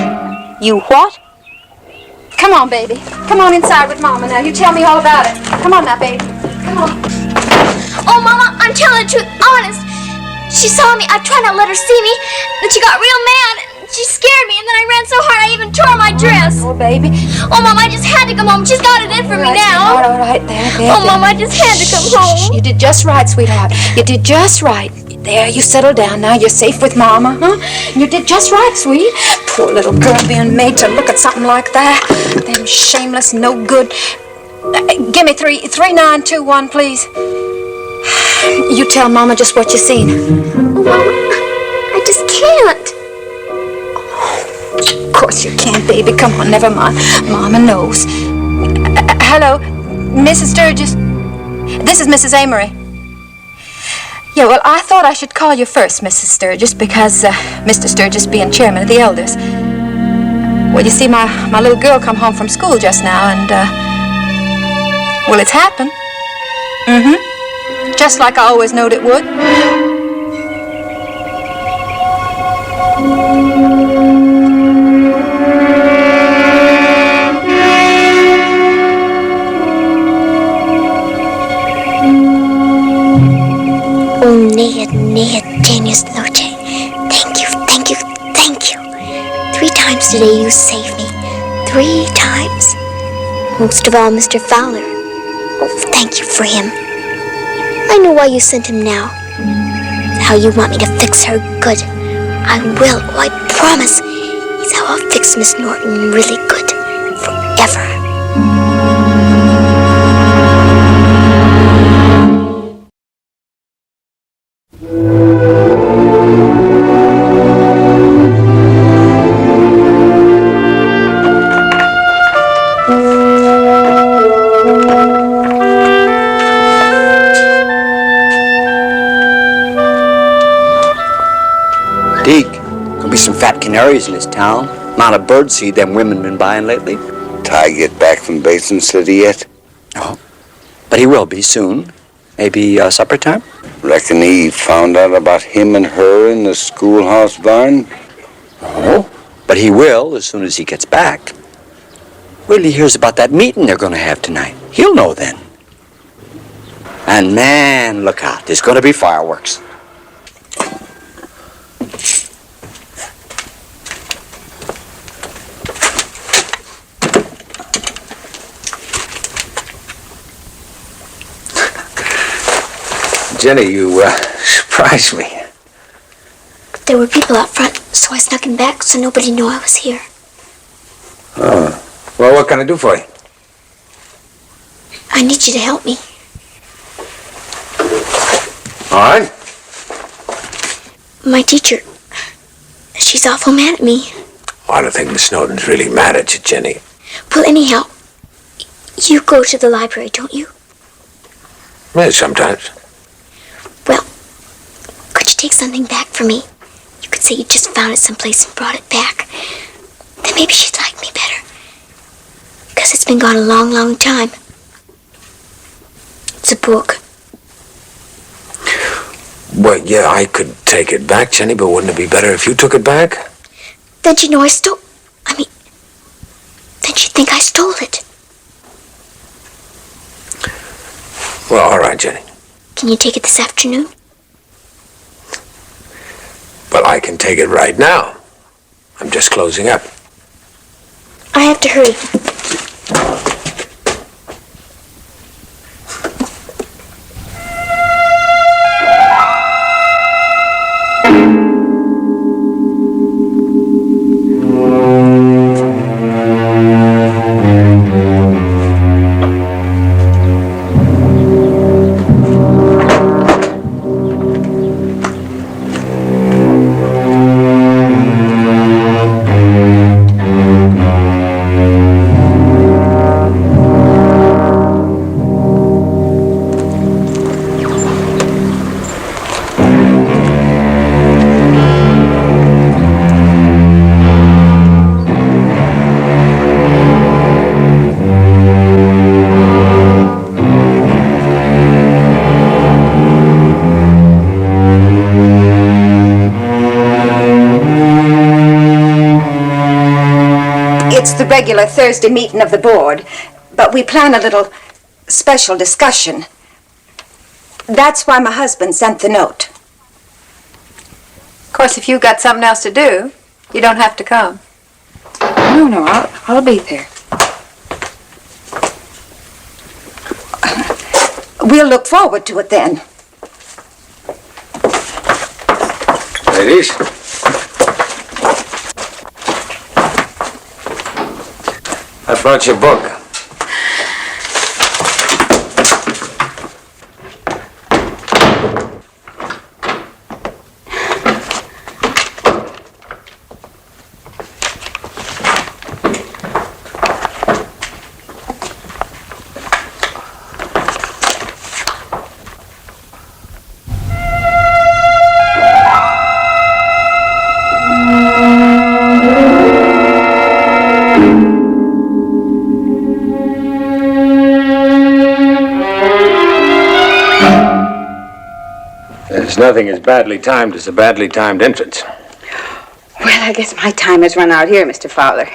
You what?
Come on, baby. Come on inside with Mama now. You tell me all about it. Come on now, baby. Come on.
Oh, Mama, I'm telling the truth, honest. She saw me. I tried not to let her see me. Then she got real mad. She scared me, and then I ran so hard I even tore my dress.
Oh, baby.
Oh, Mama, I just had to come home. She's got it in for me now.
All right, there.
Oh, Mama, I just had to come home.
You did just right, sweetheart. You did just right. There, you settle down now. You're safe with Mama, huh? You did just right, sweet. Poor little girl being made to look at something like that. Them shameless, no good. Give me 3921, please. You tell Mama just what you seen.
Oh, Mama, I just can't.
Of course you can't, baby. Come on, never mind. Mama knows. Hello, Mrs. Sturgis. This is Mrs. Amory. Yeah, well, I thought I should call you first, Mrs. Sturgis, because Mr. Sturgis being chairman of the elders. Well, you see, my little girl come home from school just now, and, well, it's happened.
Mm-hmm. Just like I always knowed it would.
Oh, Ned, genius noche. Thank you, thank you, thank you. 3 times today you saved me. 3 times. Most of all, Mr. Fowler. Oh, thank you for him. I know why you sent him now. How you want me to fix her good. I will, oh, I promise. It's how I'll fix Miss Norton really good. Forever.
Deke, gonna be some fat canaries in this town. Amount of birdseed them women been buying lately.
Ty get back from Basin City yet?
Oh, but he will be soon. Maybe supper time?
Reckon he found out about him and her in the schoolhouse barn?
Oh, but he will as soon as he gets back. Wait till he hears about that meeting they're gonna have tonight. He'll know then. And man, look out. There's gonna be fireworks.
Jenny, you surprised me.
There were people out front, so I snuck in back so nobody knew I was here.
Oh. Well, what can I do for you?
I need you to help me.
All right.
My teacher, she's awful mad at me.
Oh, I don't think Miss Snowden's really mad at you, Jenny.
Well, anyhow, you go to the library, don't you?
Yeah, sometimes.
Well, could you take something back for me? You could say you just found it someplace and brought it back. Then maybe she'd like me better. Because it's been gone a long, long time. It's a book.
Well, yeah, I could take it back, Jenny, but wouldn't it be better if you took it back?
Then you know I stole... then she'd think I stole it.
Well, all right, Jenny.
Can you take it this afternoon?
Well, I can take it right now. I'm just closing up.
I have to hurry.
The regular Thursday meeting of the board, but we plan a little special discussion. That's why my husband sent the note.
Of course, if you've got something else to do, you don't have to come.
No, I'll be there.
We'll look forward to it then.
Ladies. I brought your book. There's nothing as badly timed as a badly timed entrance.
Well, I guess my time has run out here, Mr. Fowler.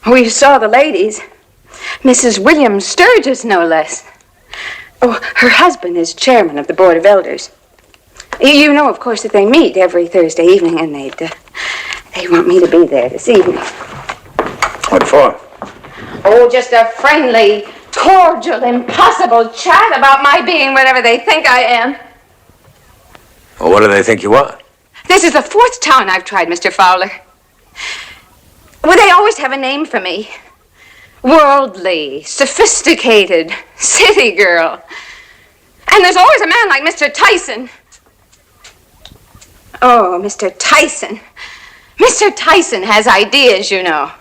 We saw the ladies. Mrs. William Sturgis, no less. Oh, her husband is chairman of the Board of Elders. You know, of course, that they meet every Thursday evening, and they want me to be there this evening.
What for?
Oh, just a friendly, cordial, impossible chat about my being whatever they think I am.
Well, what do they think you are?
This is the 4th town I've tried, Mr. Fowler. Well, they always have a name for me. Worldly, sophisticated, city girl. And there's always a man like Mr. Tyson. Oh, Mr. Tyson. Mr. Tyson has ideas, you know.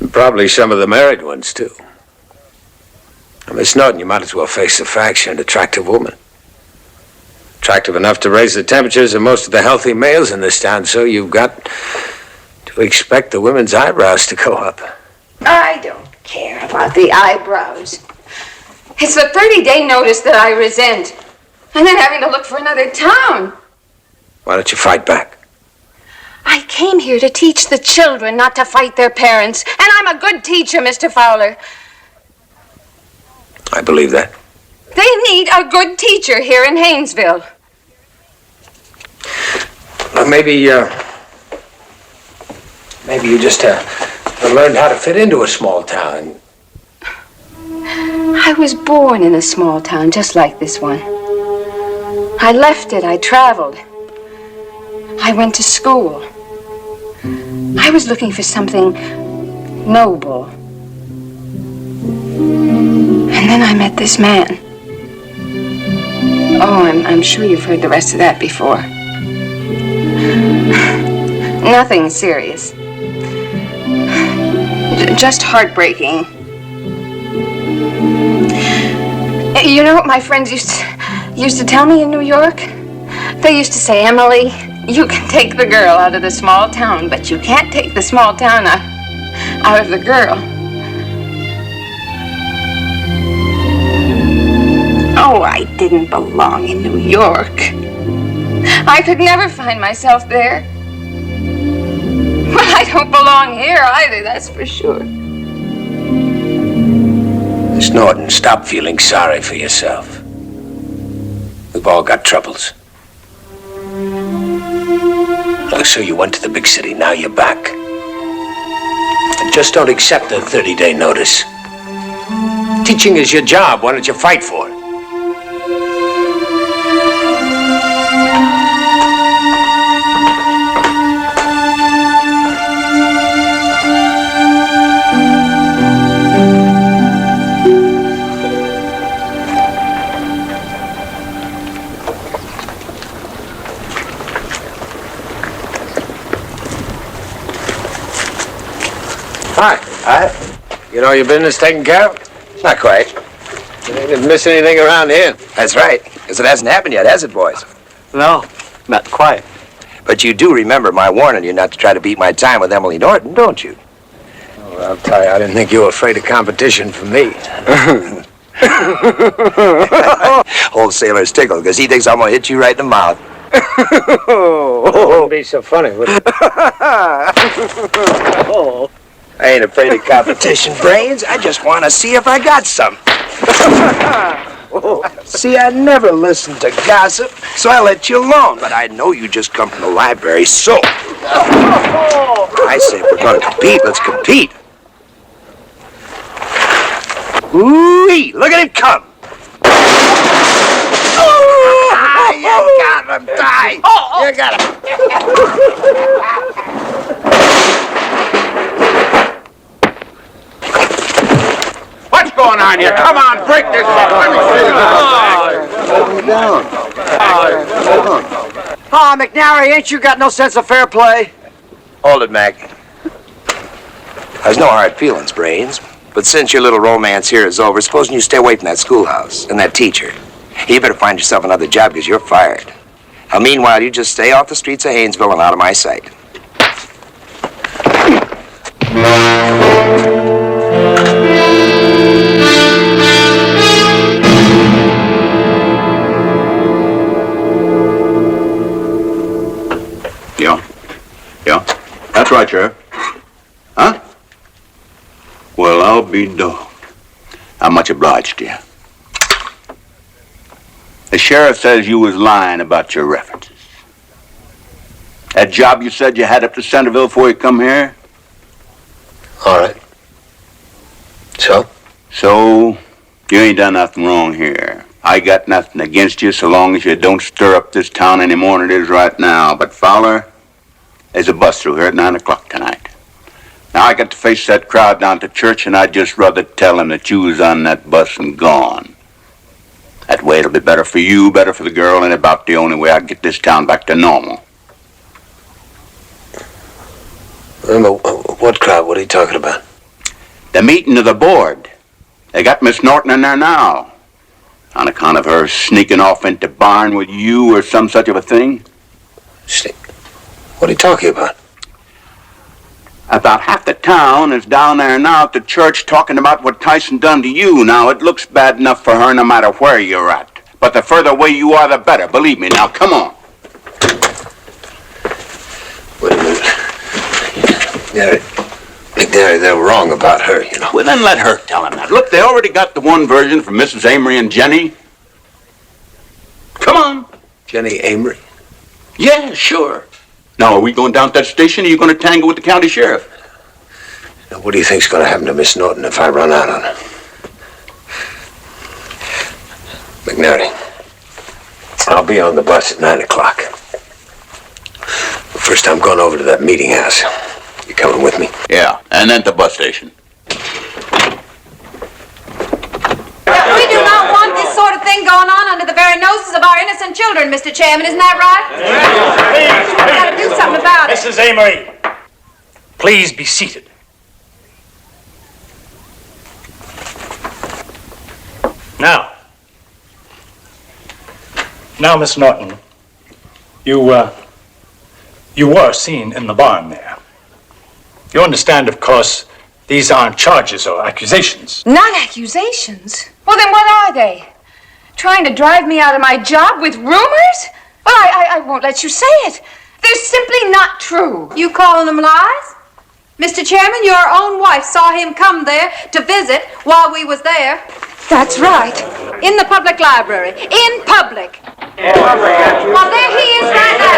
And probably some of the married ones, too. Now, Miss Norton, you might as well face the facts. You're an attractive woman. Attractive enough to raise the temperatures of most of the healthy males in this town, so you've got to expect the women's eyebrows to go up.
I don't care about the eyebrows. It's the 30-day notice that I resent. And then having to look for another town.
Why don't you fight back?
I came here to teach the children, not to fight their parents. And I'm a good teacher, Mr. Fowler.
I believe that.
They need a good teacher here in Haynesville.
Well, maybe you just learned how to fit into a small town.
I was born in a small town just like this one. I left it, I traveled. I went to school. I was looking for something noble. And then I met this man. Oh, I'm sure you've heard the rest of that before. Nothing serious. Just heartbreaking. You know what my friends used to tell me in New York? They used to say, Emily, you can take the girl out of the small town, but you can't take the small town out of the girl. Oh, I didn't belong in New York. I could never find myself there. Well, I don't belong here either, that's for sure.
Miss Norton, stop feeling sorry for yourself. We've all got troubles. Look, so you went to the big city, now you're back. And just don't accept the 30-day notice. Teaching is your job, why don't you fight for it? Hi. You know your business taken care of?
Not quite.
You didn't miss anything around here.
That's right, because it hasn't happened yet, has it, boys?
No, not quite.
But you do remember my warning you not to try to beat my time with Emily Norton, don't you?
Oh, I'll tell you, I didn't think you were afraid of competition from me.
Old sailor's tickled, because he thinks I'm going to hit you right in the mouth.
It wouldn't be so funny, would it?
I ain't afraid of competition, Brains. I just want to see if I got some. See, I never listen to gossip, so I let you alone. But I know you just come from the library, so... I say if we're going to compete, let's compete. Ooh-wee, look at him come. You got him, Ty. You got him.
What's going on here? Come on, break this up. Let me see.
Oh, McNary, ain't you got no sense of fair play? Hold it, Mac. There's no hard feelings, Brains. But since your little romance here is over, supposing you stay away from that schoolhouse and that teacher. You better find yourself another job because you're fired. Now, meanwhile, you just stay off the streets of Haynesville and out of my sight.
Yeah. Yeah. That's right, Sheriff. Huh? Well, I'll be dogged. I'm much obliged to you. The sheriff says you was lying about your references. That job you said you had up to Centerville before you come here?
All right. So?
So, you ain't done nothing wrong here. I got nothing against you so long as you don't stir up this town any more than it is right now. But Fowler, there's a bus through here at 9 o'clock tonight. Now, I got to face that crowd down at the church, and I'd just rather tell them that you was on that bus and gone. That way it'll be better for you, better for the girl, and about the only way I can get this town back to normal.
Remember, what crowd? What are you talking about?
The meeting of the board. They got Miss Norton in there now. On account of her sneaking off into barn with you or some such of a thing.
What are you talking about?
About half the town is down there now at the church talking about what Tyson done to you. Now, it looks bad enough for her no matter where you're at. But the further away you are, the better. Believe me. Now, come on.
Wait a minute. They're wrong about her, you know.
Well, then let her tell him that. Look, they already got the one version from Mrs. Amory and Jenny. Come on.
Jenny Amory?
Yeah, sure. Now, are we going down to that station, or are you going to tangle with the county sheriff?
Now, what do you think's going to happen to Miss Norton if I run out on her? McNary, I'll be on the bus at 9 o'clock. First, I'm going over to that meeting house. You coming with me?
Yeah, and then to the bus station.
We do not want this sort of thing going on under the very noses of our innocent children, Mr. Chairman. Isn't that right?
Please.
We've got to do something about it.
Mrs. Amory, please be seated. Now, Miss Norton, you were seen in the barn there. You understand, of course, these aren't charges or accusations.
Not accusations? Well, then what are they? Trying to drive me out of my job with rumors? Well, I won't let you say it. They're simply not true.
You calling them lies? Mr. Chairman, your own wife saw him come there to visit while we was there.
That's right.
In the public library. In public. Well, there he is right now.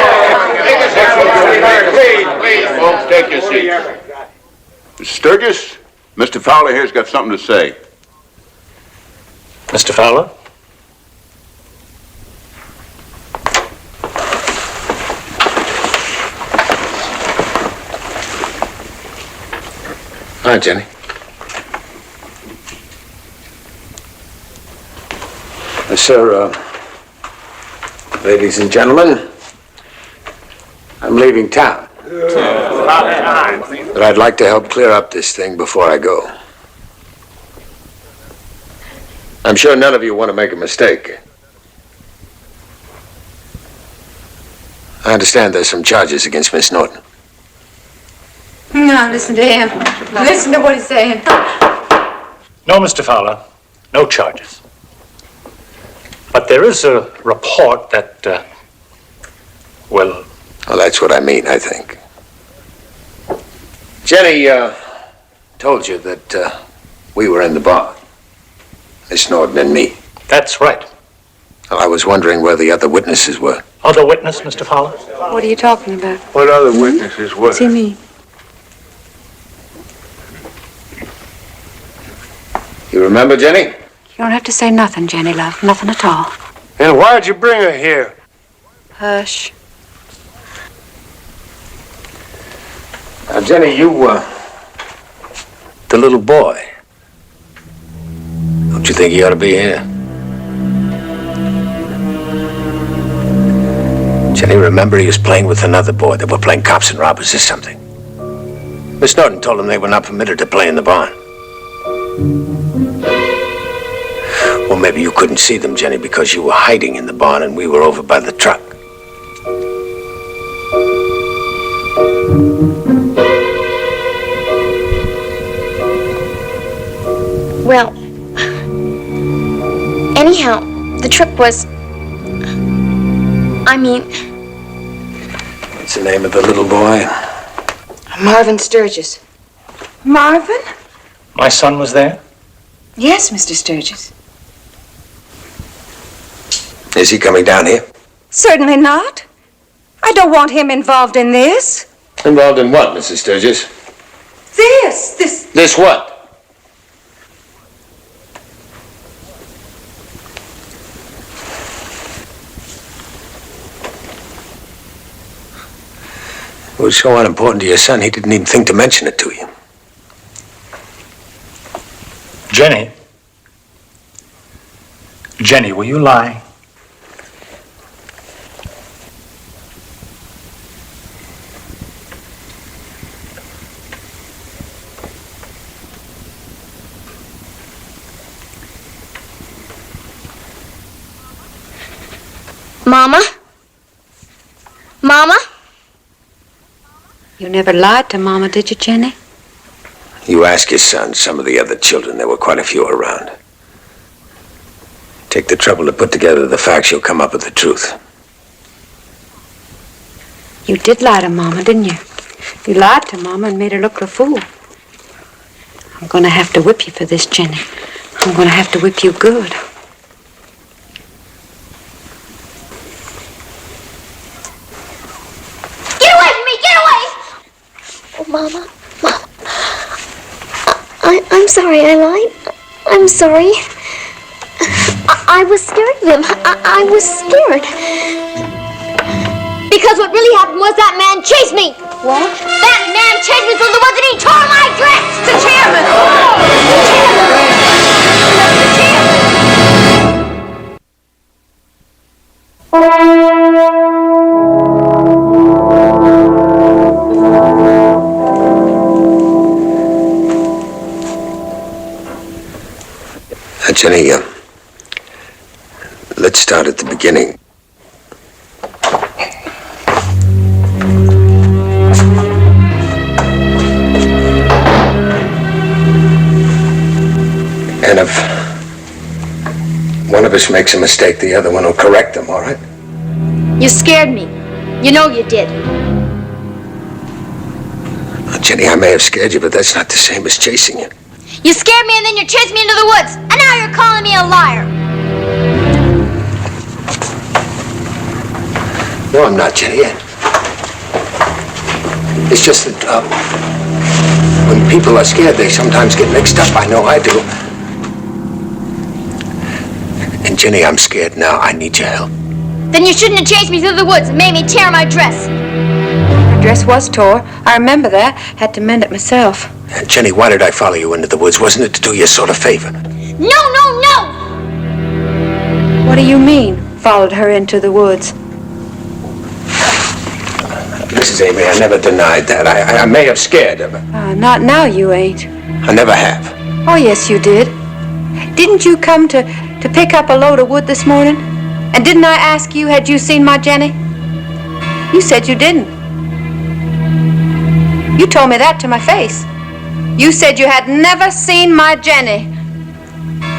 Please, folks, take your seats. Mr. Sturgis, Mr. Fowler here's got something to say.
Mr. Fowler?
Hi, Jenny. Sir, ladies and gentlemen, I'm leaving town. But I'd like to help clear up this thing before I go. I'm sure none of you want to make a mistake. I understand there's some charges against Miss Norton.
No, listen to him. Listen to what he's saying.
No, Mr. Fowler, no charges. But there is a report that, well,
that's what I mean, I think. Jenny, told you that, we were in the bar. Miss Norton and me.
That's right.
Well, I was wondering where the other witnesses were.
Other witness, Mr. Fowler?
What are you talking about?
What other witnesses were?
What's he mean?
You remember, Jenny?
You don't have to say nothing, Jenny, love. Nothing at all.
And why'd you bring her here?
Hush.
Now, Jenny, you, the little boy. Don't you think he ought to be here? Jenny, remember he was playing with another boy. They were playing cops and robbers or something. Miss Norton told him they were not permitted to play in the barn. Well, maybe you couldn't see them, Jenny, because you were hiding in the barn and we were over by the truck.
Well, anyhow, the trip was...
What's the name of the little boy?
Marvin Sturgis.
Marvin?
My son was there?
Yes, Mr. Sturgis.
Is he coming down here?
Certainly not. I don't want him involved in this.
Involved in what, Mrs. Sturgis?
This.
This what?
It was so unimportant to your son, he didn't even think to mention it to you.
Jenny. Jenny, were you lying?
Mama? Mama?
You never lied to Mama, did you, Jenny?
You ask your son, some of the other children, there were quite a few around. Take the trouble to put together the facts, you'll come up with the truth.
You did lie to Mama, didn't you? You lied to Mama and made her look a fool. I'm going to have to whip you for this, Jenny. I'm going to have to whip you good.
Get away from me! Get away! Oh, Mama. Mama. I'm sorry I lied. I'm sorry. I was scared of him. I was scared. Because what really happened was that man chased me. What? That man chased me through the woods and he tore my dress. The chairman.
Jenny, let's start at the beginning. And if one of us makes a mistake, the other one will correct them, all right?
You scared me. You know you did.
Jenny, I may have scared you, but that's not the same as chasing you.
You scared me and then you chased me into the woods. And now you're calling me a liar.
No, I'm not, Jenny. It's just that when people are scared, they sometimes get mixed up. I know I do. And Jenny, I'm scared now. I need your help.
Then you shouldn't have chased me through the woods and made me tear my dress.
Her dress was tore. I remember that. Had to mend it myself.
Jenny, why did I follow you into the woods? Wasn't it to do you a sort of favor?
No, no, no!
What do you mean, followed her into the woods?
Mrs. Amy, I never denied that. I may have scared her, but
Not now, you ain't.
I never have.
Oh, yes, you did. Didn't you come to pick up a load of wood this morning? And didn't I ask you, had you seen my Jenny? You said you didn't. You told me that to my face. You said you had never seen my Jenny.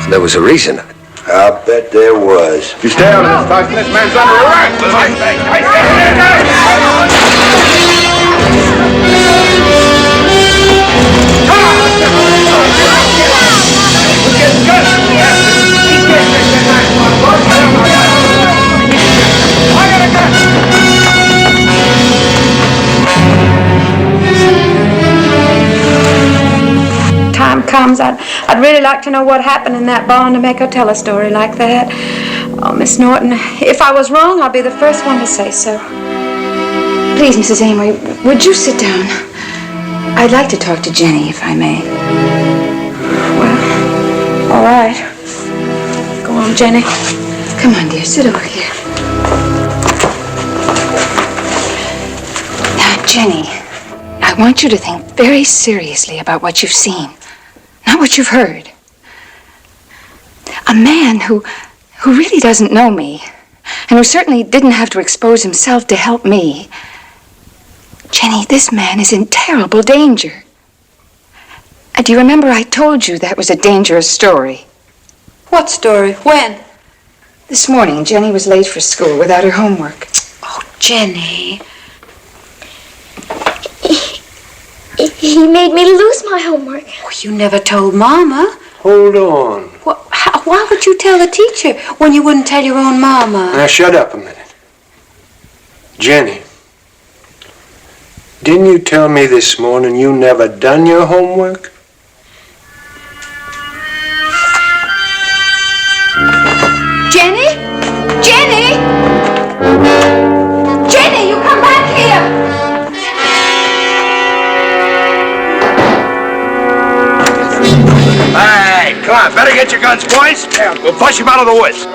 There was a reason.
I'll bet there was.
You stay out of this, Tyson. This man's under arrest.
Time comes, I'd really like to know what happened in that barn to make her tell a story like that. Oh, Miss Norton, if I was wrong, I'll be the first one to say so.
Please, Mrs. Amory, would you sit down? I'd like to talk to Jenny, if I may.
Well, all right. Go on, Jenny.
Come on, dear, sit over here. Now, Jenny, I want you to think very seriously about what you've seen, not what you've heard. A man who really doesn't know me, and who certainly didn't have to expose himself to help me. Jenny, this man is in terrible danger. Do you remember I told you that was a dangerous story?
What story? When?
This morning, Jenny was late for school without her homework.
Oh, Jenny.
He made me lose my homework.
Oh, you never told Mama.
Hold on.
Why would you tell the teacher when you wouldn't tell your own Mama?
Now, shut up a minute. Jenny, didn't you tell me this morning you never done your homework?
Jenny? Jenny? Jenny, you come back here!
Hey, come on, better get your guns, boys. We'll push him out of the woods.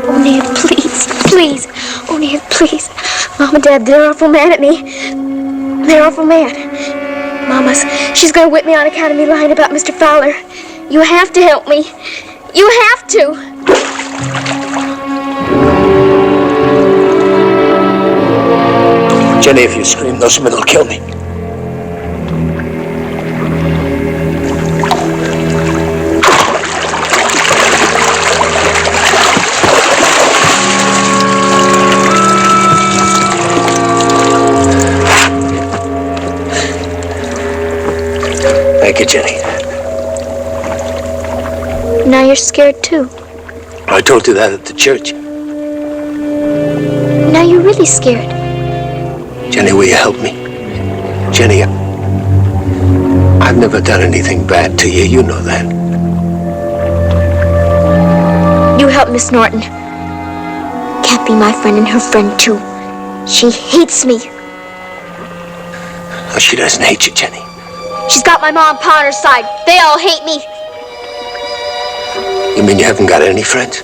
Oh, Ned, please, please. Oh, Ned, please. Mom and Dad, they're awful mad at me. They're awful mad. She's gonna whip me on account of me lying about Mr. Fowler. You have to help me. You have to.
Jenny, if you scream, those men will kill me. Thank you, Jenny.
Now you're scared too.
I told you that at the church.
Now you're really scared.
Jenny, will you help me? Jenny, I've never done anything bad to you. You know that.
You help Miss Norton. Can't be my friend and her friend too. She hates me.
Oh, she doesn't hate you, Jenny.
She's got my mom and pa on her side. They all hate me.
You mean you haven't got any friends?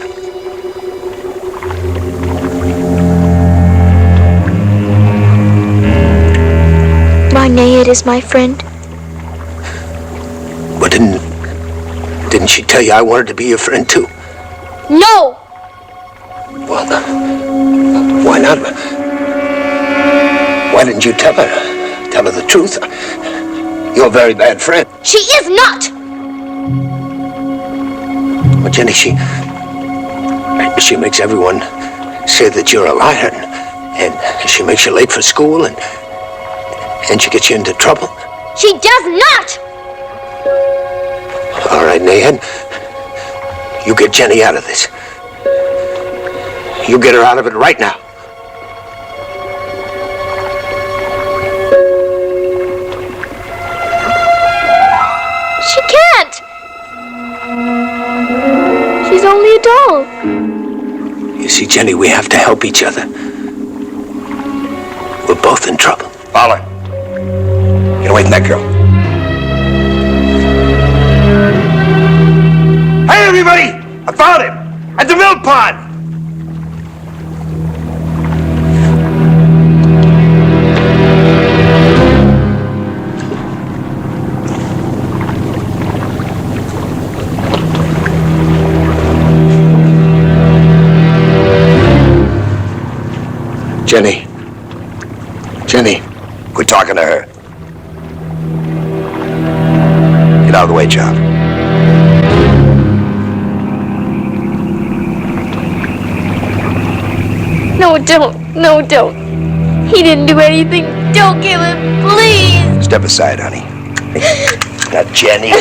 My Nahid is my friend.
But didn't she tell you I wanted to be your friend too?
No!
Well, why not? Why didn't you tell her? Tell her the truth. You're a very bad friend.
She is not!
Well, Jenny, she makes everyone say that you're a liar, and she makes you late for school, and she gets you into trouble.
She does not!
All right, Nahid. You get Jenny out of this. You get her out of it right now.
She can't! She's only a doll.
You see, Jenny, we have to help each other. We're both in trouble.
Fowler, get away from that girl.
Hey, everybody! I found him! At the milk pond! Jenny,
Quit talking to her. Get out of the way, John.
No, don't. No, don't. He didn't do anything. Don't kill him, please.
Step aside, honey. Now, Jenny.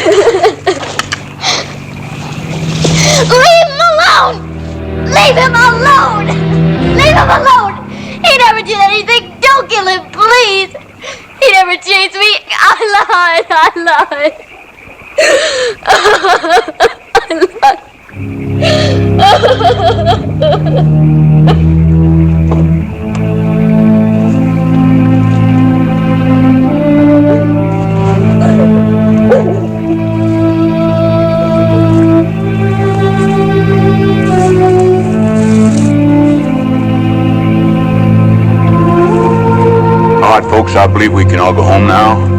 Leave him alone! Leave him alone! Leave him alone! He never did anything. Don't kill him, please. He never chased me. I lied.
folks, I believe we can all go home now.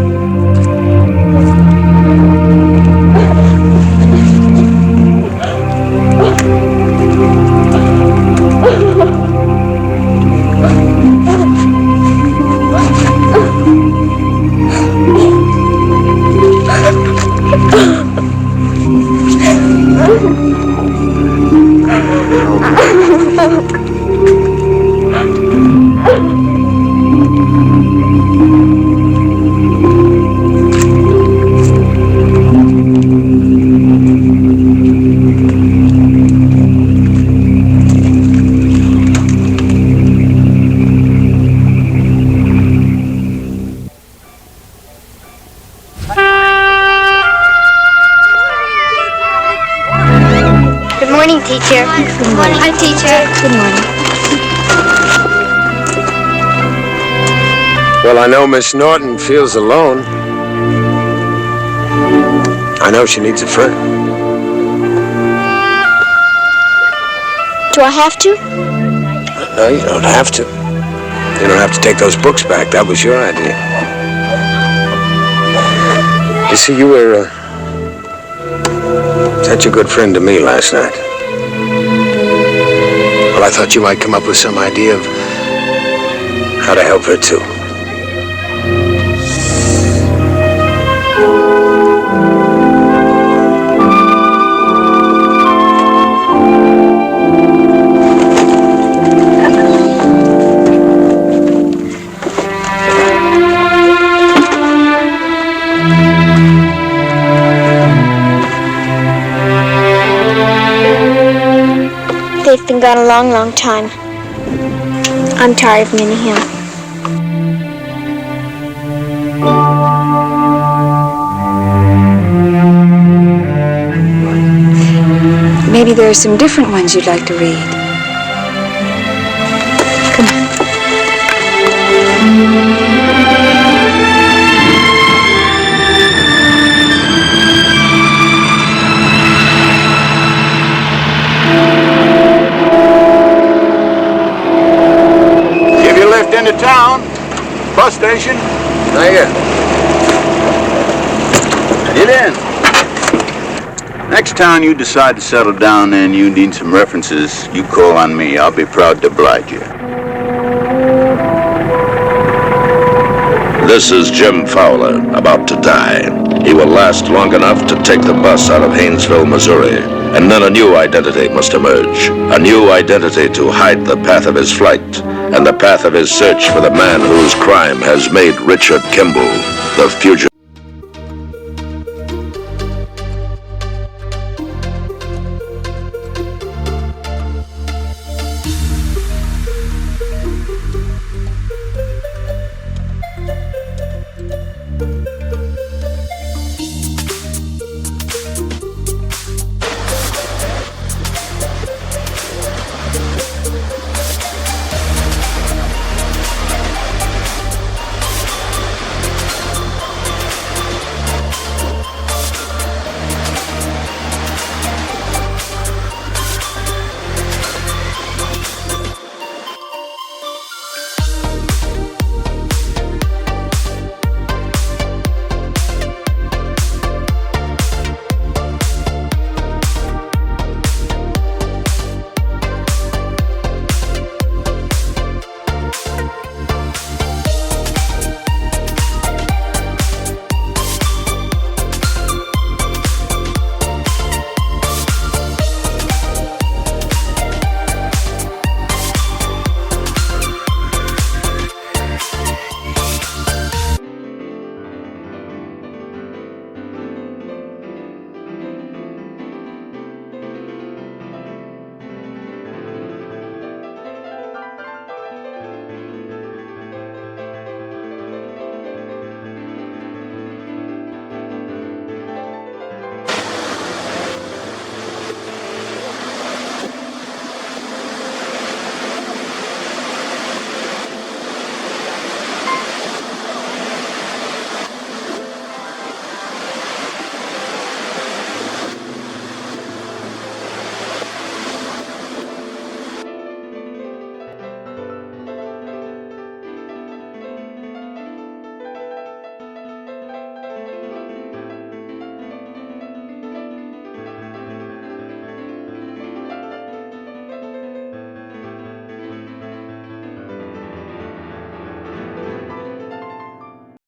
Good morning, teacher. Good morning. Hi, teacher. Good morning.
Well, I know Miss Norton feels alone. I know she needs a friend.
Do I have to?
No, you don't have to. You don't have to take those books back. That was your idea. You see, you were such a good friend to me last night. Well, I thought you might come up with some idea of how to help her, too.
They've been gone a long, long time. I'm tired of Minnie Hill.
Maybe there are some different ones you'd like to read. Come on.
Give you a lift into town. Bus station.
Not yet.
Get in. Next time you decide to settle down and you need some references, you call on me. I'll be proud to oblige you.
This is Jim Fowler, about to die. He will last long enough to take the bus out of Haynesville, Missouri, and then a new identity must emerge. A new identity to hide the path of his flight and the path of his search for the man whose crime has made Richard Kimball the fugitive.